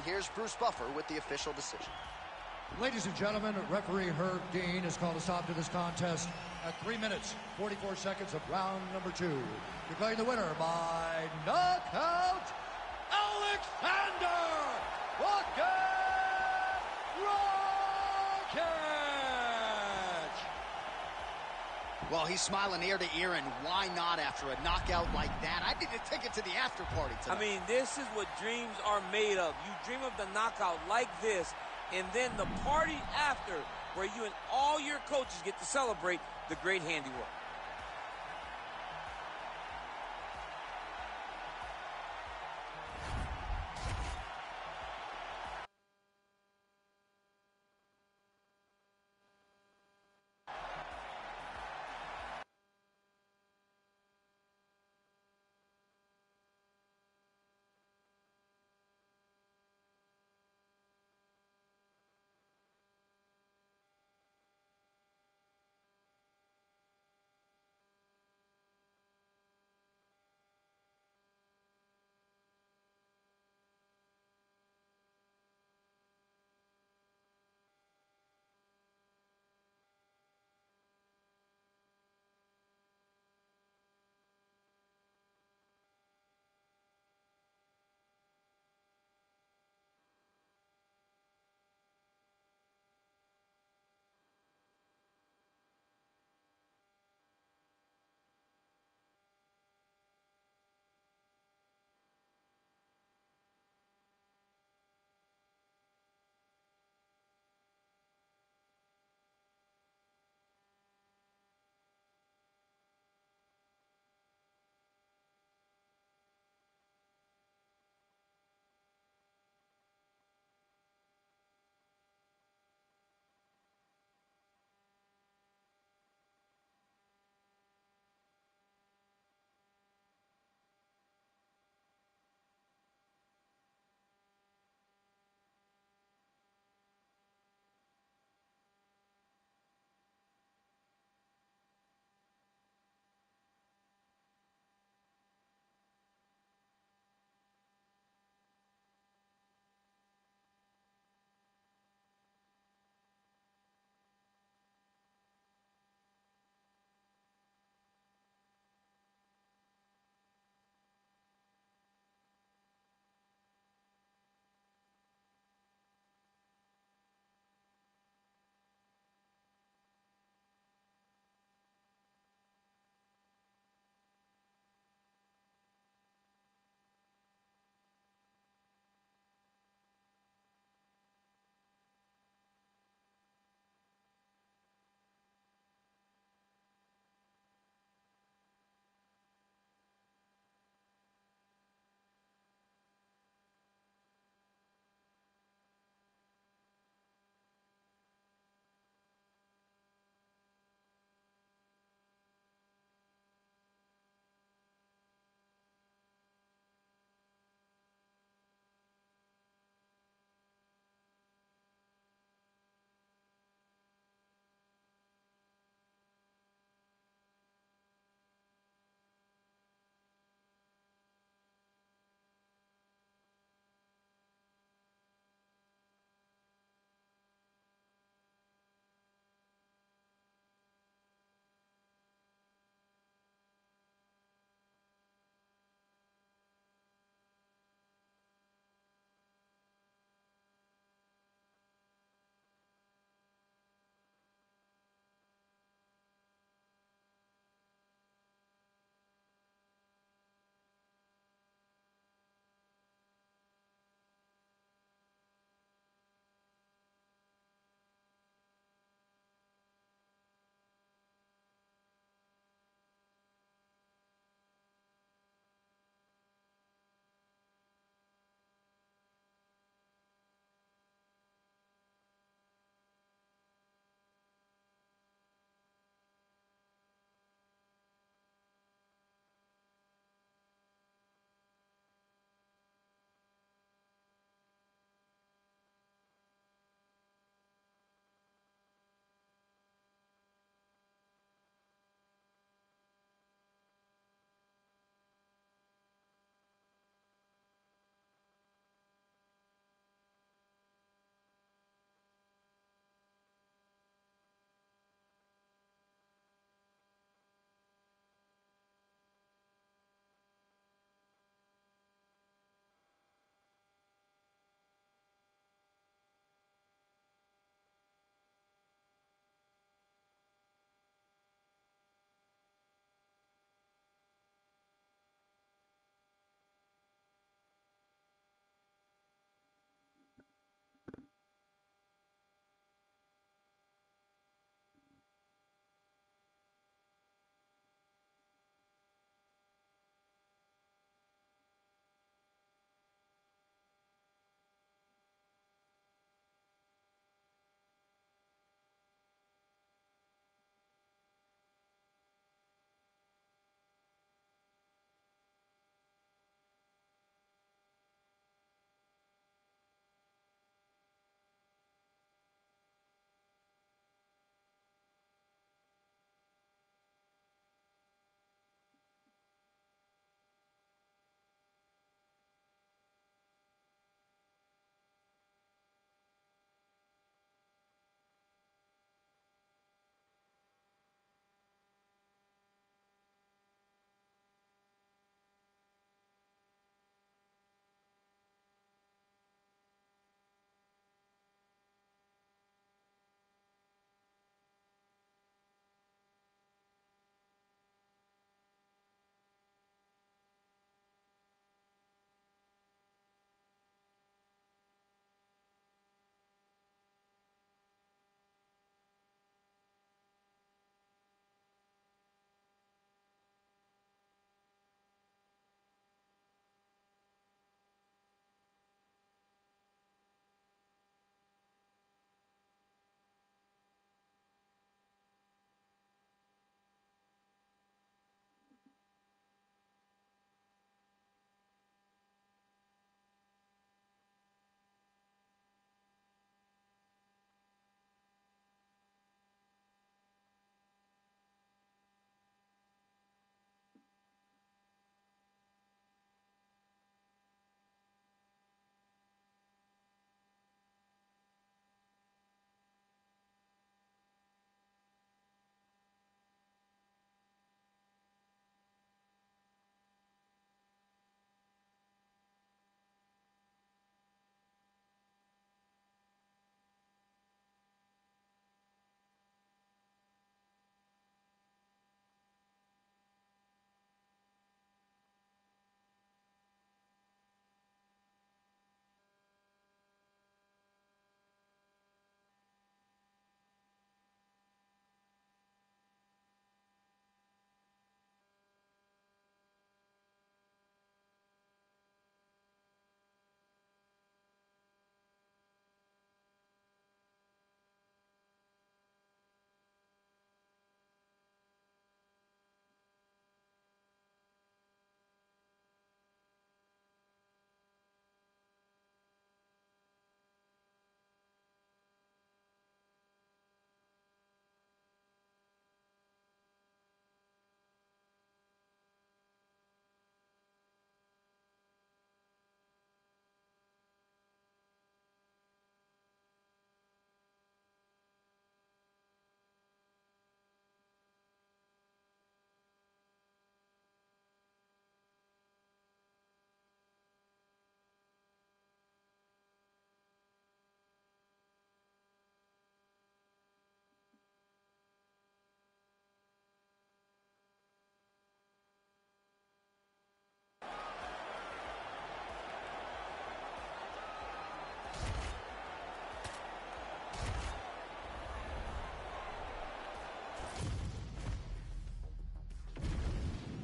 Here's Bruce Buffer with the official decision. Ladies and gentlemen, referee Herb Dean has called a stop to this contest at 3 minutes, 44 seconds of round number 2. Declaring the winner by knockout, Alexander Rocket! Well, he's smiling ear to ear, and why not after a knockout like that? I need a ticket to the after party tonight. I mean, this is what dreams are made of. You dream of the knockout like this, and then the party after, where you and all your coaches get to celebrate the great handiwork.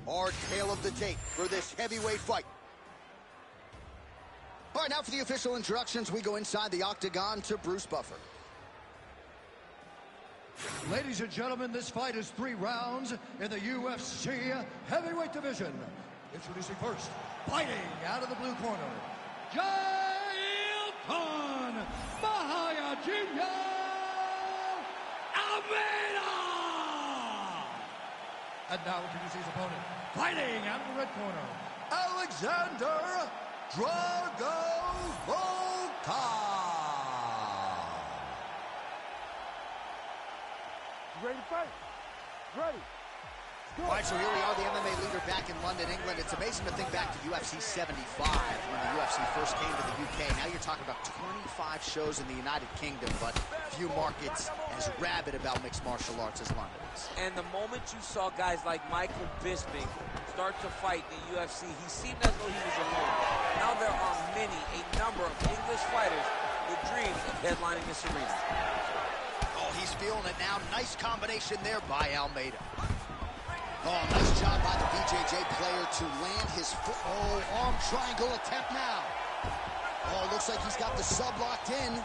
Our tale of the tape for this heavyweight fight. All right, now for the official introductions, we go inside the octagon to Bruce Buffer. Ladies and gentlemen, this fight is 3 rounds in the UFC heavyweight division. Introducing first, fighting out of the blue corner, Jailton Mahayajinho Almeida! And now introducing his opponent, fighting out of the red corner, Alexander Drago Volkov. Ready to fight? Ready. All right, so here we are, the MMA leader back in London, England. It's amazing to think back to UFC 75 when the UFC first came to the UK. Now you're talking about 25 shows in the United Kingdom, but few markets as rabid about mixed martial arts as London is. And the moment you saw guys like Michael Bisping start to fight in the UFC, he seemed as though he was alone. Now there are a number of English fighters with dreams of headlining this arena. Oh, he's feeling it now. Nice combination there by Almeida. Oh, nice job by the BJJ player to land his foot. Oh, arm triangle attempt now. Oh, looks like he's got the sub locked in.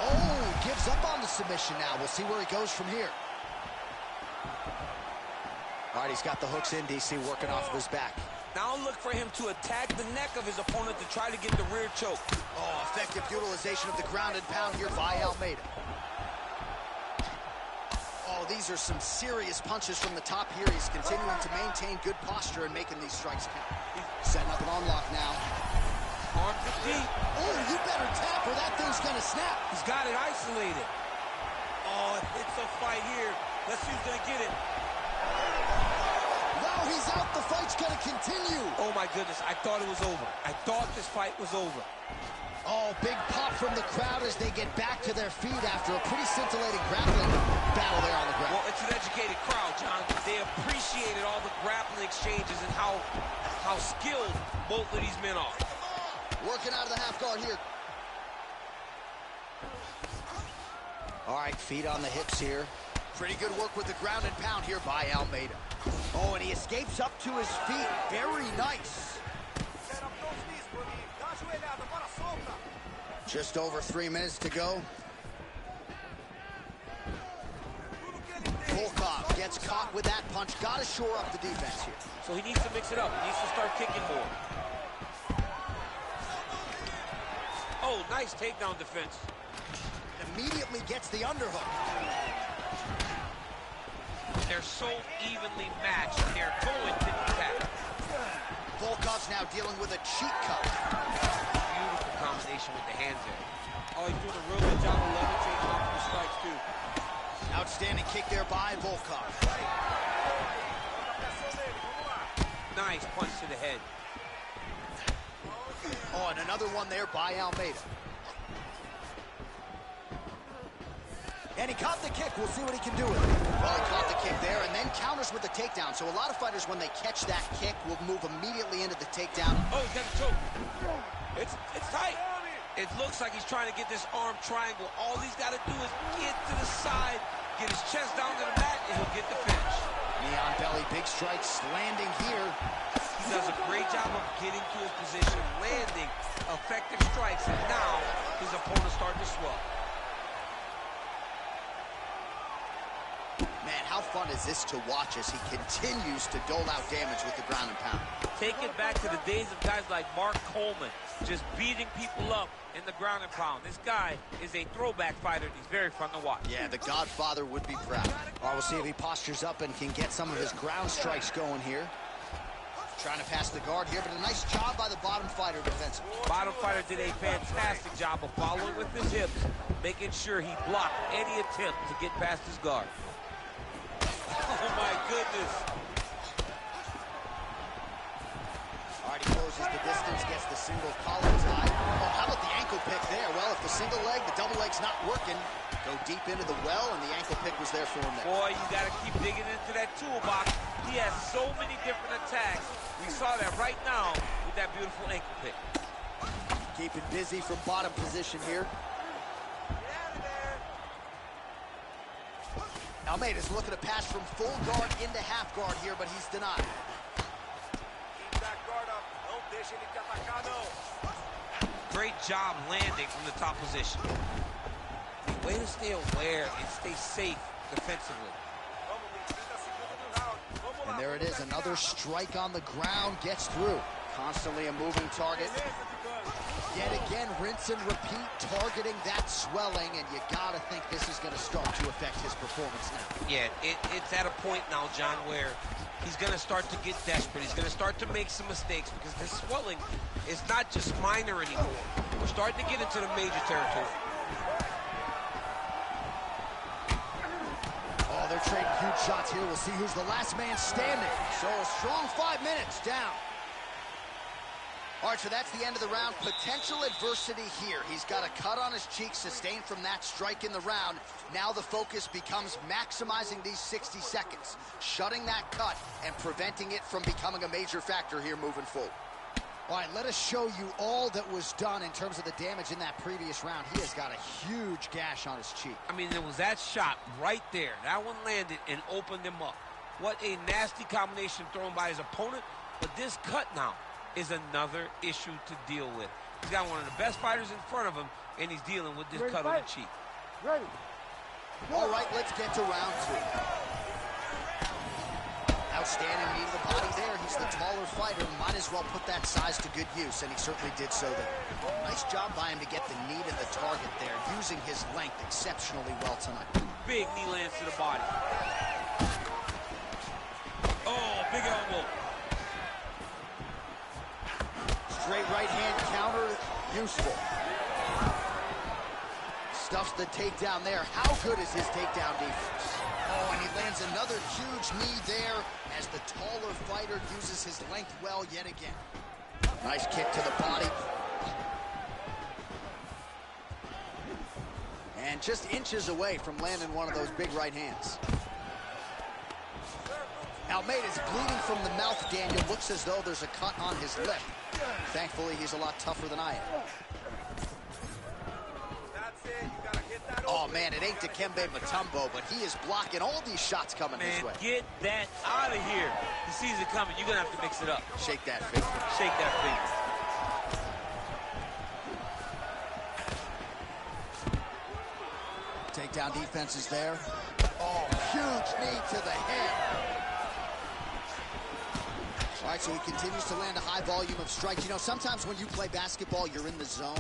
Oh, gives up on the submission now. We'll see where he goes from here. All right, he's got the hooks in, DC, working off of his back. Now look for him to attack the neck of his opponent to try to get the rear choke. Oh, effective utilization of the ground and pound here by Almeida. Oh, these are some serious punches from the top here. He's continuing to maintain good posture and making these strikes count. Setting up an unlock now. Arm to deep. Oh, you better tap or that thing's gonna snap. He's got it isolated. Oh, it's a fight here. Let's see who's gonna get it. Now he's out. The fight's gonna continue. Oh my goodness, I thought it was over. I thought this fight was over. Oh, big pop from the crowd as they get back to their feet after a pretty scintillating grappling battle there on the ground. Well, it's an educated crowd, John. They appreciated all the grappling exchanges and how skilled both of these men are. Working out of the half guard here. All right, feet on the hips here. Pretty good work with the ground and pound here by Almeida. Oh, and he escapes up to his feet. Very nice. Just over 3 minutes to go. Volkov gets caught with that punch. Got to shore up the defense here. So he needs to mix it up. He needs to start kicking more. Oh, nice takedown defense. Immediately gets the underhook. They're so evenly matched. They're going to attack. Volkov's now dealing with a cheat cut. Beautiful combination with the hands there. Oh, he's doing a real good job of levitating off the strikes, too. Outstanding kick there by Volkov. Nice punch to the head. Oh, and another one there by Almeida. And he caught the kick. We'll see what he can do with it. Well, he caught the kick there and then counters with the takedown. So a lot of fighters, when they catch that kick, will move immediately into the takedown. Oh, he's got the choke. It's tight. It looks like he's trying to get this arm triangle. All he's got to do is get to the side, get his chest down to the mat, and he'll get the finish. Knee on belly, big strikes landing here. He does a great job of getting to his position, landing effective strikes, and now his opponent's starting to swell. Man, how fun is this to watch as he continues to dole out damage with the ground and pound. Take it back to the days of guys like Mark Coleman, just beating people up in the ground and pound. This guy is a throwback fighter, and he's very fun to watch. Yeah, the Godfather would be proud. All right, we'll see if he postures up and can get some of his ground strikes going here. Trying to pass the guard here, but a nice job by the bottom fighter defensively. Bottom fighter did a fantastic job of following with his hips, making sure he blocked any attempt to get past his guard. Oh, my goodness. All right, he closes the distance, gets the single collar tie. Oh, how about the ankle pick there? Well, if the single leg, the double leg's not working, go deep into the well, and the ankle pick was there for him there. Boy, you got to keep digging into that toolbox. He has so many different attacks. We saw that right now with that beautiful ankle pick. Keeping busy from bottom position here. Almeida's looking to pass from full guard into half guard here, but he's denied. Keep that guard up. Don't deixa ele te atacar, não. Great job landing from the top position. Way to stay aware and stay safe defensively. And there it is, another strike on the ground, gets through. Constantly a moving target. Yet again, rinse and repeat, targeting that swelling, and you gotta think this is gonna start to affect his performance now. Yeah, it's at a point now, John, where he's gonna start to get desperate. He's gonna start to make some mistakes because this swelling is not just minor anymore. We're starting to get into the major territory. Oh, they're trading huge shots here. We'll see who's the last man standing. So a strong 5 minutes down. All right, so that's the end of the round. Potential adversity here. He's got a cut on his cheek sustained from that strike in the round. Now the focus becomes maximizing these 60 seconds, shutting that cut and preventing it from becoming a major factor here moving forward. All right, let us show you all that was done in terms of the damage in that previous round. He has got a huge gash on his cheek. I mean, there was that shot right there. That one landed and opened him up. What a nasty combination thrown by his opponent. But this cut now is another issue to deal with. He's got one of the best fighters in front of him, and he's dealing with this cut on the cheek. Ready. All right, let's get to round 2. Outstanding knee to the body there. He's the taller fighter. Might as well put that size to good use, and he certainly did so there. Nice job by him to get the knee to the target there, using his length exceptionally well tonight. Big knee lands to the body. Oh, big elbow. Straight right hand counter, useful. Stuffs the takedown there. How good is his takedown defense? Oh, and he lands another huge knee there as the taller fighter uses his length well yet again. Nice kick to the body. And just inches away from landing one of those big right hands. Almeida's bleeding from the mouth, Daniel. Looks as though there's a cut on his lip. Thankfully, he's a lot tougher than I am. That's it. You gotta hit that. Oh, man, it ain't Dikembe Mutombo, but he is blocking all these shots coming his way. Get that out of here. He sees it coming. You're going to have to mix it up. Shake that finger. Shake that finger. Takedown defense is there. Oh, huge knee to the head. All right, so he continues to land a high volume of strikes. You know, sometimes when you play basketball, you're in the zone.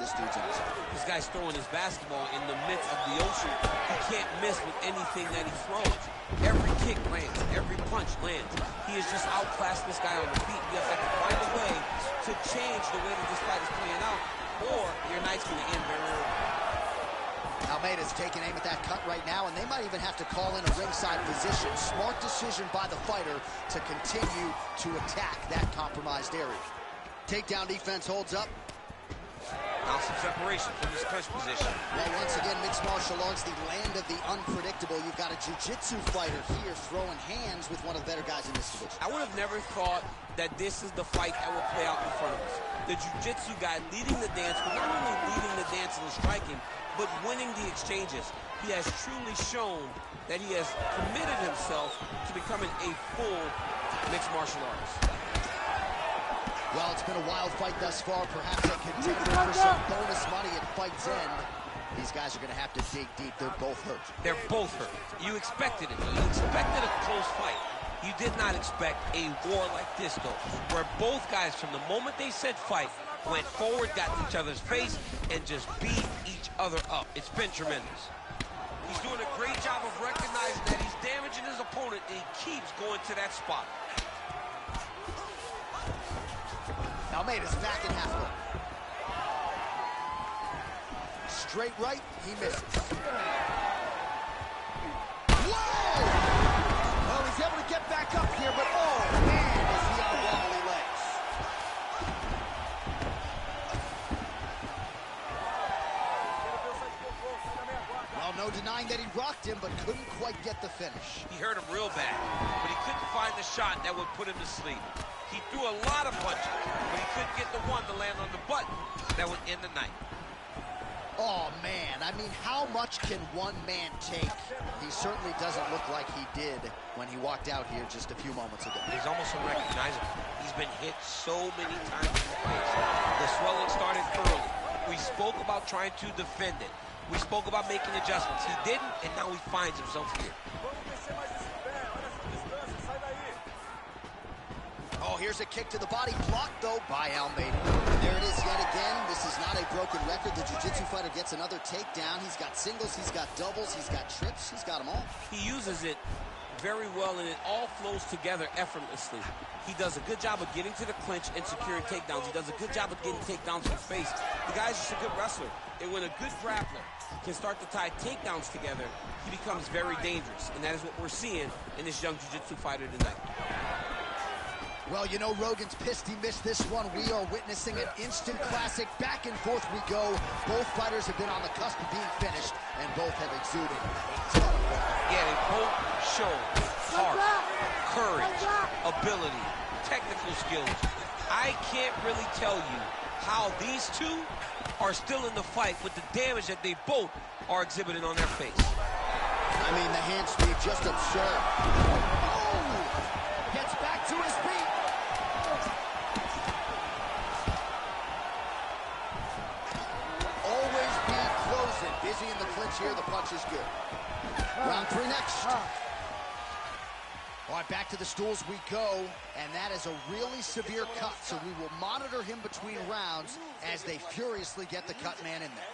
This dude's in the zone. This guy's throwing his basketball in the midst of the ocean. He can't miss with anything that he throws. Every kick lands. Every punch lands. He has just outclassed this guy on the feet. You have to find a way to change the way that this fight is playing out, or your night's going to end very early. Almeida's taking aim at that cut right now, and they might even have to call in a ringside position. Smart decision by the fighter to continue to attack that compromised area. Takedown defense holds up. Now some separation from this clinch position. Well, once again, mixed martial arts, the land of the unpredictable. You've got a jiu-jitsu fighter here throwing hands with one of the better guys in this division. I would have never thought that this is the fight that would play out in front of us. The jiu-jitsu guy leading the dance, but not only leading the dance and the striking, but winning the exchanges. He has truly shown that he has committed himself to becoming a full mixed martial artist. Well, it's been a wild fight thus far. Perhaps a contender for some bonus money at fight's end. These guys are going to have to dig deep. They're both hurt. They're both hurt. You expected it. You expected a close fight. You did not expect a war like this, though, where both guys, from the moment they said fight, went forward, got in each other's face, and just beat each other up. It's been tremendous. He's doing a great job of recognizing that he's damaging his opponent, and he keeps going to that spot. Almeida's back in half guard. Straight right, he misses. Whoa! Well, he's able to get back up here, but oh, man, is he on wobbly legs. Well, no denying that he rocked him, but couldn't quite get the finish. He hurt him real bad, but he couldn't find the shot that would put him to sleep. He threw a lot of punches, but he couldn't get the one to land on the button that would end the night. Oh, man, I mean, how much can one man take? He certainly doesn't look like he did when he walked out here just a few moments ago. He's almost unrecognizable. He's been hit so many times in the face. The swelling started early. We spoke about trying to defend it. We spoke about making adjustments. He didn't, and now he finds himself here. Oh, here's a kick to the body, blocked though by Almeida. There it is yet again. This is not a broken record. The jiu-jitsu fighter gets another takedown. He's got singles, he's got doubles, he's got trips, he's got them all. He uses it very well, and it all flows together effortlessly. He does a good job of getting to the clinch and securing takedowns. He does a good job of getting takedowns in the face. The guy's just a good wrestler. And when a good grappler can start to tie takedowns together, he becomes very dangerous. And that is what we're seeing in this young jiu-jitsu fighter tonight. Well, you know, Rogan's pissed he missed this one. We are witnessing an instant classic. Back and forth we go. Both fighters have been on the cusp of being finished, and both have exuded a ton of fun. Yeah, they both show heart, courage, ability, technical skills. I can't really tell you how these two are still in the fight with the damage that they both are exhibiting on their face. I mean, the hand speed just absurd. Oh! Gets back to his feet. Always be closing. Busy in the clinch here. The punch is good. Round 3 next. All right, back to the stools we go, and that is a really severe cut, so we will monitor him between rounds as they furiously get the cut man in there.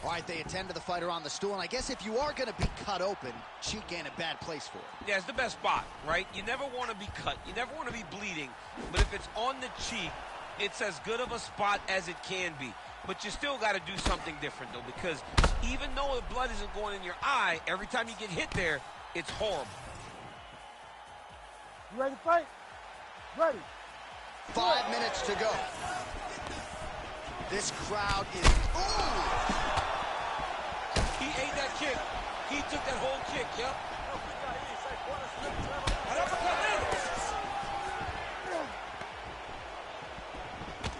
All right, they attend to the fighter on the stool, and I guess if you are going to be cut open, cheek ain't a bad place for it. Yeah, it's the best spot, right? You never want to be cut. You never want to be bleeding, but if it's on the cheek, it's as good of a spot as it can be. But you still got to do something different, though, because even though the blood isn't going in your eye, every time you get hit there, it's horrible. You ready to fight? Ready. 5 minutes to go. This crowd is... Ooh! He ate that kick. He took that whole kick, yep.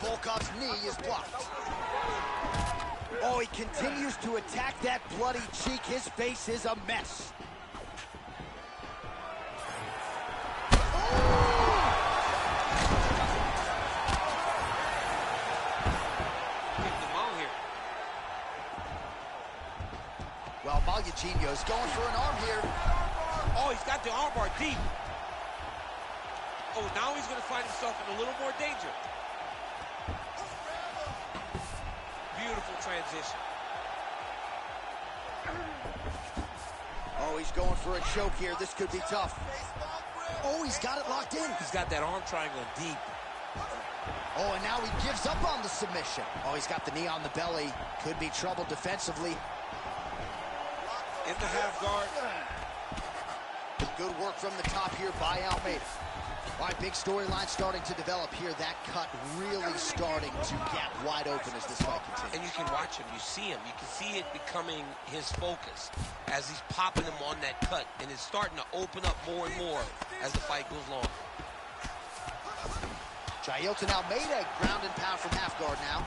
Volkov's knee is blocked. Oh, he continues to attack that bloody cheek. His face is a mess. Well, Malyaginho's going for an arm here. Oh, he's got the armbar deep. Oh, now he's going to find himself in a little more danger. Beautiful transition. Oh, he's going for a choke here. This could be tough. Oh, he's got it locked in. He's got that arm triangle deep. Oh, and now he gives up on the submission. Oh, he's got the knee on the belly. Could be trouble defensively. In the half guard. Good work from the top here by Almeida. All right, big storyline starting to develop here. That cut really starting to get wide open as this fight continues. And you can watch him. You see him. You can see it becoming his focus as he's popping him on that cut. And it's starting to open up more and more as the fight goes long. Jailton Almeida, ground and pound from half guard now.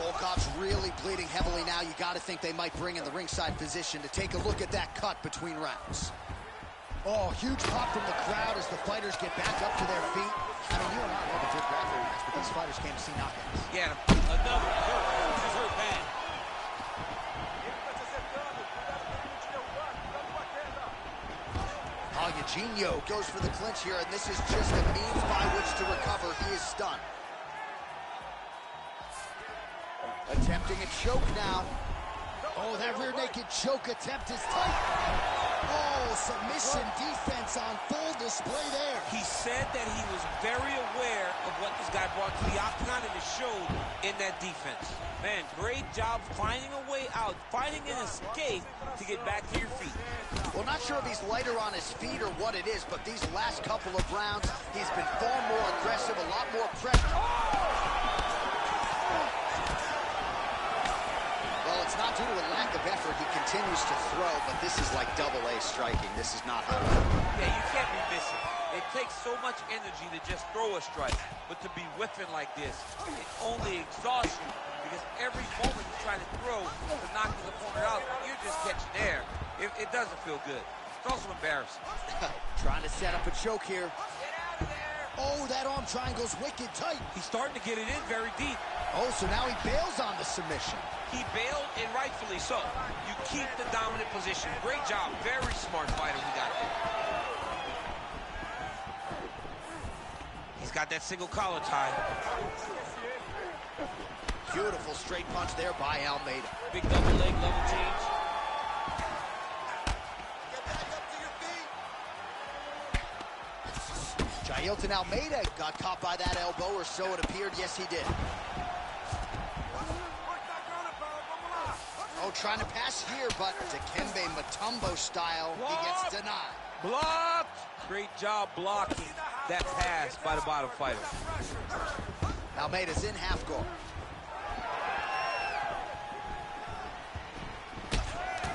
Volkov's really bleeding heavily now. You got to think they might bring in the ringside physician to take a look at that cut between rounds. Oh, huge pop from the crowd as the fighters get back up to their feet. I mean, you and I love a good grappling match, but these fighters came to see knockouts. Yeah, another hurt. He's hurt bad. Malyaginho goes for the clinch here, and this is just a means by which to recover. He is stunned. Attempting a choke now. Oh, that rear naked choke attempt is tight. Oh, submission defense on full display there. He said that he was very aware of what this guy brought to the octagon, and it showed in that defense. Man, great job finding a way out, finding an escape to get back to your feet. Well, not sure if he's lighter on his feet or what it is, but these last couple of rounds, he's been far more aggressive, a lot more pressure. Well, it's not due to a lack of effort. He continues to throw, but this is like double-A striking. This is not high level. Yeah, you can't be missing. It takes so much energy to just throw a strike, but to be whiffing like this, it only exhausts you because every moment you're trying to throw to knock his opponent out, you're just catching air. It doesn't feel good. It's also embarrassing. Trying to set up a choke here. Oh, that arm triangle's wicked tight. He's starting to get it in very deep. Oh, so now he bails on the submission. He bailed, and rightfully so. You keep the dominant position. Great job. Very smart fighter we got there. He's got that single collar tie. Beautiful straight punch there by Almeida. Big double leg level change. Jailton Almeida got caught by that elbow, or so it appeared. Yes, he did. Oh, trying to pass here, but Dikembe Mutombo style, he gets denied. Blocked! Great job blocking that pass by the bottom fighter. Almeida's in half guard.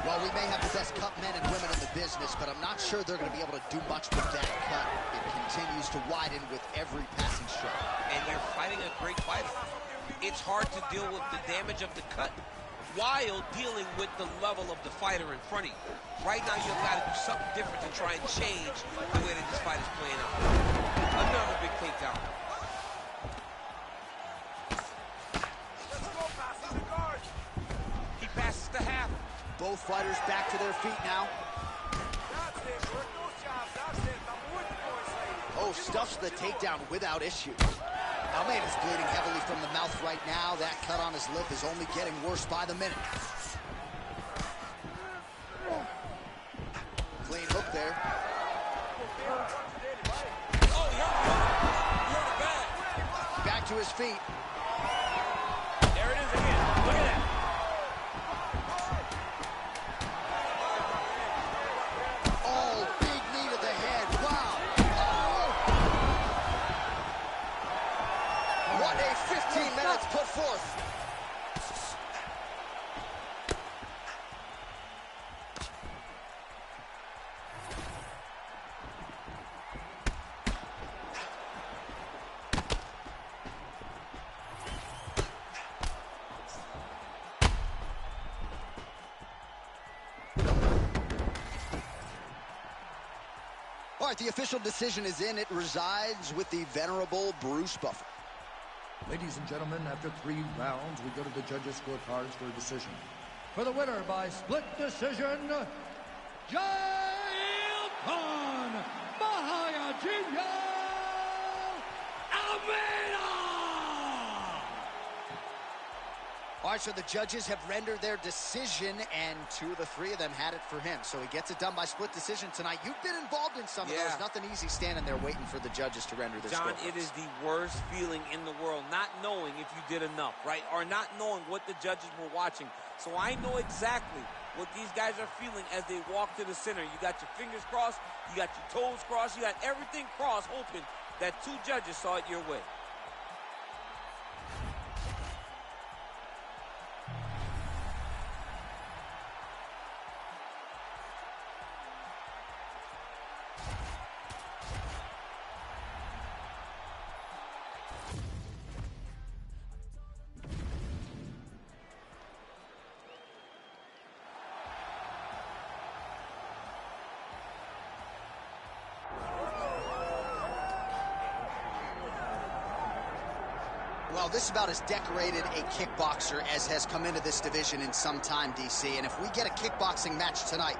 Well, we may have the best cut men and women in the business, but I'm not sure they're going to be able to do much with that cut. It continues to widen with every passing stroke. And you're fighting a great fighter. It's hard to deal with the damage of the cut while dealing with the level of the fighter in front of you. Right now, you've got to do something different to try and change the way that this fight is playing out. Another big takedown. He passes the half. Both fighters back to their feet now. Oh, stuffs the takedown without issue. Almeida's bleeding heavily from the mouth right now. That cut on his lip is only getting worse by the minute. Clean hook there. Oh, he hurt it bad. Back to his feet. There it is again. Look at that. Oh, big knee to the head. Wow. Oh. What a 15 minutes put forth. All right, the official decision is in. It resides with the venerable Bruce Buffer. Ladies and gentlemen, after 3 rounds, we go to the judges' scorecards for a decision. For the winner by split decision, Jailton Almeida! All right, so the judges have rendered their decision, and 2 of the 3 of them had it for him. So he gets it done by split decision tonight. You've been involved in some of those. Nothing easy standing there waiting for the judges to render their John, scorecards. it is the worst feeling in the world, not knowing if you did enough, right? Or not knowing what the judges were watching. So I know exactly what these guys are feeling as they walk to the center. You got your fingers crossed, you got your toes crossed, you got everything crossed, hoping that 2 judges saw it your way. Well, this is about as decorated a kickboxer as has come into this division in some time, DC. And if we get a kickboxing match tonight,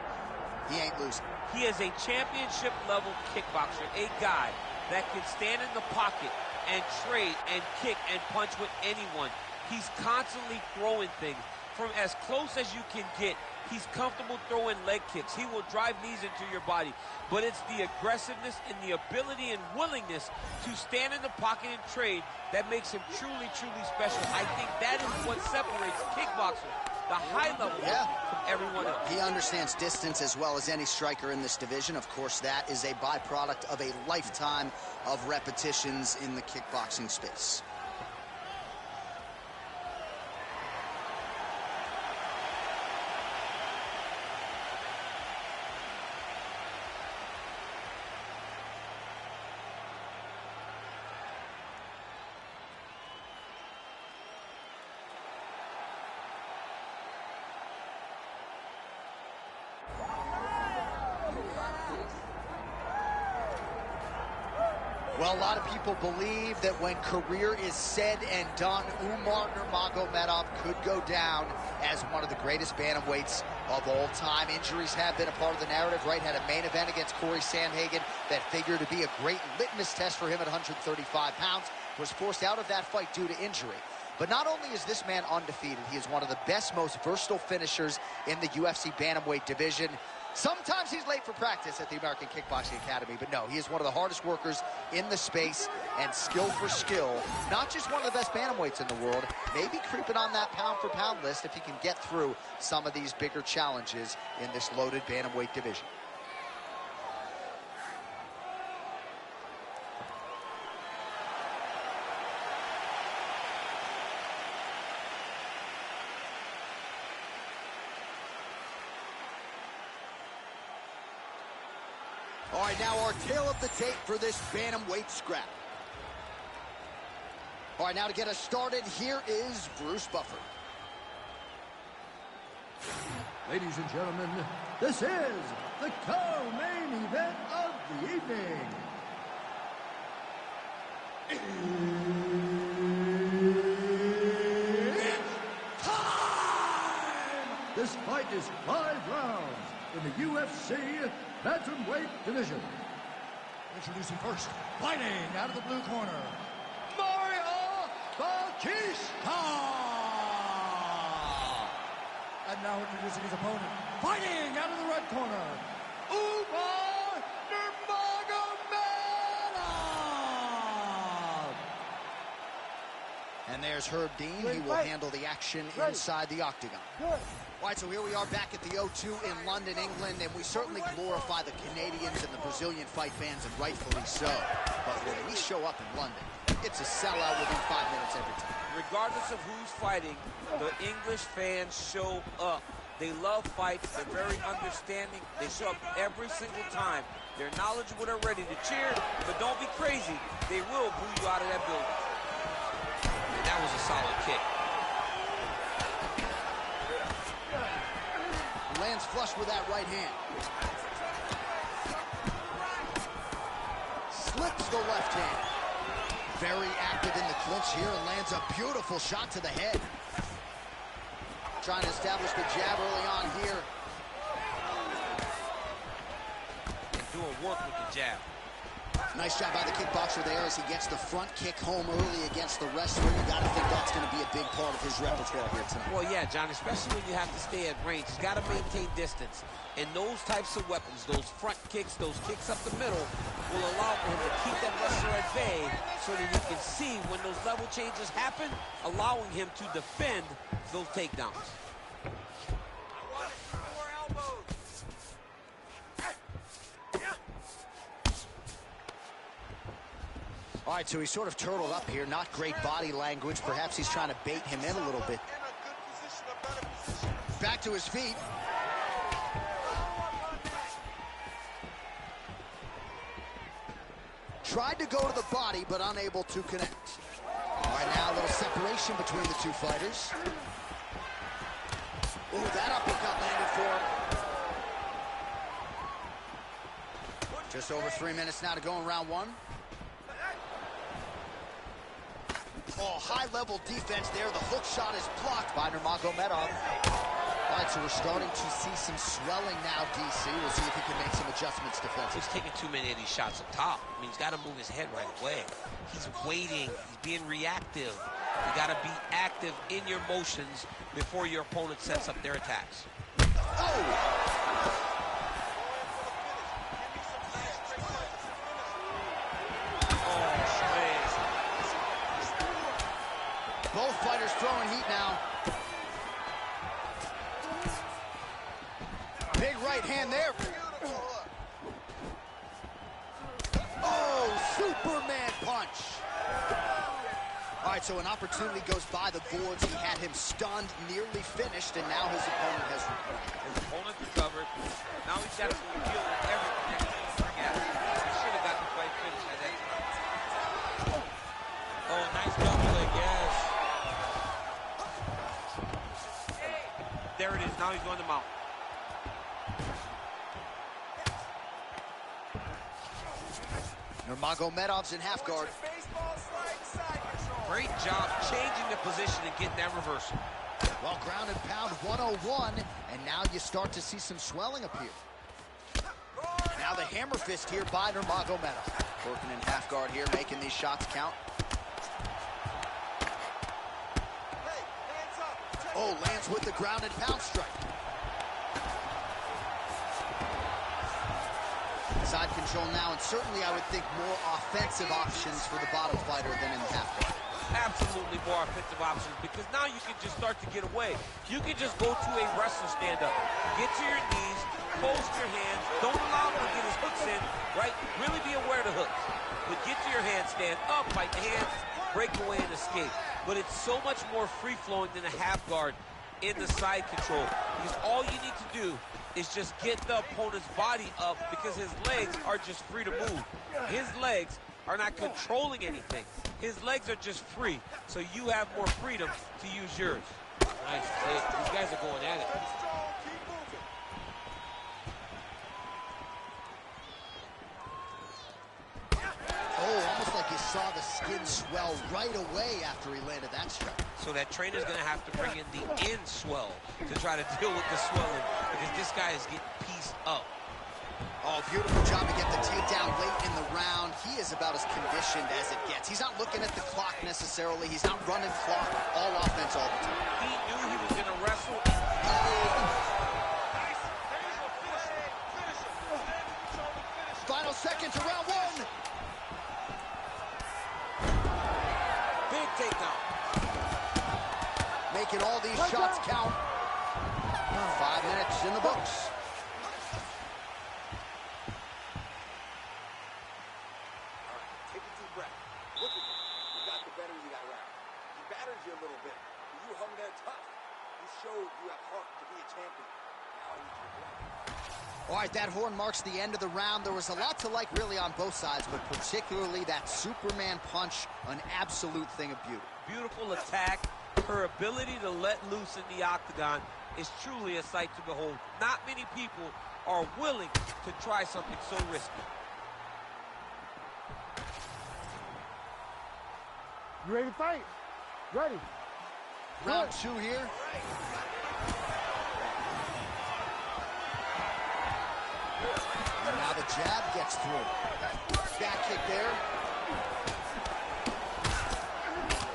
he ain't losing. He is a championship-level kickboxer, a guy that can stand in the pocket and trade and kick and punch with anyone. He's constantly throwing things from as close as you can get. He's comfortable throwing leg kicks. He will drive knees into your body. But it's the aggressiveness and the ability and willingness to stand in the pocket and trade that makes him truly, truly special. I think that is what separates kickboxers, the high level, from everyone else. He understands distance as well as any striker in this division. Of course, that is a byproduct of a lifetime of repetitions in the kickboxing space. Well, a lot of people believe that when career is said and done, Umar Nurmagomedov could go down as one of the greatest bantamweights of all time. Injuries have been a part of the narrative, right? Had a main event against Corey Sandhagen that figured to be a great litmus test for him at 135 pounds. Was forced out of that fight due to injury. But not only is this man undefeated, he is one of the best, most versatile finishers in the UFC bantamweight division. Sometimes he's late for practice at the American Kickboxing Academy, but no, he is one of the hardest workers in the space, and skill for skill, not just one of the best bantamweights in the world, maybe creeping on that pound-for-pound list if he can get through some of these bigger challenges in this loaded bantamweight division. All right, now our tail of the tape for this bantamweight scrap. All right, now to get us started, here is Bruce Buffer. Ladies and gentlemen, this is the co-main event of the evening. It's time! This fight is 5 rounds in the UFC bantamweight division. Introducing first, fighting out of the blue corner, Mario Bautista. And now introducing his opponent, fighting out of the red corner, Umar Nurmagomedov. And there's Herb Dean. He will handle the action inside the octagon. Good. All right, so here we are back at the O2 in London, England, and we certainly glorify the Canadians and the Brazilian fight fans, and rightfully so. But when we show up in London, it's a sellout within 5 minutes every time. Regardless of who's fighting, the English fans show up. They love fights. They're very understanding. They show up every single time. They're knowledgeable. They're ready to cheer, but don't be crazy. They will boo you out of that building. And that was a solid kick. Lands flush with that right hand. Slips the left hand. Very active in the clinch here and lands a beautiful shot to the head. Trying to establish the jab early on here. And doing work with the jab. Nice job by the kickboxer there as he gets the front kick home early against the wrestler. You got to think that's going to be a big part of his repertoire here tonight. Well, yeah, John, especially when you have to stay at range. He's got to maintain distance. And those types of weapons, those front kicks, those kicks up the middle, will allow for him to keep that wrestler at bay so that he can see when those level changes happen, allowing him to defend those takedowns. All right, so he's sort of turtled up here. Not great body language. Perhaps he's trying to bait him in a little bit. Back to his feet. Tried to go to the body, but unable to connect. All right, now a little separation between the two fighters. Ooh, that uppercut landed for him. Just over 3 minutes now to go in round one. Oh, high-level defense there. The hook shot is blocked by Nurmagomedov. All right, so we're starting to see some swelling now, DC. We'll see if he can make some adjustments defensively. He's taking too many of these shots up top. I mean, he's got to move his head right away. He's waiting. He's being reactive. You got to be active in your motions before your opponent sets up their attacks. Oh! Both fighters throwing heat now. Big right hand there. Oh, Superman punch. All right, so an opportunity goes by the boards. He had him stunned, nearly finished, and now his opponent has recovered. His opponent recovered. Now he's got to deal with everything that he forgot. He should have got the fight finished at that time. Oh, nice double leg, yes. There it is. Now he's going to mount. Nurmagomedov's in half guard. Great job changing the position and getting that reversal. Well, ground and pound 101, and now you start to see some swelling appear. Now the hammer fist here by Nurmagomedov. Working in half guard here, making these shots count. Oh, lands with the ground and pound strike. Side control now, and certainly I would think more offensive options for the bottom fighter than in the half guard. Absolutely more offensive options, because now you can just start to get away. You can just go to a wrestler stand-up. Get to your knees, post your hands, don't allow him to get his hooks in, right? Really be aware of the hooks. But get to your handstand, up, fight the hands, break away and escape. But it's so much more free-flowing than a half guard in the side control, because all you need to do is just get the opponent's body up, because his legs are just free to move. His legs are not controlling anything. His legs are just free, so you have more freedom to use yours. Nice kick. These guys are going at it. Oh, almost like you saw the skin swell right away after he landed that strike. So that trainer's going to have to bring in the in swell to try to deal with the swelling, because this guy is getting pieced up. Oh, beautiful job to get the takedown late in the round. He is about as conditioned as it gets. He's not looking at the clock necessarily. He's not running clock, all offense all the time. He knew he was going to wrestle. Final seconds of round one. Big takedown. Making all these shots count. 5 minutes in the books. All right, that horn marks the end of the round. There was a lot to like really on both sides, but particularly that Superman punch, an absolute thing of beauty. Beautiful attack. Her ability to let loose in the octagon is truly a sight to behold. Not many people are willing to try something so risky. You ready to fight? Ready. Round two here. And now the jab gets through. Back kick there.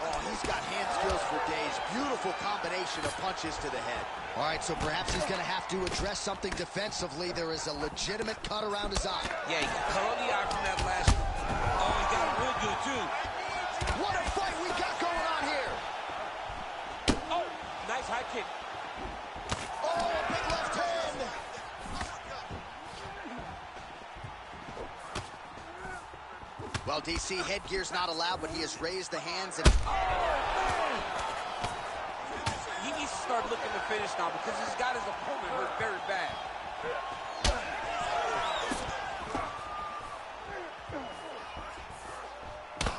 Oh, he's got hand skills for days. Beautiful combination of punches to the head. All right, so perhaps he's going to have to address something defensively. There is a legitimate cut around his eye. Yeah, he cut on the eye from that last one. Oh, he got it real good, too. What a fight we got going on here. Oh, nice high kick. Oh, a big left hand. Well, DC, headgear's not allowed, but he has raised the hands and... He needs to start looking to finish now, because he's got his opponent hurt very bad.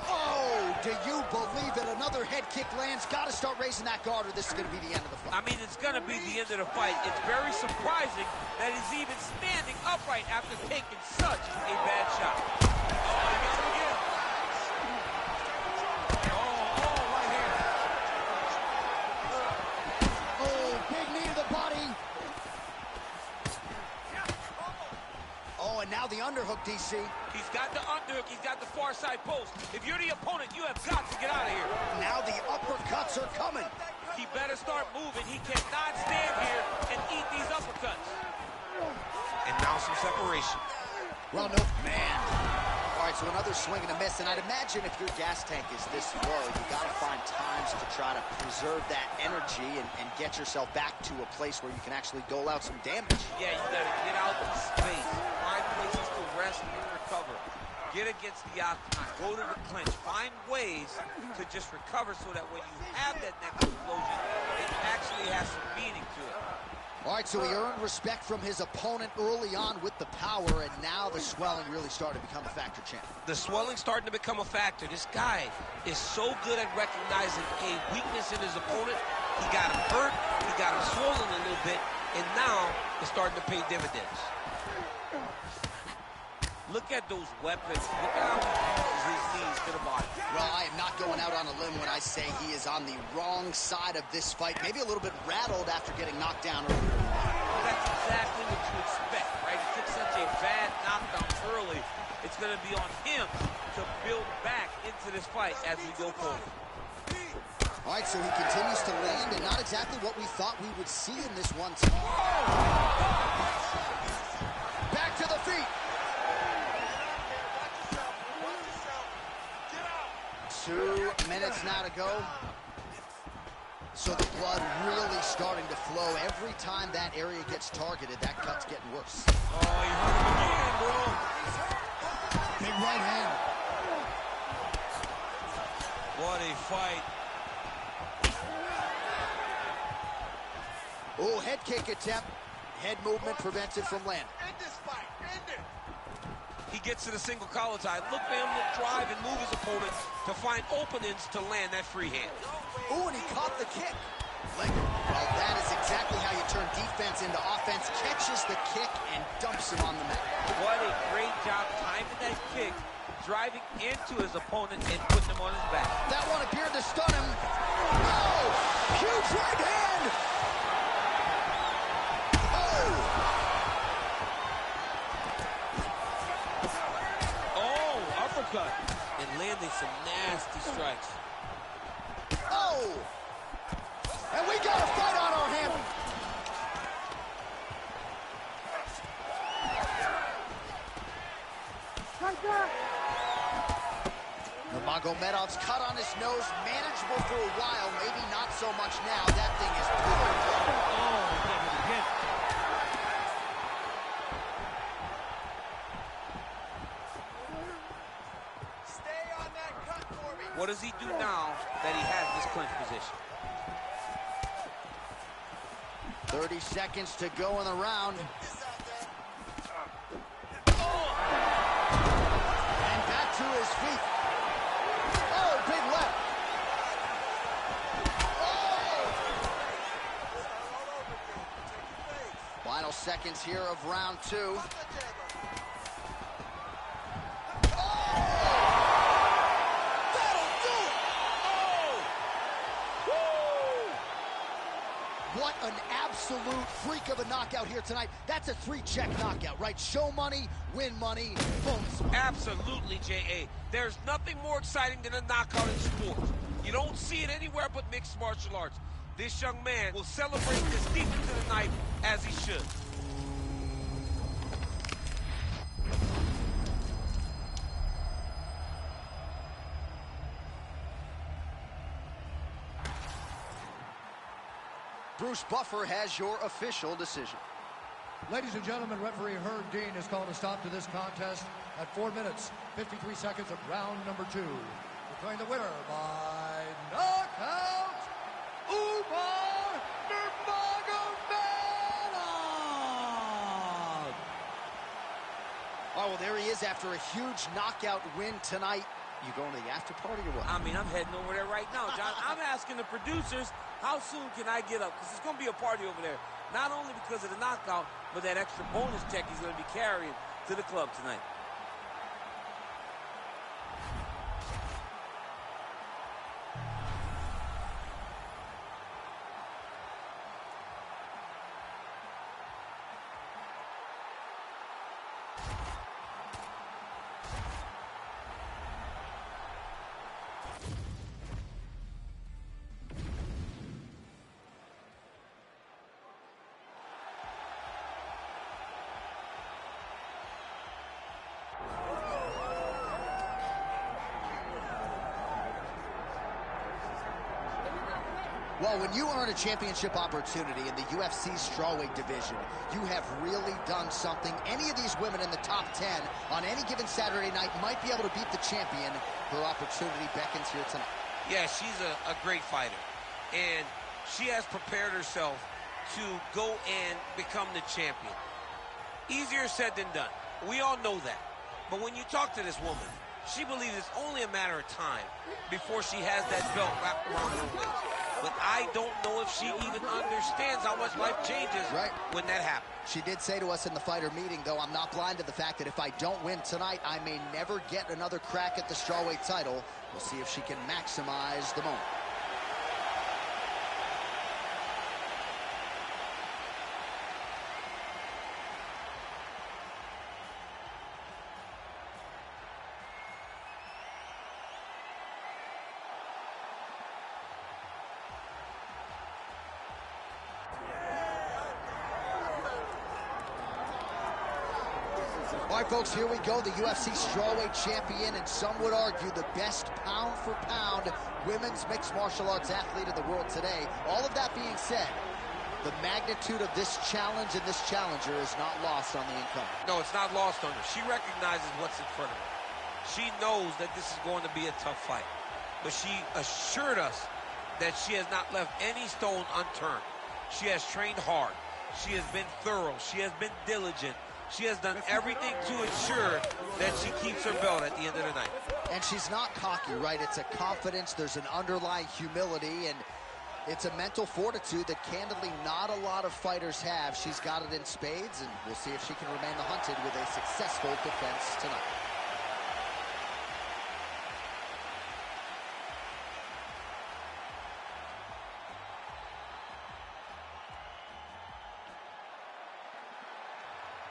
Oh, do you believe it? Another head kick lands. Got to start raising that guard, or this is going to be the end of the fight. I mean, it's going to be the end of the fight. It's very surprising that he's even standing upright after taking such a bad shot. And now the underhook, DC. He's got the underhook. He's got the far side post. If you're the opponent, you have got to get out of here. Now the uppercuts are coming. He better start moving. He cannot stand here and eat these uppercuts. And now some separation. Well, no, man. All right, so another swing and a miss. And I'd imagine if your gas tank is this low, you got to find times to try to preserve that energy and get yourself back to a place where you can actually dole out some damage. Yeah, you got to get out of space. Find places to rest and recover. Get against the octagon. Go to the clinch. Find ways to just recover so that when you have that next explosion, it actually has some meaning to it. All right, so he earned respect from his opponent early on with the power, and now the swelling really started to become a factor, champ. The swelling starting to become a factor. This guy is so good at recognizing a weakness in his opponent. He got him hurt, he got him swollen a little bit, and now it's starting to pay dividends. Look at those weapons. Look at how he uses his knees to the body. Well, I am not going out on a limb when I say he is on the wrong side of this fight. Maybe a little bit rattled after getting knocked down earlier. That's exactly what you expect, right? He took such a bad knockdown early. It's going to be on him to build back into this fight as we go forward. All right, so he continues to land, and not exactly what we thought we would see in this one. Back to the feet. 2 minutes now to go. So the blood really starting to flow. Every time that area gets targeted, that cut's getting worse. Oh, he hurt him again, bro. Big right hand. What a fight. Oh, head kick attempt. Head movement prevented from landing. End this fight. End it. He gets to the single collar tie. Look for him to drive and move his opponent to find openings to land that free hand. Oh, and he caught the kick. Well, that is exactly how you turn defense into offense. Catches the kick and dumps him on the mat. What a great job timing that kick, driving into his opponent and putting him on his back. That one appeared to stun him. Oh, huge right hand. Oh, uppercut. And landing some nasty strikes. Oh! And we got a fight on our hands. Nurmagomedov's cut on his nose, manageable for a while, maybe not so much now. That thing is brutal. Oh, he got hit again. Stay on that cut for me. What does he do now that he has this clinch position? 30 seconds to go in the round. And back to his feet. Oh, big left. Oh! Final seconds here of round 2. What an absolute freak of a knockout here tonight. That's a 3-check knockout, right? Show money, win money, bonus money. Absolutely, J.A. There's nothing more exciting than a knockout in sports. You don't see it anywhere but mixed martial arts. This young man will celebrate this deep into the night as he should. Bruce Buffer has your official decision. Ladies and gentlemen, referee Herb Gane has called a stop to this contest at 4 minutes, 53 seconds of round number 2. Declaring the winner by knockout, Umar Nurmagomedov! Oh, well, there he is after a huge knockout win tonight. You going to the after party or what? I mean, I'm heading over there right now, John. I'm asking the producers, how soon can I get up? Because it's going to be a party over there. Not only because of the knockout, but that extra bonus check he's going to be carrying to the club tonight. Well, when you earn a championship opportunity in the UFC strawweight division, you have really done something. Any of these women in the top 10 on any given Saturday night might be able to beat the champion. Her opportunity beckons here tonight. Yeah, she's a great fighter. And she has prepared herself to go and become the champion. Easier said than done. We all know that. But when you talk to this woman, she believes it's only a matter of time before she has that belt wrapped around her waist. but I don't know if she even understands how much life changes when that happens. She did say to us in the fighter meeting, though, I'm not blind to the fact that if I don't win tonight, I may never get another crack at the strawweight title. We'll see if she can maximize the moment. All right, folks, here we go. The UFC strawweight champion, and some would argue the best pound-for-pound women's mixed martial arts athlete of the world today. All of that being said, the magnitude of this challenge and this challenger is not lost on the incumbent. No, it's not lost on her. She recognizes what's in front of her. She knows that this is going to be a tough fight. But she assured us that she has not left any stone unturned. She has trained hard. She has been thorough. She has been diligent. She has done everything to ensure that she keeps her belt at the end of the night. And she's not cocky, right? It's a confidence, there's an underlying humility, and it's a mental fortitude that candidly not a lot of fighters have. She's got it in spades, and we'll see if she can remain the hunted with a successful defense tonight.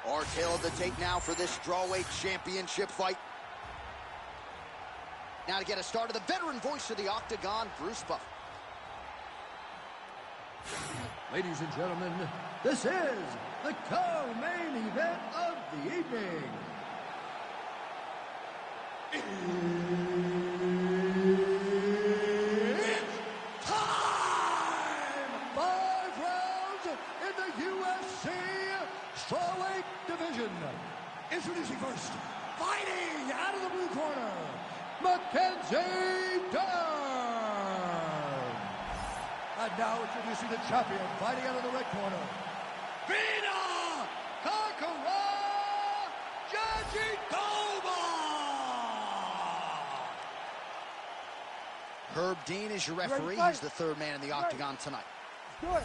Our tail of the tape now for this strawweight championship fight. Now to get us started, the veteran voice of the Octagon, Bruce Buffer. Ladies and gentlemen, this is the co-main event of the evening. It's time! 5 rounds in the UFC strawweight division. Introducing first, fighting out of the blue corner, Mackenzie Dern. And now introducing the champion, fighting out of the red corner, Vina Kakara Jajitova. Herb Dean is your referee. He's the third man in the octagon tonight. Good.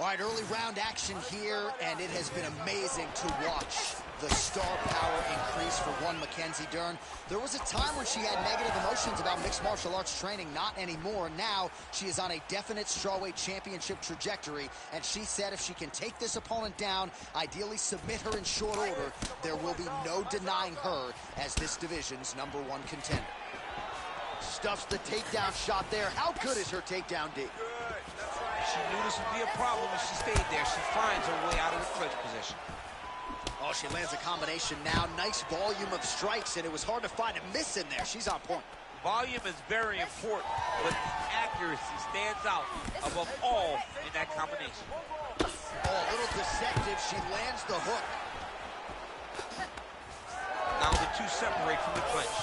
All right, early round action here, and it has been amazing to watch the star power increase for one Mackenzie Dern. There was a time when she had negative emotions about mixed martial arts training, not anymore. Now she is on a definite strawweight championship trajectory, and she said if she can take this opponent down, ideally submit her in short order, there will be no denying her as this division's #1 contender. Stuffs the takedown shot there. How good is her takedown, D? She knew this would be a problem if she stayed there. She finds her way out of the clinch position. Oh, she lands a combination now. Nice volume of strikes, and it was hard to find a miss in there. She's on point. Volume is very important, but accuracy stands out above all in that combination. Oh, a little deceptive. She lands the hook. Now the two separate from the clinch.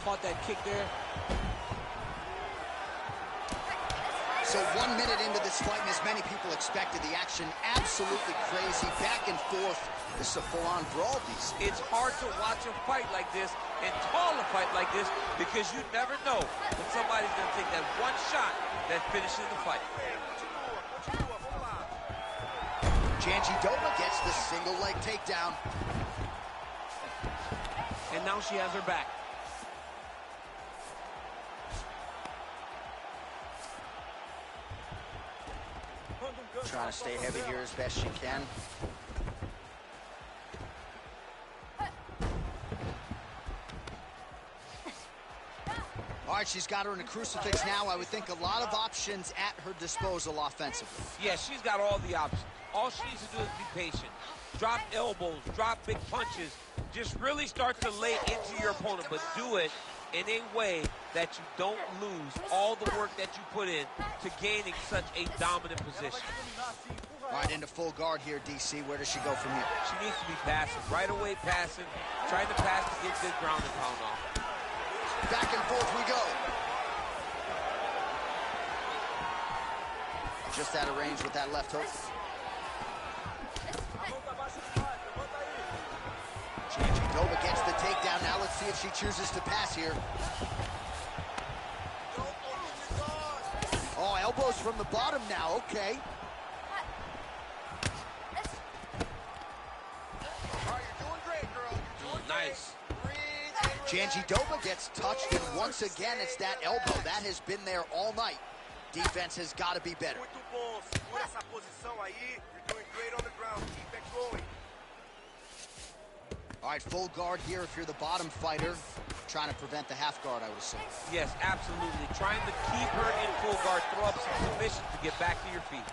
Caught that kick there. So 1 minute into this fight, and as many people expected, the action absolutely crazy, back and forth. This is a full-on brawl, DC. It's hard to watch a fight like this and call a fight like this because you never know when somebody's going to take that one shot that finishes the fight. Jajitova gets the single leg takedown. And now she has her back. Trying to stay heavy here as best she can. All right, she's got her in a crucifix now. I would think a lot of options at her disposal offensively. Yeah, she's got all the options. All she needs to do is be patient. Drop elbows, drop big punches. Just really start to lay into your opponent, but do it in a way that you don't lose all the work that you put in to gaining such a dominant position. All right, into full guard here, DC. Where does she go from here? She needs to be passive, right away passing, trying to pass to get good ground and pound off. Back and forth we go. Just out of range with that left hook. Jajitova gets the takedown. Now let's see if she chooses to pass here. elbows from the bottom now, okay. Nice. Jandiroba gets touched, and once again, it's that elbow. That has been there all night. Defense has got to be better. All right, full guard here if you're the bottom fighter. Trying to prevent the half guard, I would assume. Yes, absolutely. Trying to keep her in full guard, throw up some submissions to get back to your feet.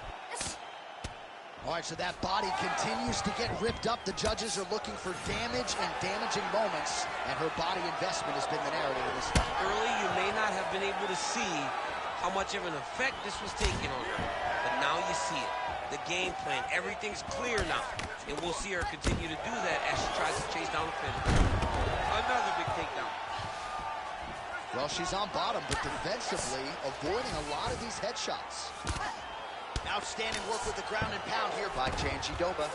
All right, so that body continues to get ripped up. The judges are looking for damage and damaging moments, and her body investment has been the narrative of this fight. Early, you may not have been able to see how much of an effect this was taking on her, but now you see it. The game plan, everything's clear now, and we'll see her continue to do that as she tries to chase down the finish. Another big takedown. Well, she's on bottom, but defensively avoiding a lot of these headshots. Outstanding work with the ground and pound here by Jandiroba.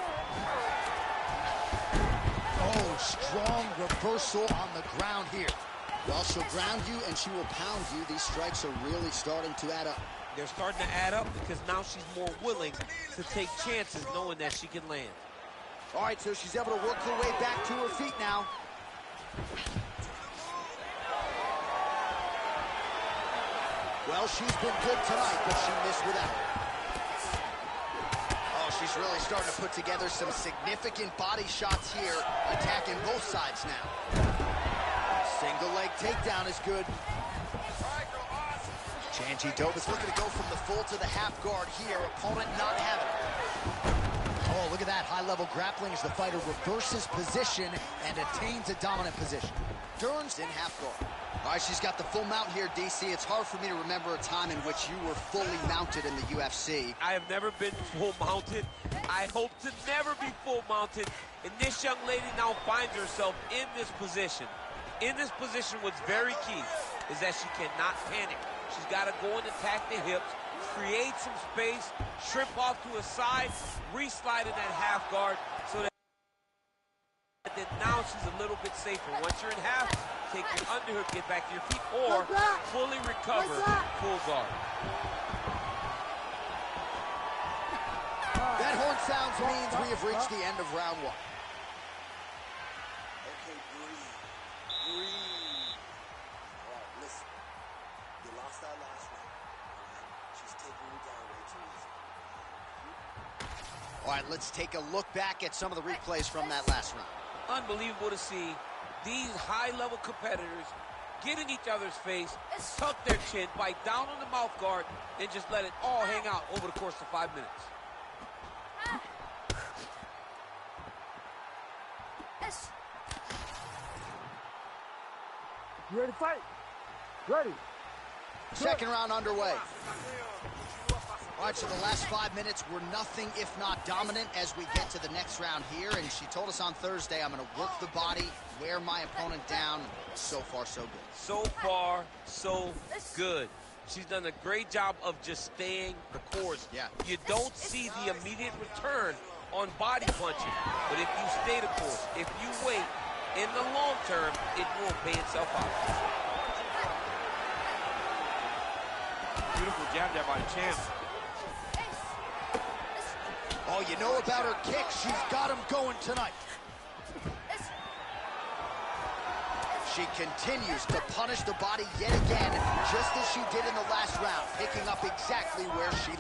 Oh, strong reversal on the ground here. Well, she'll ground you and she will pound you. These strikes are really starting to add up. They're starting to add up because now she's more willing to take chances knowing that she can land. All right, so she's able to work her way back to her feet now. Well, she's been good tonight, but she missed without her. Oh, she's really starting to put together some significant body shots here, attacking both sides now. Single leg takedown is good. Jandiroba's looking to go from the full to the half guard here. Opponent not having it. Oh, look at that high-level grappling as the fighter reverses position and attains a dominant position. Turns in half guard. All right, she's got the full mount here, DC. It's hard for me to remember a time in which you were fully mounted in the UFC. I have never been full mounted. I hope to never be full mounted. And this young lady now finds herself in this position. In this position, what's very key is that she cannot panic. She's got to go and attack the hips, create some space, shrimp off to a side, re-slide in that half guard so that then now she's a little bit safer. Once you're in half, take your underhook, get back to your feet, or fully recover full guard. That horn sounds means we have reached the end of round one. Okay, breathe. Breathe. All right, listen. You lost that last round. All right? She's taking you down way too easy. All right, let's take a look back at some of the replays from that last round. Unbelievable to see these high-level competitors get in each other's face, tuck their chin, bite down on the mouth guard, and just let it all hang out over the course of 5 minutes. You ready to fight? Ready. Second round underway. All right, so the last 5 minutes were nothing if not dominant as we get to the next round here. And she told us on Thursday, I'm going to work the body, wear my opponent down. So far, so good. So far, so good. She's done a great job of just staying the course. Yeah. You don't see the immediate return on body punching. But if you stay the course, if you wait, in the long term, it will pay itself out. Beautiful jab there by the champ. Oh, you know about her kick. She's got him going tonight. She continues to punish the body yet again, just as she did in the last round, picking up exactly where she